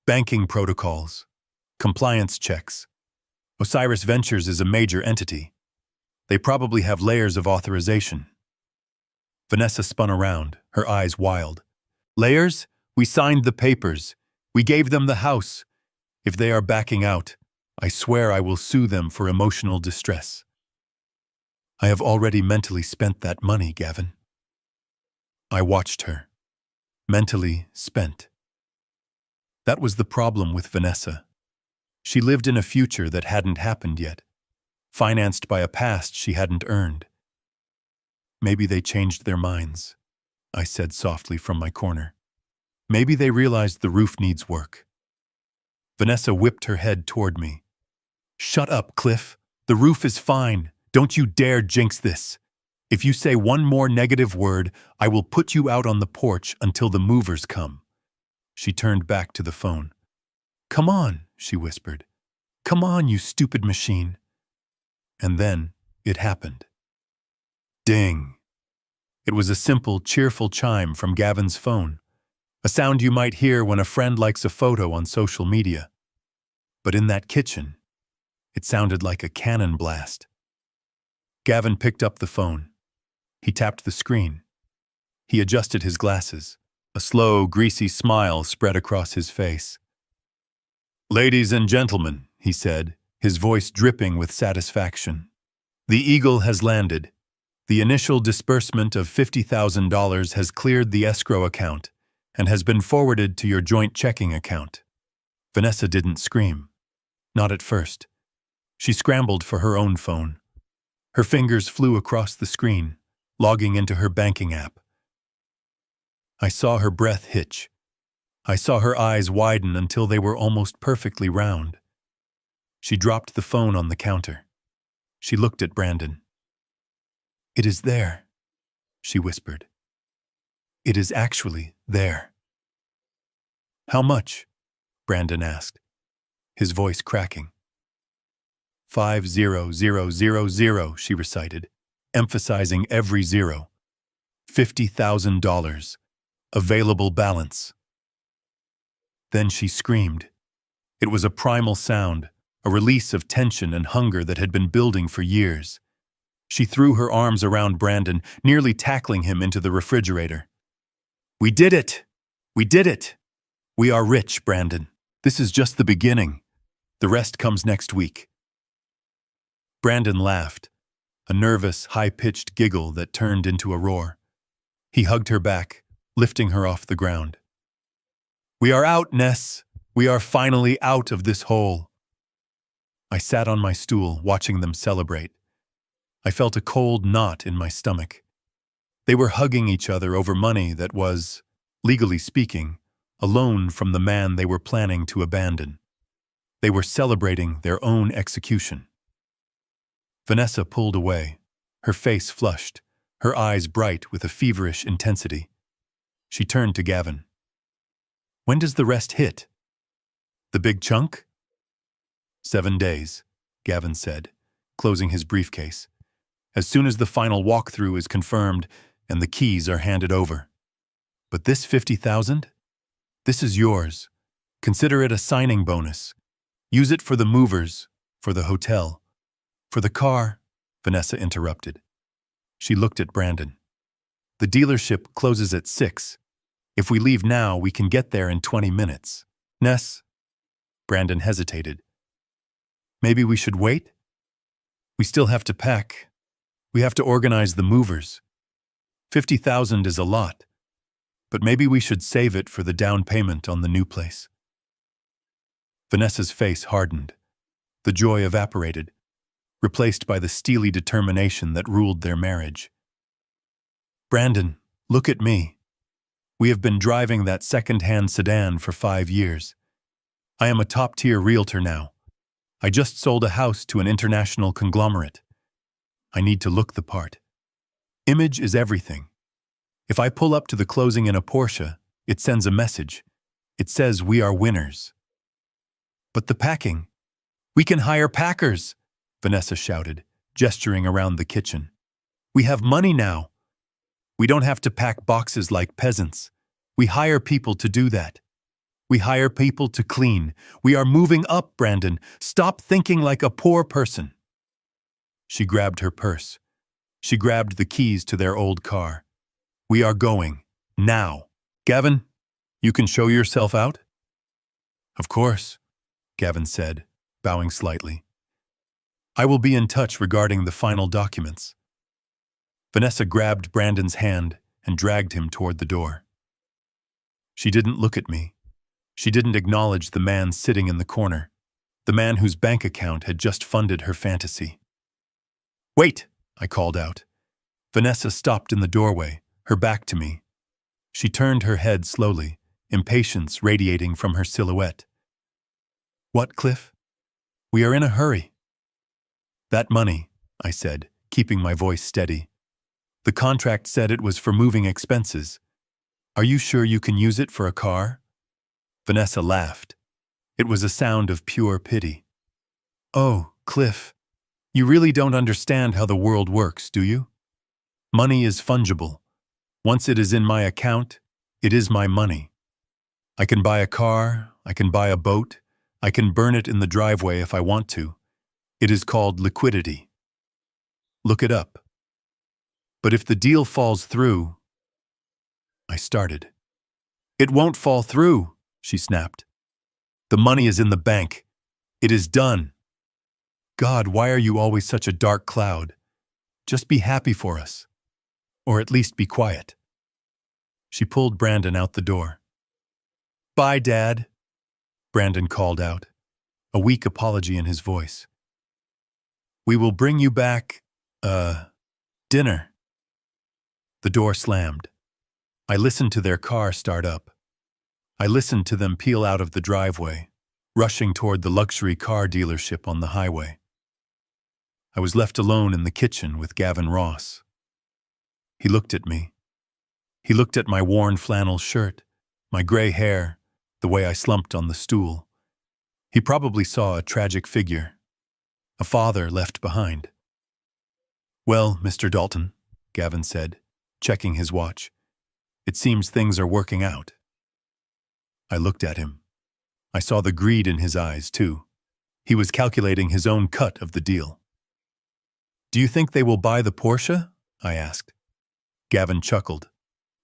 "Banking protocols, compliance checks. Osiris Ventures is a major entity. They probably have layers of authorization." Vanessa spun around, her eyes wild. "Layers? We signed the papers. We gave them the house. If they are backing out, I swear I will sue them for emotional distress." "I have already mentally spent that money, Gavin." I watched her. Mentally spent. That was the problem with Vanessa. She lived in a future that hadn't happened yet, financed by a past she hadn't earned. "Maybe they changed their minds," I said softly from my corner. "Maybe they realized the roof needs work." Vanessa whipped her head toward me. "Shut up, Cliff. The roof is fine. Don't you dare jinx this. If you say one more negative word, I will put you out on the porch until the movers come." She turned back to the phone. "Come on," she whispered. "Come on, you stupid machine." And then it happened. Ding. It was a simple, cheerful chime from Gavin's phone, a sound you might hear when a friend likes a photo on social media. But in that kitchen, it sounded like a cannon blast. Gavin picked up the phone. He tapped the screen. He adjusted his glasses. A slow, greasy smile spread across his face. "Ladies and gentlemen," he said, his voice dripping with satisfaction. "The Eagle has landed. The initial disbursement of $50,000 has cleared the escrow account and has been forwarded to your joint checking account." Vanessa didn't scream. Not at first. She scrambled for her own phone. Her fingers flew across the screen, logging into her banking app. I saw her breath hitch. I saw her eyes widen until they were almost perfectly round. She dropped the phone on the counter. She looked at Brandon. "It is there," she whispered. "It is actually there." "How much?" Brandon asked, his voice cracking. 50,000, she recited, emphasizing every zero. $50,000. Available balance. Then she screamed. It was a primal sound, a release of tension and hunger that had been building for years. She threw her arms around Brandon, nearly tackling him into the refrigerator. "We did it! We did it! We are rich, Brandon. This is just the beginning. The rest comes next week." Brandon laughed, a nervous, high-pitched giggle that turned into a roar. He hugged her back, lifting her off the ground. "We are out, Ness. We are finally out of this hole." I sat on my stool, watching them celebrate. I felt a cold knot in my stomach. They were hugging each other over money that was, legally speaking, a loan from the man they were planning to abandon. They were celebrating their own execution. Vanessa pulled away, her face flushed, her eyes bright with a feverish intensity. She turned to Gavin. "When does the rest hit? The big chunk?" 7 days, Gavin said, closing his briefcase. "As soon as the final walkthrough is confirmed and the keys are handed over. But this 50,000? This is yours. Consider it a signing bonus. Use it for the movers, for the hotel. For the car," Vanessa interrupted. She looked at Brandon. "The dealership closes at 6. If we leave now, we can get there in 20 minutes. Ness?" Brandon hesitated. "Maybe we should wait? We still have to pack. We have to organize the movers. 50,000 is a lot, but maybe we should save it for the down payment on the new place." Vanessa's face hardened. The joy evaporated, replaced by the steely determination that ruled their marriage. Brandon, look at me. We have been driving that second-hand sedan for 5 years. I am a top-tier realtor now. I just sold a house to an international conglomerate. I need to look the part. Image is everything. If I pull up to the closing in a Porsche, it sends a message. It says we are winners. But the packing. We can hire packers, Vanessa shouted, gesturing around the kitchen. We have money now. We don't have to pack boxes like peasants. We hire people to do that. We hire people to clean. We are moving up, Brandon. Stop thinking like a poor person. She grabbed her purse. She grabbed the keys to their old car. We are going. Now. Gavin, you can show yourself out? Of course, Gavin said, bowing slightly. I will be in touch regarding the final documents. Vanessa grabbed Brandon's hand and dragged him toward the door. She didn't look at me. She didn't acknowledge the man sitting in the corner, the man whose bank account had just funded her fantasy. Wait, I called out. Vanessa stopped in the doorway, her back to me. She turned her head slowly, impatience radiating from her silhouette. What, Cliff? We are in a hurry. That money, I said, keeping my voice steady. The contract said it was for moving expenses. Are you sure you can use it for a car? Vanessa laughed. It was a sound of pure pity. Oh, Cliff, you really don't understand how the world works, do you? Money is fungible. Once it is in my account, it is my money. I can buy a car, I can buy a boat, I can burn it in the driveway if I want to. It is called liquidity. Look it up. But if the deal falls through, I started. It won't fall through, she snapped. The money is in the bank. It is done. God, why are you always such a dark cloud? Just be happy for us. Or at least be quiet. She pulled Brandon out the door. Bye, Dad, Brandon called out, a weak apology in his voice. We will bring you back, dinner. The door slammed. I listened to their car start up. I listened to them peel out of the driveway, rushing toward the luxury car dealership on the highway. I was left alone in the kitchen with Gavin Ross. He looked at me. He looked at my worn flannel shirt, my gray hair, the way I slumped on the stool. He probably saw a tragic figure, a father left behind. Well, Mr. Dalton, Gavin said, checking his watch. It seems things are working out. I looked at him. I saw the greed in his eyes, too. He was calculating his own cut of the deal. Do you think they will buy the Porsche? I asked. Gavin chuckled.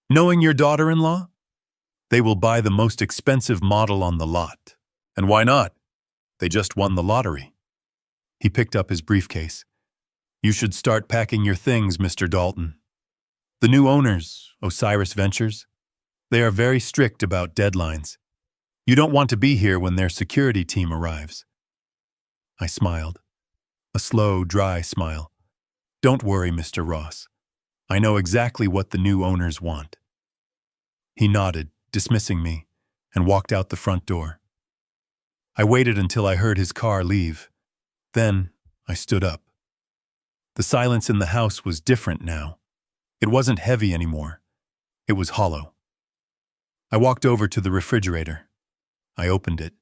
Knowing your daughter-in-law? They will buy the most expensive model on the lot. And why not? They just won the lottery. He picked up his briefcase. You should start packing your things, Mr. Dalton. The new owners, Osiris Ventures, they are very strict about deadlines. You don't want to be here when their security team arrives. I smiled. A slow, dry smile. Don't worry, Mr. Ross. I know exactly what the new owners want. He nodded, dismissing me, and walked out the front door. I waited until I heard his car leave. Then I stood up. The silence in the house was different now. It wasn't heavy anymore. It was hollow. I walked over to the refrigerator. I opened it.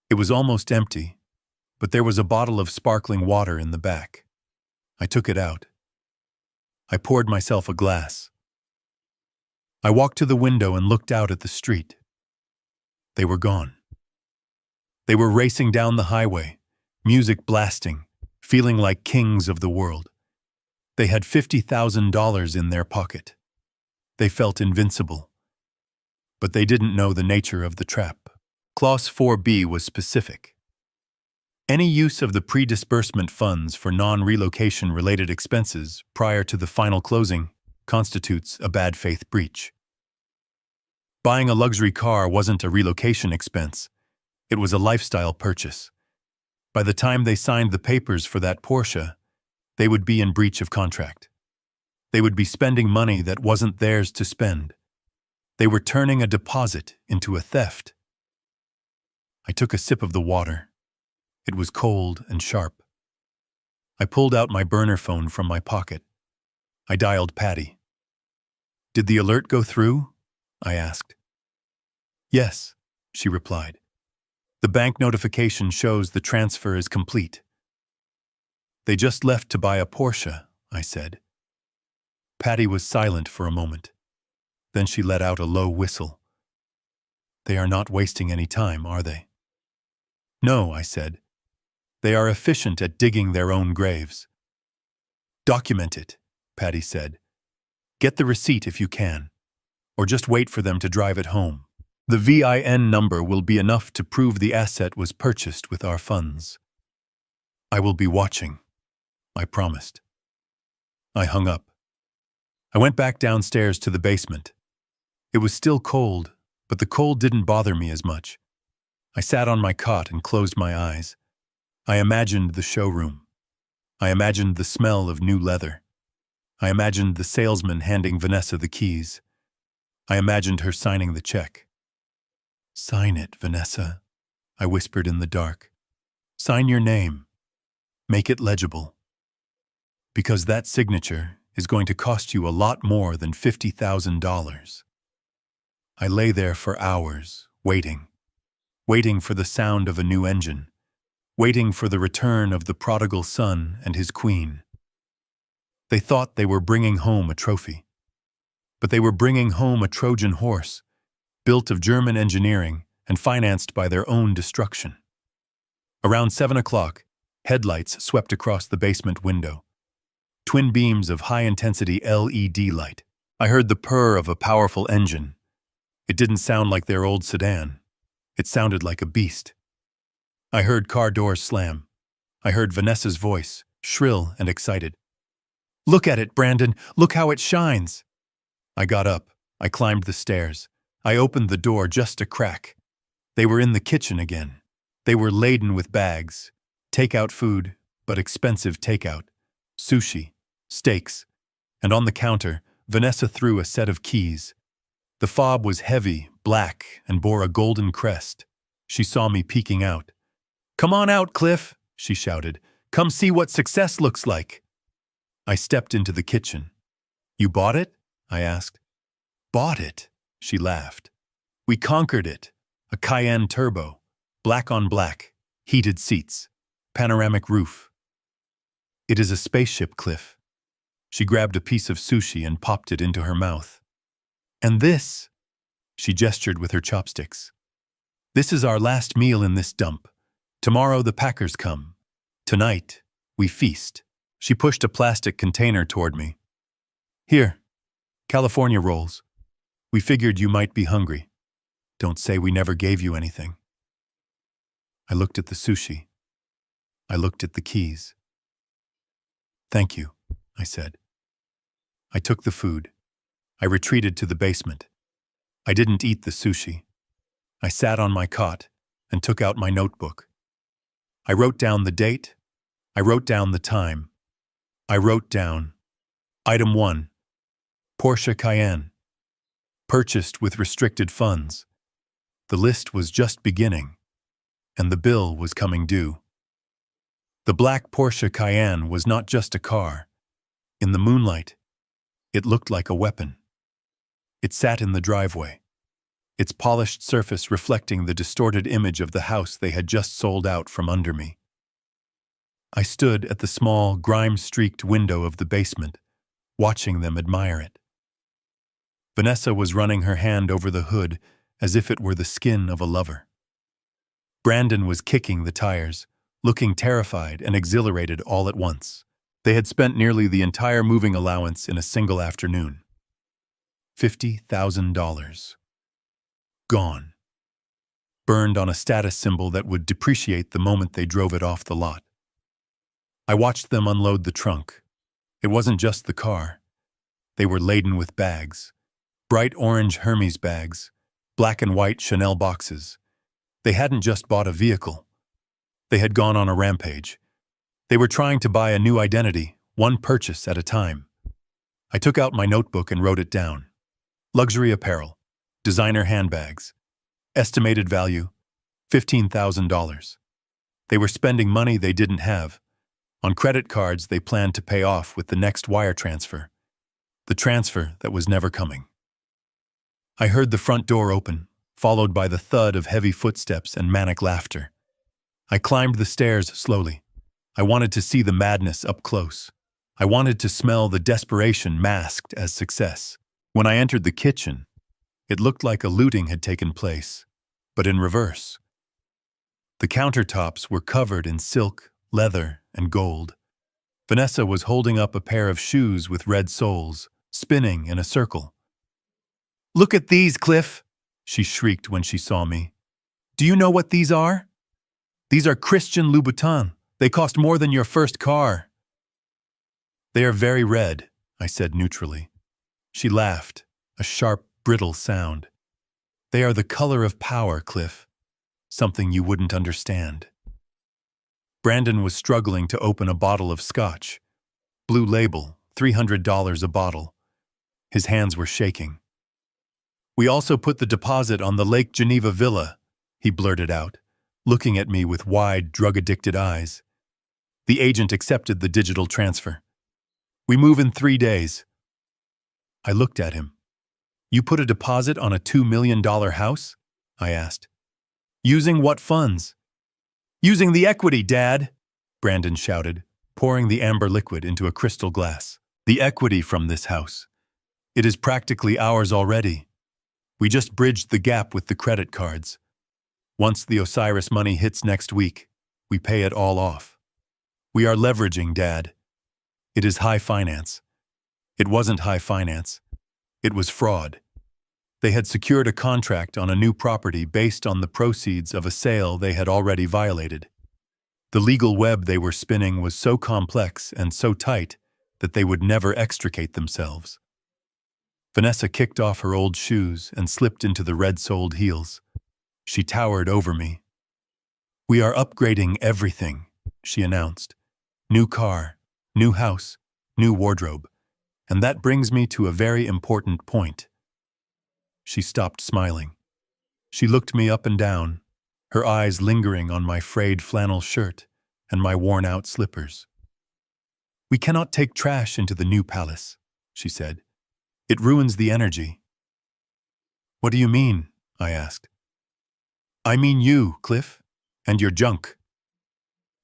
It was almost empty, but there was a bottle of sparkling water in the back. I took it out. I poured myself a glass. I walked to the window and looked out at the street. They were gone. They were racing down the highway, music blasting, feeling like kings of the world. They had $50,000 in their pocket. They felt invincible. But they didn't know the nature of the trap. Clause 4B was specific. Any use of the pre-disbursement funds for non-relocation-related expenses prior to the final closing constitutes a bad faith breach. Buying a luxury car wasn't a relocation expense. It was a lifestyle purchase. By the time they signed the papers for that Porsche, they would be in breach of contract. They would be spending money that wasn't theirs to spend. They were turning a deposit into a theft. I took a sip of the water. It was cold and sharp. I pulled out my burner phone from my pocket. I dialed Patty. "Did the alert go through?" I asked. "Yes," she replied. "The bank notification shows the transfer is complete." "They just left to buy a Porsche," I said. Patty was silent for a moment. Then she let out a low whistle. "They are not wasting any time, are they?" "No," I said. "They are efficient at digging their own graves." "Document it," Patty said. "Get the receipt if you can, or just wait for them to drive it home. The VIN number will be enough to prove the asset was purchased with our funds." "I will be watching," I promised. I hung up. I went back downstairs to the basement. It was still cold, but the cold didn't bother me as much. I sat on my cot and closed my eyes. I imagined the showroom. I imagined the smell of new leather. I imagined the salesman handing Vanessa the keys. I imagined her signing the check. "Sign it, Vanessa," I whispered in the dark. "Sign your name. Make it legible. Because that signature is going to cost you a lot more than $50,000. I lay there for hours, waiting for the sound of a new engine, waiting for the return of the prodigal son and his queen. They thought they were bringing home a trophy, but they were bringing home a Trojan horse, built of German engineering and financed by their own destruction. Around 7 o'clock, headlights swept across the basement window. Twin beams of high-intensity LED light. I heard the purr of a powerful engine. It didn't sound like their old sedan. It sounded like a beast. I heard car doors slam. I heard Vanessa's voice, shrill and excited. "Look at it, Brandon! Look how it shines!" I got up. I climbed the stairs. I opened the door just a crack. They were in the kitchen again. They were laden with bags. Takeout food, but expensive takeout. Sushi, steaks, and on the counter, Vanessa threw a set of keys. The fob was heavy, black, and bore a golden crest. She saw me peeking out. "Come on out, Cliff," she shouted. "Come see what success looks like." I stepped into the kitchen. "You bought it?" I asked. "Bought it?" she laughed. "We conquered it. A Cayenne turbo, black on black, heated seats, panoramic roof. It is a spaceship, Cliff." She grabbed a piece of sushi and popped it into her mouth. "And this," she gestured with her chopsticks. "This is our last meal in this dump. Tomorrow the packers come. Tonight, we feast." She pushed a plastic container toward me. "Here, California rolls. We figured you might be hungry. Don't say we never gave you anything." I looked at the sushi. I looked at the keys. "Thank you," I said. I took the food. I retreated to the basement. I didn't eat the sushi. I sat on my cot and took out my notebook. I wrote down the date. I wrote down the time. I wrote down Item 1, Porsche Cayenne, purchased with restricted funds. The list was just beginning, and the bill was coming due. The black Porsche Cayenne was not just a car. In the moonlight, it looked like a weapon. It sat in the driveway, its polished surface reflecting the distorted image of the house they had just sold out from under me. I stood at the small, grime-streaked window of the basement, watching them admire it. Vanessa was running her hand over the hood as if it were the skin of a lover. Brandon was kicking the tires, looking terrified and exhilarated all at once. They had spent nearly the entire moving allowance in a single afternoon. $50,000. Gone. Burned on a status symbol that would depreciate the moment they drove it off the lot. I watched them unload the trunk. It wasn't just the car. They were laden with bags. Bright orange Hermes bags, black and white Chanel boxes. They hadn't just bought a vehicle. They had gone on a rampage. They were trying to buy a new identity, one purchase at a time. I took out my notebook and wrote it down. Luxury apparel, designer handbags, estimated value, $15,000. They were spending money they didn't have. On credit cards they planned to pay off with the next wire transfer. The transfer that was never coming. I heard the front door open, followed by the thud of heavy footsteps and manic laughter. I climbed the stairs slowly. I wanted to see the madness up close. I wanted to smell the desperation masked as success. When I entered the kitchen, it looked like a looting had taken place, but in reverse. The countertops were covered in silk, leather, and gold. Vanessa was holding up a pair of shoes with red soles, spinning in a circle. "Look at these, Cliff!" she shrieked when she saw me. "Do you know what these are? These are Christian Louboutins. They cost more than your first car." "They are very red," I said neutrally. She laughed, a sharp, brittle sound. "They are the color of power, Cliff. Something you wouldn't understand." Brandon was struggling to open a bottle of scotch. Blue label, $300 a bottle. His hands were shaking. "We also put the deposit on the Lake Geneva villa," he blurted out, looking at me with wide, drug-addicted eyes. "The agent accepted the digital transfer. We move in 3 days." I looked at him. "You put a deposit on a $2 million house?" I asked. "Using what funds?" "Using the equity, Dad," Brandon shouted, pouring the amber liquid into a crystal glass. "The equity from this house. It is practically ours already. We just bridged the gap with the credit cards. Once the Osiris money hits next week, we pay it all off. We are leveraging, Dad. It is high finance." It wasn't high finance. It was fraud. They had secured a contract on a new property based on the proceeds of a sale they had already violated. The legal web they were spinning was so complex and so tight that they would never extricate themselves. Vanessa kicked off her old shoes and slipped into the red-soled heels. She towered over me. "We are upgrading everything," she announced. "New car, new house, new wardrobe. And that brings me to a very important point." She stopped smiling. She looked me up and down, her eyes lingering on my frayed flannel shirt and my worn-out slippers. "We cannot take trash into the new palace," she said. "It ruins the energy." "What do you mean?" I asked. "I mean you, Cliff, and your junk."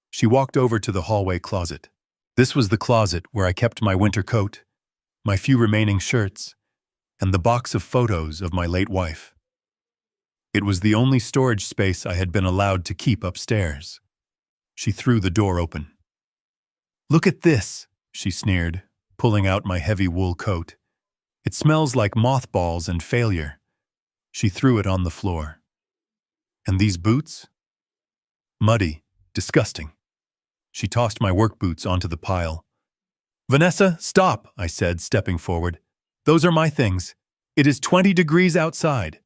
She walked over to the hallway closet. This was the closet where I kept my winter coat, my few remaining shirts, and the box of photos of my late wife. It was the only storage space I had been allowed to keep upstairs. She threw the door open. "Look at this," she sneered, pulling out my heavy wool coat. "It smells like mothballs and failure." She threw it on the floor. "And these boots?" "Muddy, disgusting." She tossed my work boots onto the pile. "Vanessa, stop," I said, stepping forward. "Those are my things. It is 20 degrees outside."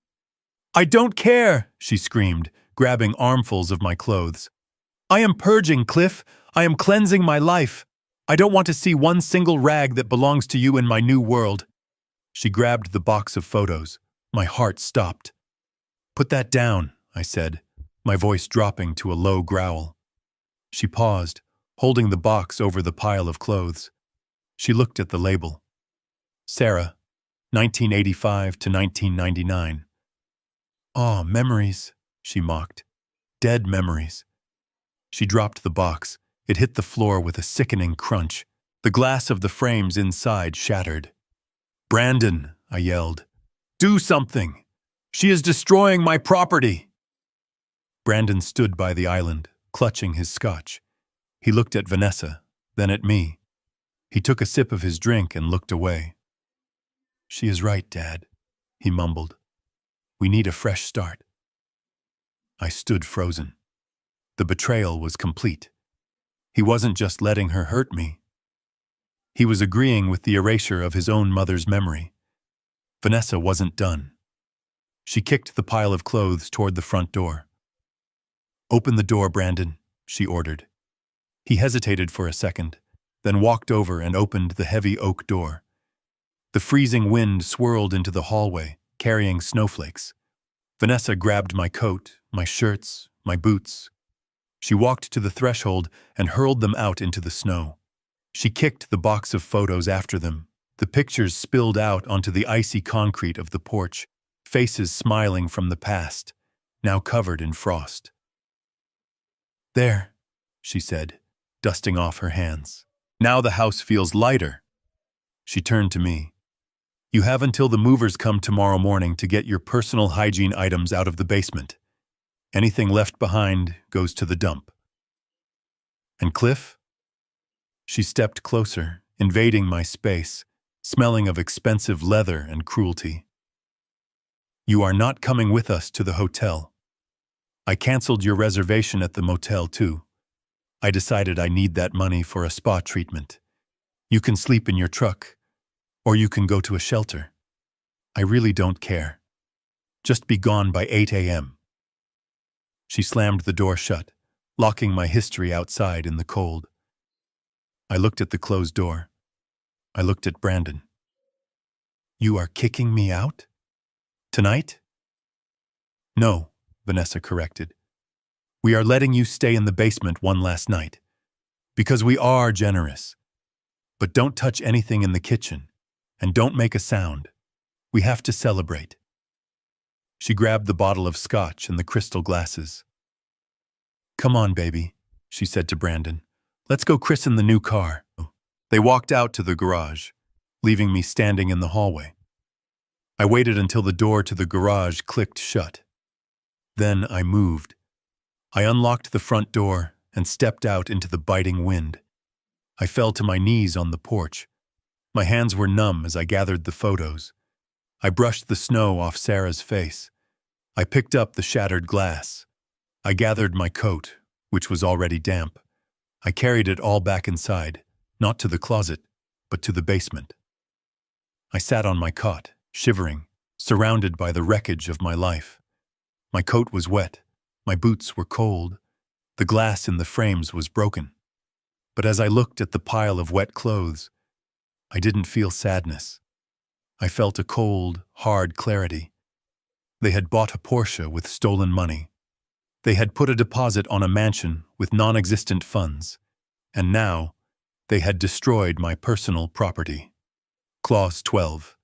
"I don't care," she screamed, grabbing armfuls of my clothes. "I am purging, Cliff. I am cleansing my life. I don't want to see one single rag that belongs to you in my new world." She grabbed the box of photos. My heart stopped. "Put that down," I said, my voice dropping to a low growl. She paused, holding the box over the pile of clothes. She looked at the label. "Sarah, 1985 to 1999. "Oh, memories," she mocked. "Dead memories." She dropped the box. It hit the floor with a sickening crunch. The glass of the frames inside shattered. "Brandon," I yelled. "Do something! She is destroying my property!" Brandon stood by the island, clutching his scotch. He looked at Vanessa, then at me. He took a sip of his drink and looked away. "She is right, Dad," he mumbled. "We need a fresh start." I stood frozen. The betrayal was complete. He wasn't just letting her hurt me. He was agreeing with the erasure of his own mother's memory. Vanessa wasn't done. She kicked the pile of clothes toward the front door. "Open the door, Brandon," she ordered. He hesitated for a second, then walked over and opened the heavy oak door. The freezing wind swirled into the hallway, carrying snowflakes. Vanessa grabbed my coat, my shirts, my boots. She walked to the threshold and hurled them out into the snow. She kicked the box of photos after them. The pictures spilled out onto the icy concrete of the porch, faces smiling from the past, now covered in frost. "There," she said, dusting off her hands. "Now the house feels lighter." She turned to me. "You have until the movers come tomorrow morning to get your personal hygiene items out of the basement. Anything left behind goes to the dump." "And Cliff?" She stepped closer, invading my space, smelling of expensive leather and cruelty. "You are not coming with us to the hotel. I canceled your reservation at the motel too. I decided I need that money for a spa treatment. You can sleep in your truck, or you can go to a shelter. I really don't care. Just be gone by 8 a.m. She slammed the door shut, locking my history outside in the cold. I looked at the closed door. I looked at Brandon. "You are kicking me out? Tonight?" "No," Vanessa corrected. "We are letting you stay in the basement one last night. Because we are generous. But don't touch anything in the kitchen, and don't make a sound. We have to celebrate." She grabbed the bottle of scotch and the crystal glasses. "Come on, baby," she said to Brandon. "Let's go christen the new car." They walked out to the garage, leaving me standing in the hallway. I waited until the door to the garage clicked shut. Then I moved. I unlocked the front door and stepped out into the biting wind. I fell to my knees on the porch. My hands were numb as I gathered the photos. I brushed the snow off Sarah's face. I picked up the shattered glass. I gathered my coat, which was already damp. I carried it all back inside, not to the closet, but to the basement. I sat on my cot, shivering, surrounded by the wreckage of my life. My coat was wet. My boots were cold. The glass in the frames was broken. But as I looked at the pile of wet clothes, I didn't feel sadness. I felt a cold, hard clarity. They had bought a Porsche with stolen money. They had put a deposit on a mansion with non-existent funds. And now, they had destroyed my personal property. Clause 12.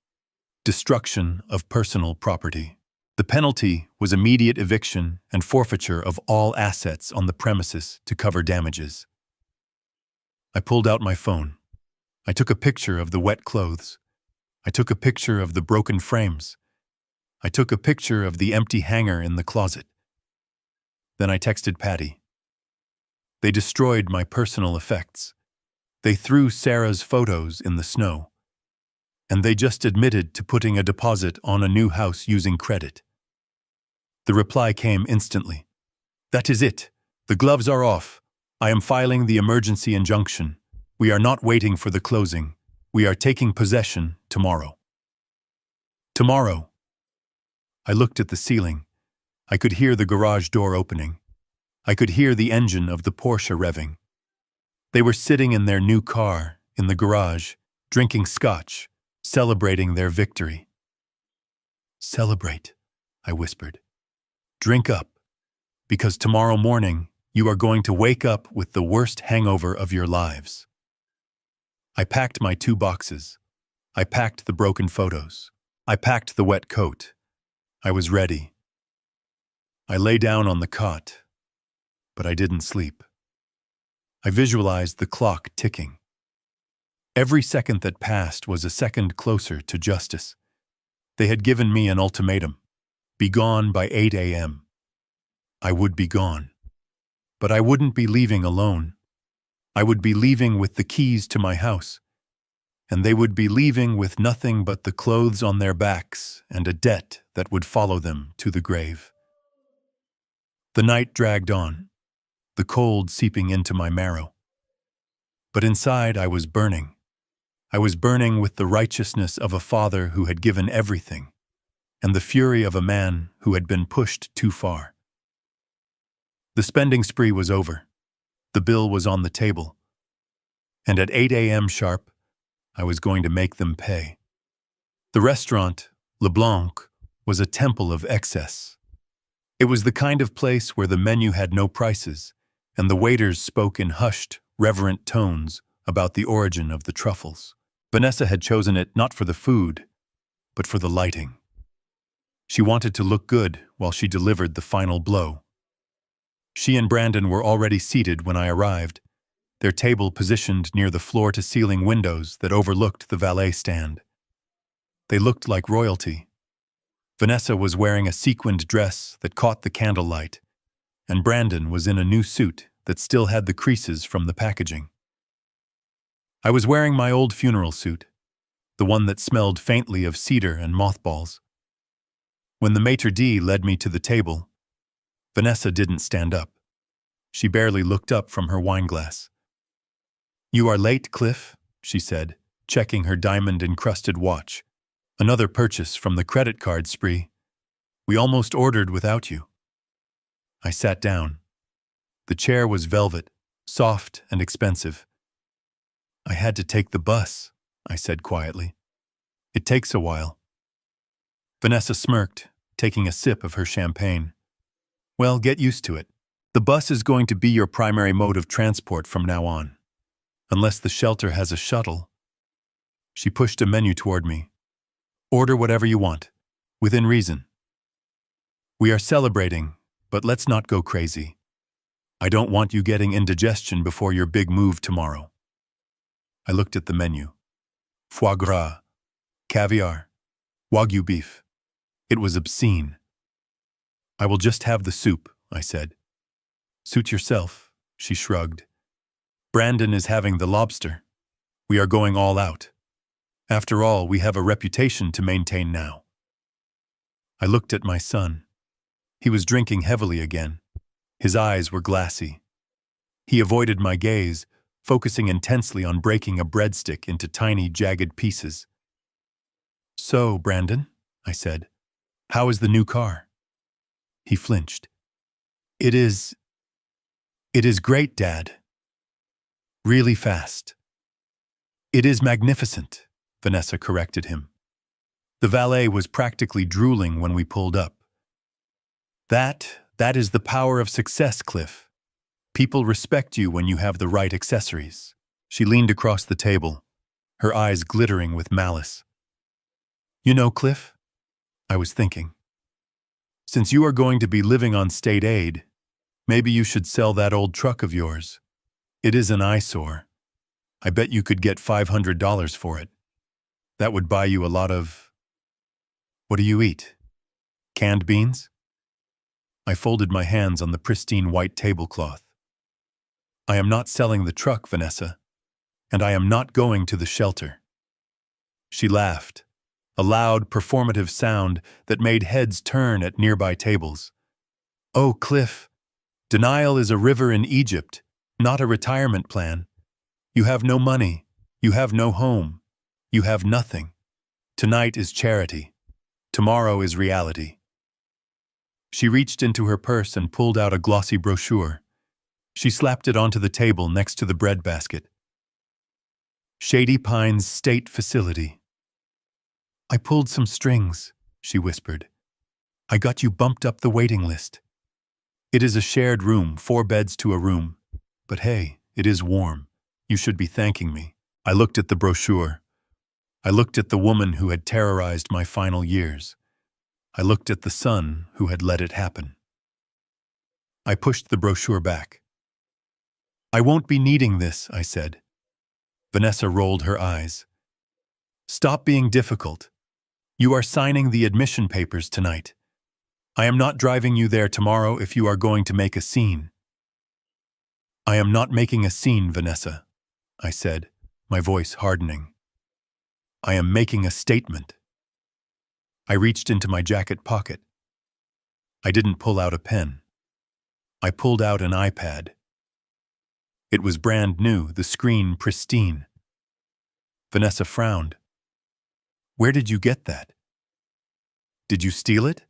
Destruction of personal property. The penalty was immediate eviction and forfeiture of all assets on the premises to cover damages. I pulled out my phone. I took a picture of the wet clothes. I took a picture of the broken frames. I took a picture of the empty hanger in the closet. Then I texted Patty. They destroyed my personal effects. They threw Sarah's photos in the snow. And they just admitted to putting a deposit on a new house using credit. The reply came instantly. "That is it. The gloves are off. I am filing the emergency injunction. We are not waiting for the closing. We are taking possession tomorrow." Tomorrow. I looked at the ceiling. I could hear the garage door opening. I could hear the engine of the Porsche revving. They were sitting in their new car, in the garage, drinking scotch, celebrating their victory. "Celebrate," I whispered. "Drink up, because tomorrow morning you are going to wake up with the worst hangover of your lives." I packed my 2 boxes. I packed the broken photos. I packed the wet coat. I was ready. I lay down on the cot, but I didn't sleep. I visualized the clock ticking. Every second that passed was a second closer to justice. They had given me an ultimatum. Be gone by 8 a.m. I would be gone. But I wouldn't be leaving alone. I would be leaving with the keys to my house. And they would be leaving with nothing but the clothes on their backs and a debt that would follow them to the grave. The night dragged on, the cold seeping into my marrow. But inside I was burning. I was burning with the righteousness of a father who had given everything, and the fury of a man who had been pushed too far. The spending spree was over. The bill was on the table. And at 8 a.m. sharp, I was going to make them pay. The restaurant, Le Blanc, was a temple of excess. It was the kind of place where the menu had no prices, and the waiters spoke in hushed, reverent tones about the origin of the truffles. Vanessa had chosen it not for the food, but for the lighting. She wanted to look good while she delivered the final blow. She and Brandon were already seated when I arrived, their table positioned near the floor-to-ceiling windows that overlooked the valet stand. They looked like royalty. Vanessa was wearing a sequined dress that caught the candlelight, and Brandon was in a new suit that still had the creases from the packaging. I was wearing my old funeral suit, the one that smelled faintly of cedar and mothballs. When the maitre d' led me to the table, Vanessa didn't stand up. She barely looked up from her wineglass. "You are late, Cliff," she said, checking her diamond-encrusted watch. "Another purchase from the credit card spree. We almost ordered without you." I sat down. The chair was velvet, soft and expensive. "I had to take the bus," I said quietly. "It takes a while." Vanessa smirked, taking a sip of her champagne. "Well, get used to it. The bus is going to be your primary mode of transport from now on. Unless the shelter has a shuttle." She pushed a menu toward me. "Order whatever you want, within reason. We are celebrating, but let's not go crazy. I don't want you getting indigestion before your big move tomorrow." I looked at the menu. Foie gras, caviar, Wagyu beef. It was obscene. "I will just have the soup," I said. "Suit yourself," she shrugged. "Brandon is having the lobster. We are going all out. After all, we have a reputation to maintain now." I looked at my son. He was drinking heavily again. His eyes were glassy. He avoided my gaze, focusing intensely on breaking a breadstick into tiny, jagged pieces. "So, Brandon," I said, "how is the new car?" He flinched. It is great, Dad. Really fast." "It is magnificent," Vanessa corrected him. The valet was practically drooling when we pulled up. That is the power of success, Cliff. People respect you when you have the right accessories." She leaned across the table, her eyes glittering with malice. "You know, Cliff," I was thinking, "since you are going to be living on state aid, maybe you should sell that old truck of yours. It is an eyesore. I bet you could get $500 for it. That would buy you a lot of... What do you eat? Canned beans?" I folded my hands on the pristine white tablecloth. "I am not selling the truck, Vanessa, and I am not going to the shelter." She laughed, a loud, performative sound that made heads turn at nearby tables. "Oh, Cliff, denial is a river in Egypt, not a retirement plan. You have no money, you have no home, you have nothing. Tonight is charity, tomorrow is reality." She reached into her purse and pulled out a glossy brochure. She slapped it onto the table next to the bread basket. "Shady Pines State Facility." "I pulled some strings," she whispered. "I got you bumped up the waiting list. It is a shared room, 4 beds to a room. But hey, it is warm. You should be thanking me." I looked at the brochure. I looked at the woman who had terrorized my final years. I looked at the son who had let it happen. I pushed the brochure back. "I won't be needing this," I said. Vanessa rolled her eyes. "Stop being difficult. You are signing the admission papers tonight. I am not driving you there tomorrow if you are going to make a scene." "I am not making a scene, Vanessa," I said, my voice hardening. "I am making a statement." I reached into my jacket pocket. I didn't pull out a pen. I pulled out an iPad. It was brand new, the screen pristine. Vanessa frowned. "Where did you get that? Did you steal it?"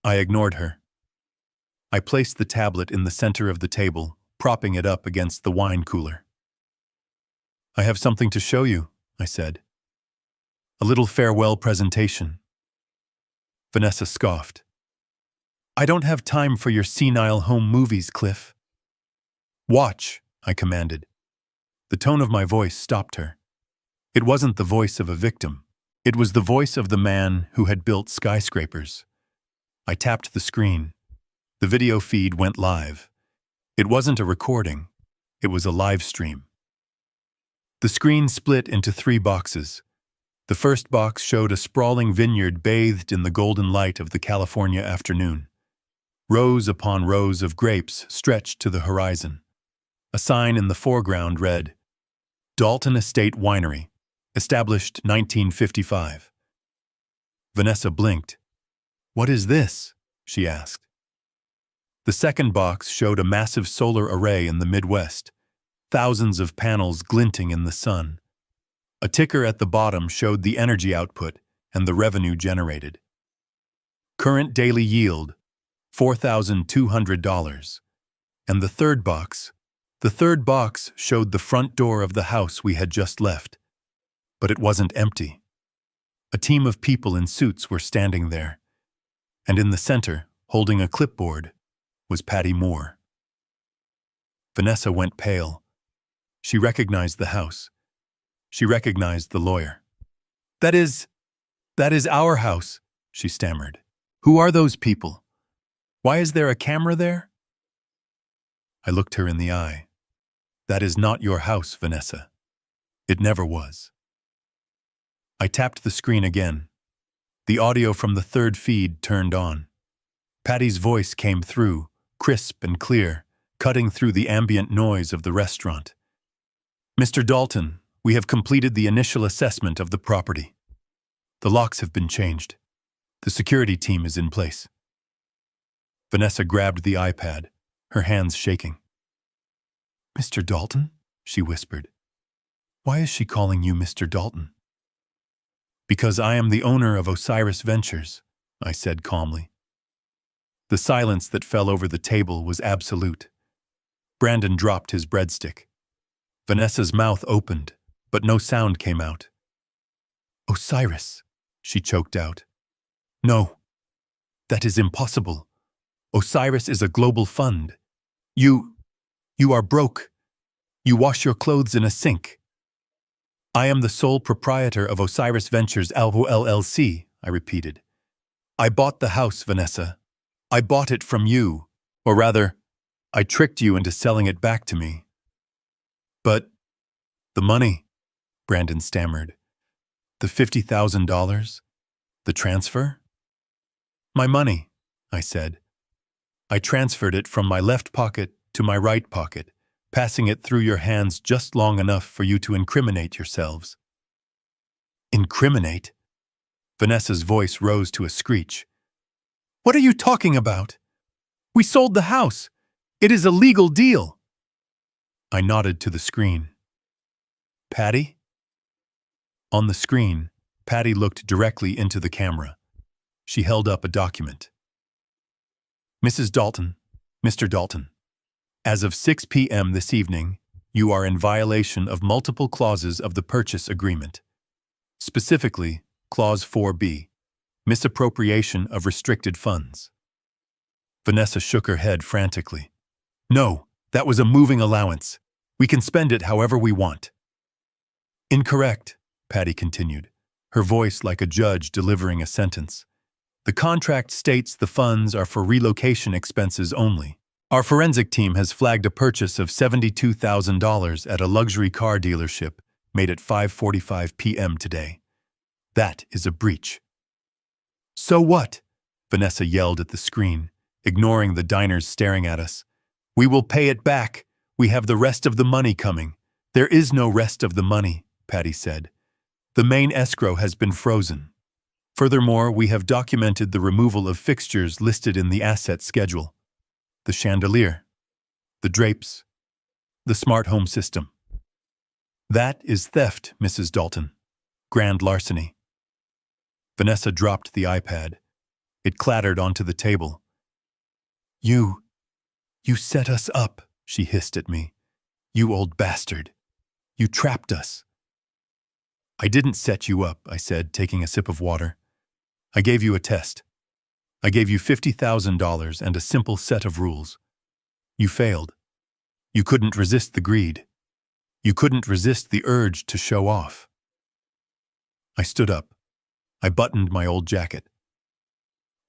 I ignored her. I placed the tablet in the center of the table, propping it up against the wine cooler. "I have something to show you," I said. A little farewell presentation. Vanessa scoffed. I don't have time for your senile home movies, Cliff. Watch, I commanded. The tone of my voice stopped her. It wasn't the voice of a victim. It was the voice of the man who had built skyscrapers. I tapped the screen. The video feed went live. It wasn't a recording. It was a live stream. The screen split into 3 boxes. The first box showed a sprawling vineyard bathed in the golden light of the California afternoon. Rows upon rows of grapes stretched to the horizon. A sign in the foreground read, Dalton Estate Winery, established 1955. Vanessa blinked. What is this? She asked. The second box showed a massive solar array in the Midwest, thousands of panels glinting in the sun. A ticker at the bottom showed the energy output and the revenue generated. Current daily yield, $4,200. And the third box showed the front door of the house we had just left. But it wasn't empty. A team of people in suits were standing there. And in the center, holding a clipboard, was Patty Moore. Vanessa went pale. She recognized the house. She recognized the lawyer. That is our house, she stammered. Who are those people? Why is there a camera there? I looked her in the eye. That is not your house, Vanessa. It never was. I tapped the screen again. The audio from the third feed turned on. Patty's voice came through, crisp and clear, cutting through the ambient noise of the restaurant. Mr. Dalton, we have completed the initial assessment of the property. The locks have been changed. The security team is in place. Vanessa grabbed the iPad, her hands shaking. Mr. Dalton? She whispered. Why is she calling you Mr. Dalton? Because I am the owner of Osiris Ventures, I said calmly. The silence that fell over the table was absolute. Brandon dropped his breadstick. Vanessa's mouth opened, but no sound came out. Osiris, she choked out. No, that is impossible. Osiris is a global fund. You are broke. You wash your clothes in a sink. I am the sole proprietor of Osiris Ventures LLC, I repeated. I bought the house, Vanessa. I bought it from you. Or rather, I tricked you into selling it back to me. But the money, Brandon stammered. The $50,000? The transfer? My money, I said. I transferred it from my left pocket to my right pocket, passing it through your hands just long enough for you to incriminate yourselves. Incriminate? Vanessa's voice rose to a screech. What are you talking about? We sold the house. It is a legal deal. I nodded to the screen. Patty? On the screen, Patty looked directly into the camera. She held up a document. Mrs. Dalton, Mr. Dalton, as of 6 p.m. this evening, you are in violation of multiple clauses of the purchase agreement. Specifically, Clause 4B, misappropriation of restricted funds. Vanessa shook her head frantically. No, that was a moving allowance. We can spend it however we want. Incorrect, Patty continued, her voice like a judge delivering a sentence. The contract states the funds are for relocation expenses only. Our forensic team has flagged a purchase of $72,000 at a luxury car dealership made at 5:45 p.m. today. That is a breach. So what? Vanessa yelled at the screen, ignoring the diners staring at us. We will pay it back. We have the rest of the money coming. There is no rest of the money, Patty said. The main escrow has been frozen. Furthermore, we have documented the removal of fixtures listed in the asset schedule. The chandelier, the drapes, the smart home system. That is theft, Mrs. Dalton. Grand larceny. Vanessa dropped the iPad. It clattered onto the table. You set us up, she hissed at me. You old bastard. You trapped us. I didn't set you up, I said, taking a sip of water. I gave you a test. I gave you $50,000 and a simple set of rules. You failed. You couldn't resist the greed. You couldn't resist the urge to show off. I stood up. I buttoned my old jacket.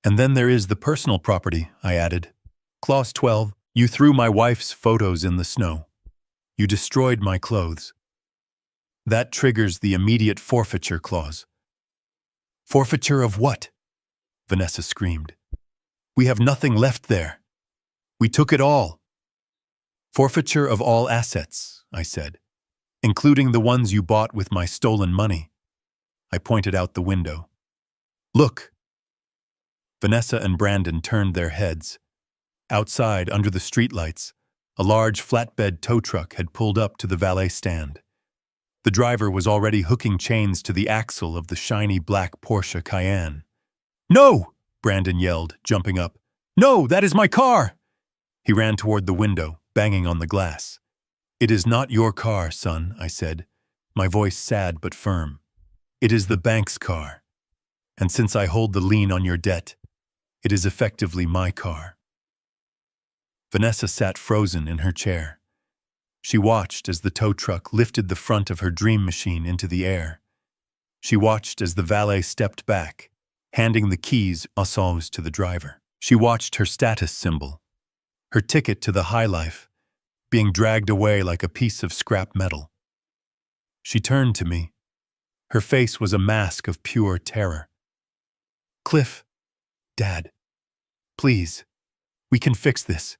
And then there is the personal property, I added. Clause 12, you threw my wife's photos in the snow. You destroyed my clothes. That triggers the immediate forfeiture clause. Forfeiture of what? Vanessa screamed. We have nothing left there. We took it all. Forfeiture of all assets, I said, including the ones you bought with my stolen money. I pointed out the window. Look. Vanessa and Brandon turned their heads. Outside, under the streetlights, a large flatbed tow truck had pulled up to the valet stand. The driver was already hooking chains to the axle of the shiny black Porsche Cayenne. No! Brandon yelled, jumping up. No, that is my car! He ran toward the window, banging on the glass. It is not your car, son, I said, my voice sad but firm. It is the bank's car. And since I hold the lien on your debt, it is effectively my car. Vanessa sat frozen in her chair. She watched as the tow truck lifted the front of her dream machine into the air. She watched as the valet stepped back, handing the keys to the driver. She watched her status symbol, her ticket to the high life, being dragged away like a piece of scrap metal. She turned to me. Her face was a mask of pure terror. Cliff, Dad, please, we can fix this.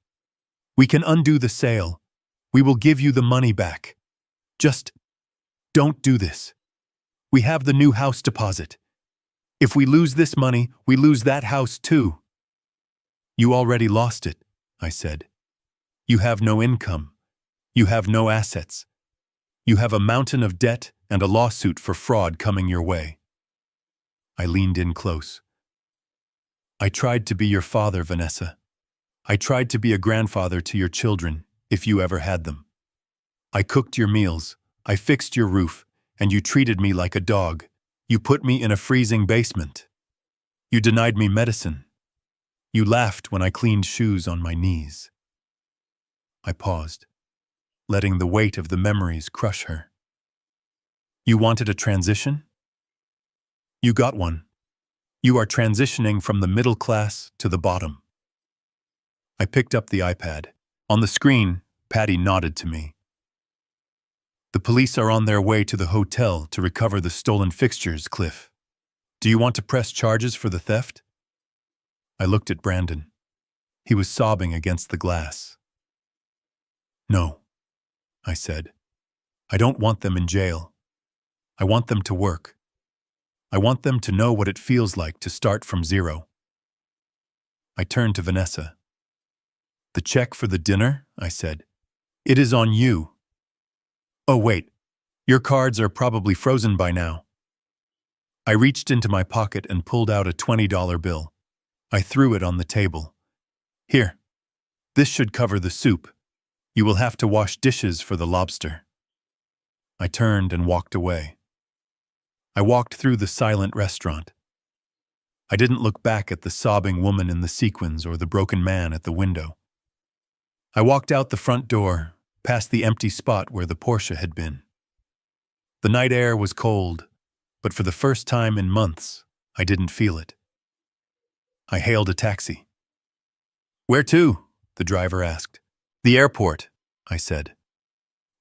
We can undo the sale. We will give you the money back. Just don't do this. We have the new house deposit. If we lose this money, we lose that house too. You already lost it, I said. You have no income. You have no assets. You have a mountain of debt and a lawsuit for fraud coming your way. I leaned in close. I tried to be your father, Vanessa. I tried to be a grandfather to your children, if you ever had them. I cooked your meals, I fixed your roof, and you treated me like a dog. You put me in a freezing basement. You denied me medicine. You laughed when I cleaned shoes on my knees. I paused, letting the weight of the memories crush her. You wanted a transition? You got one. You are transitioning from the middle class to the bottom. I picked up the iPad. On the screen, Patty nodded to me. The police are on their way to the hotel to recover the stolen fixtures, Cliff. Do you want to press charges for the theft? I looked at Brandon. He was sobbing against the glass. No, I said. I don't want them in jail. I want them to work. I want them to know what it feels like to start from zero. I turned to Vanessa. The check for the dinner, I said. It is on you. Oh, wait. Your cards are probably frozen by now. I reached into my pocket and pulled out a $20 bill. I threw it on the table. Here. This should cover the soup. You will have to wash dishes for the lobster. I turned and walked away. I walked through the silent restaurant. I didn't look back at the sobbing woman in the sequins or the broken man at the window. I walked out the front door, past the empty spot where the Porsche had been. The night air was cold, but for the first time in months, I didn't feel it. I hailed a taxi. Where to? The driver asked. The airport, I said.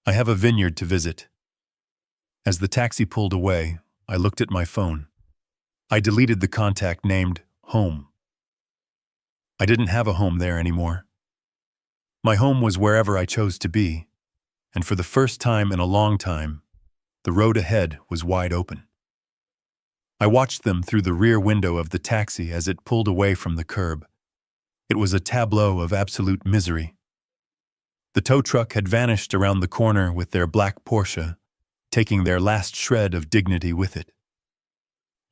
I have a vineyard to visit. As the taxi pulled away, I looked at my phone. I deleted the contact named Home. I didn't have a home there anymore. My home was wherever I chose to be, and for the first time in a long time, the road ahead was wide open. I watched them through the rear window of the taxi as it pulled away from the curb. It was a tableau of absolute misery. The tow truck had vanished around the corner with their black Porsche, taking their last shred of dignity with it.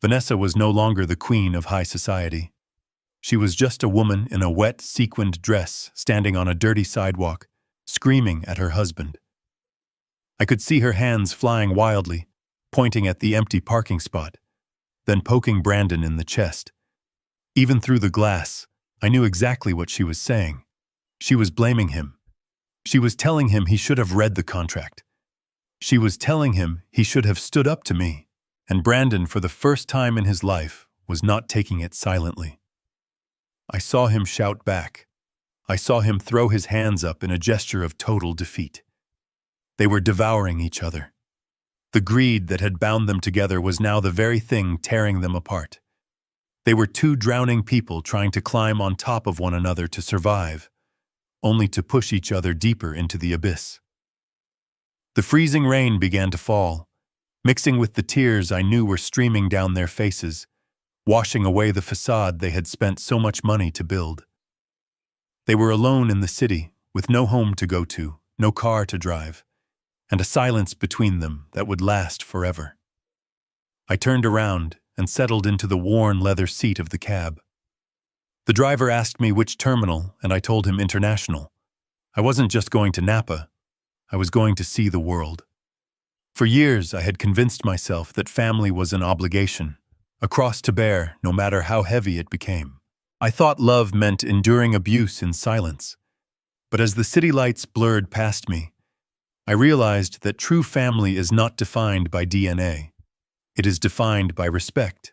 Vanessa was no longer the queen of high society. She was just a woman in a wet, sequined dress standing on a dirty sidewalk, screaming at her husband. I could see her hands flying wildly, pointing at the empty parking spot, then poking Brandon in the chest. Even through the glass, I knew exactly what she was saying. She was blaming him. She was telling him he should have read the contract. She was telling him he should have stood up to me. And Brandon, for the first time in his life, was not taking it silently. I saw him shout back. I saw him throw his hands up in a gesture of total defeat. They were devouring each other. The greed that had bound them together was now the very thing tearing them apart. They were two drowning people trying to climb on top of one another to survive, only to push each other deeper into the abyss. The freezing rain began to fall, mixing with the tears I knew were streaming down their faces, washing away the facade they had spent so much money to build. They were alone in the city, with no home to go to, no car to drive, and a silence between them that would last forever. I turned around and settled into the worn leather seat of the cab. The driver asked me which terminal, and I told him International. I wasn't just going to Napa. I was going to see the world. For years, I had convinced myself that family was an obligation, a cross to bear no matter how heavy it became. I thought love meant enduring abuse in silence. But as the city lights blurred past me, I realized that true family is not defined by DNA. It is defined by respect.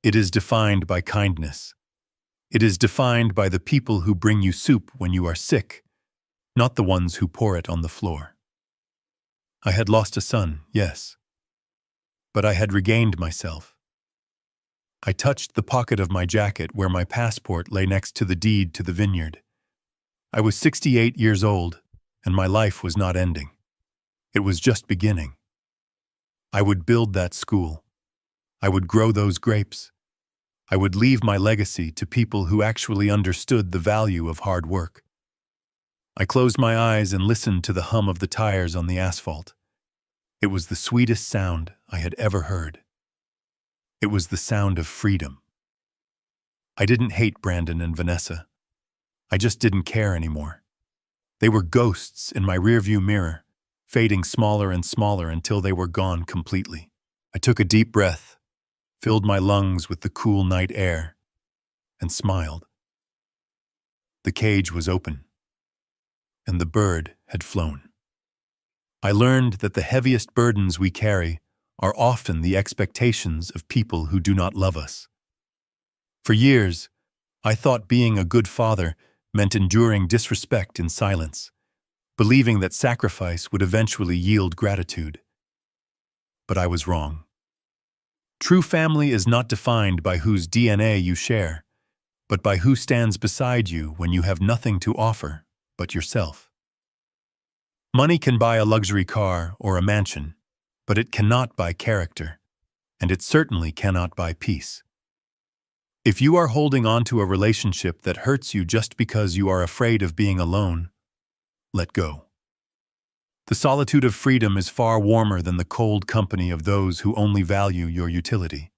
It is defined by kindness. It is defined by the people who bring you soup when you are sick, not the ones who pour it on the floor. I had lost a son, yes, but I had regained myself. I touched the pocket of my jacket where my passport lay next to the deed to the vineyard. I was 68 years old, and my life was not ending. It was just beginning. I would build that school. I would grow those grapes. I would leave my legacy to people who actually understood the value of hard work. I closed my eyes and listened to the hum of the tires on the asphalt. It was the sweetest sound I had ever heard. It was the sound of freedom. I didn't hate Brandon and Vanessa. I just didn't care anymore. They were ghosts in my rearview mirror, fading smaller and smaller until they were gone completely. I took a deep breath, filled my lungs with the cool night air, and smiled. The cage was open, and the bird had flown. I learned that the heaviest burdens we carry are often the expectations of people who do not love us. For years, I thought being a good father meant enduring disrespect in silence, believing that sacrifice would eventually yield gratitude. But I was wrong. True family is not defined by whose DNA you share, but by who stands beside you when you have nothing to offer but yourself. Money can buy a luxury car or a mansion, but it cannot buy character, and it certainly cannot buy peace. If you are holding on to a relationship that hurts you just because you are afraid of being alone, let go. The solitude of freedom is far warmer than the cold company of those who only value your utility.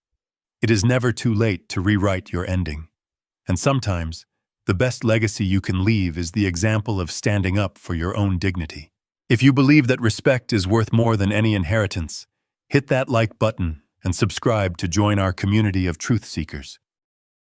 It is never too late to rewrite your ending, and sometimes the best legacy you can leave is the example of standing up for your own dignity. If you believe that respect is worth more than any inheritance, hit that like button and subscribe to join our community of truth seekers.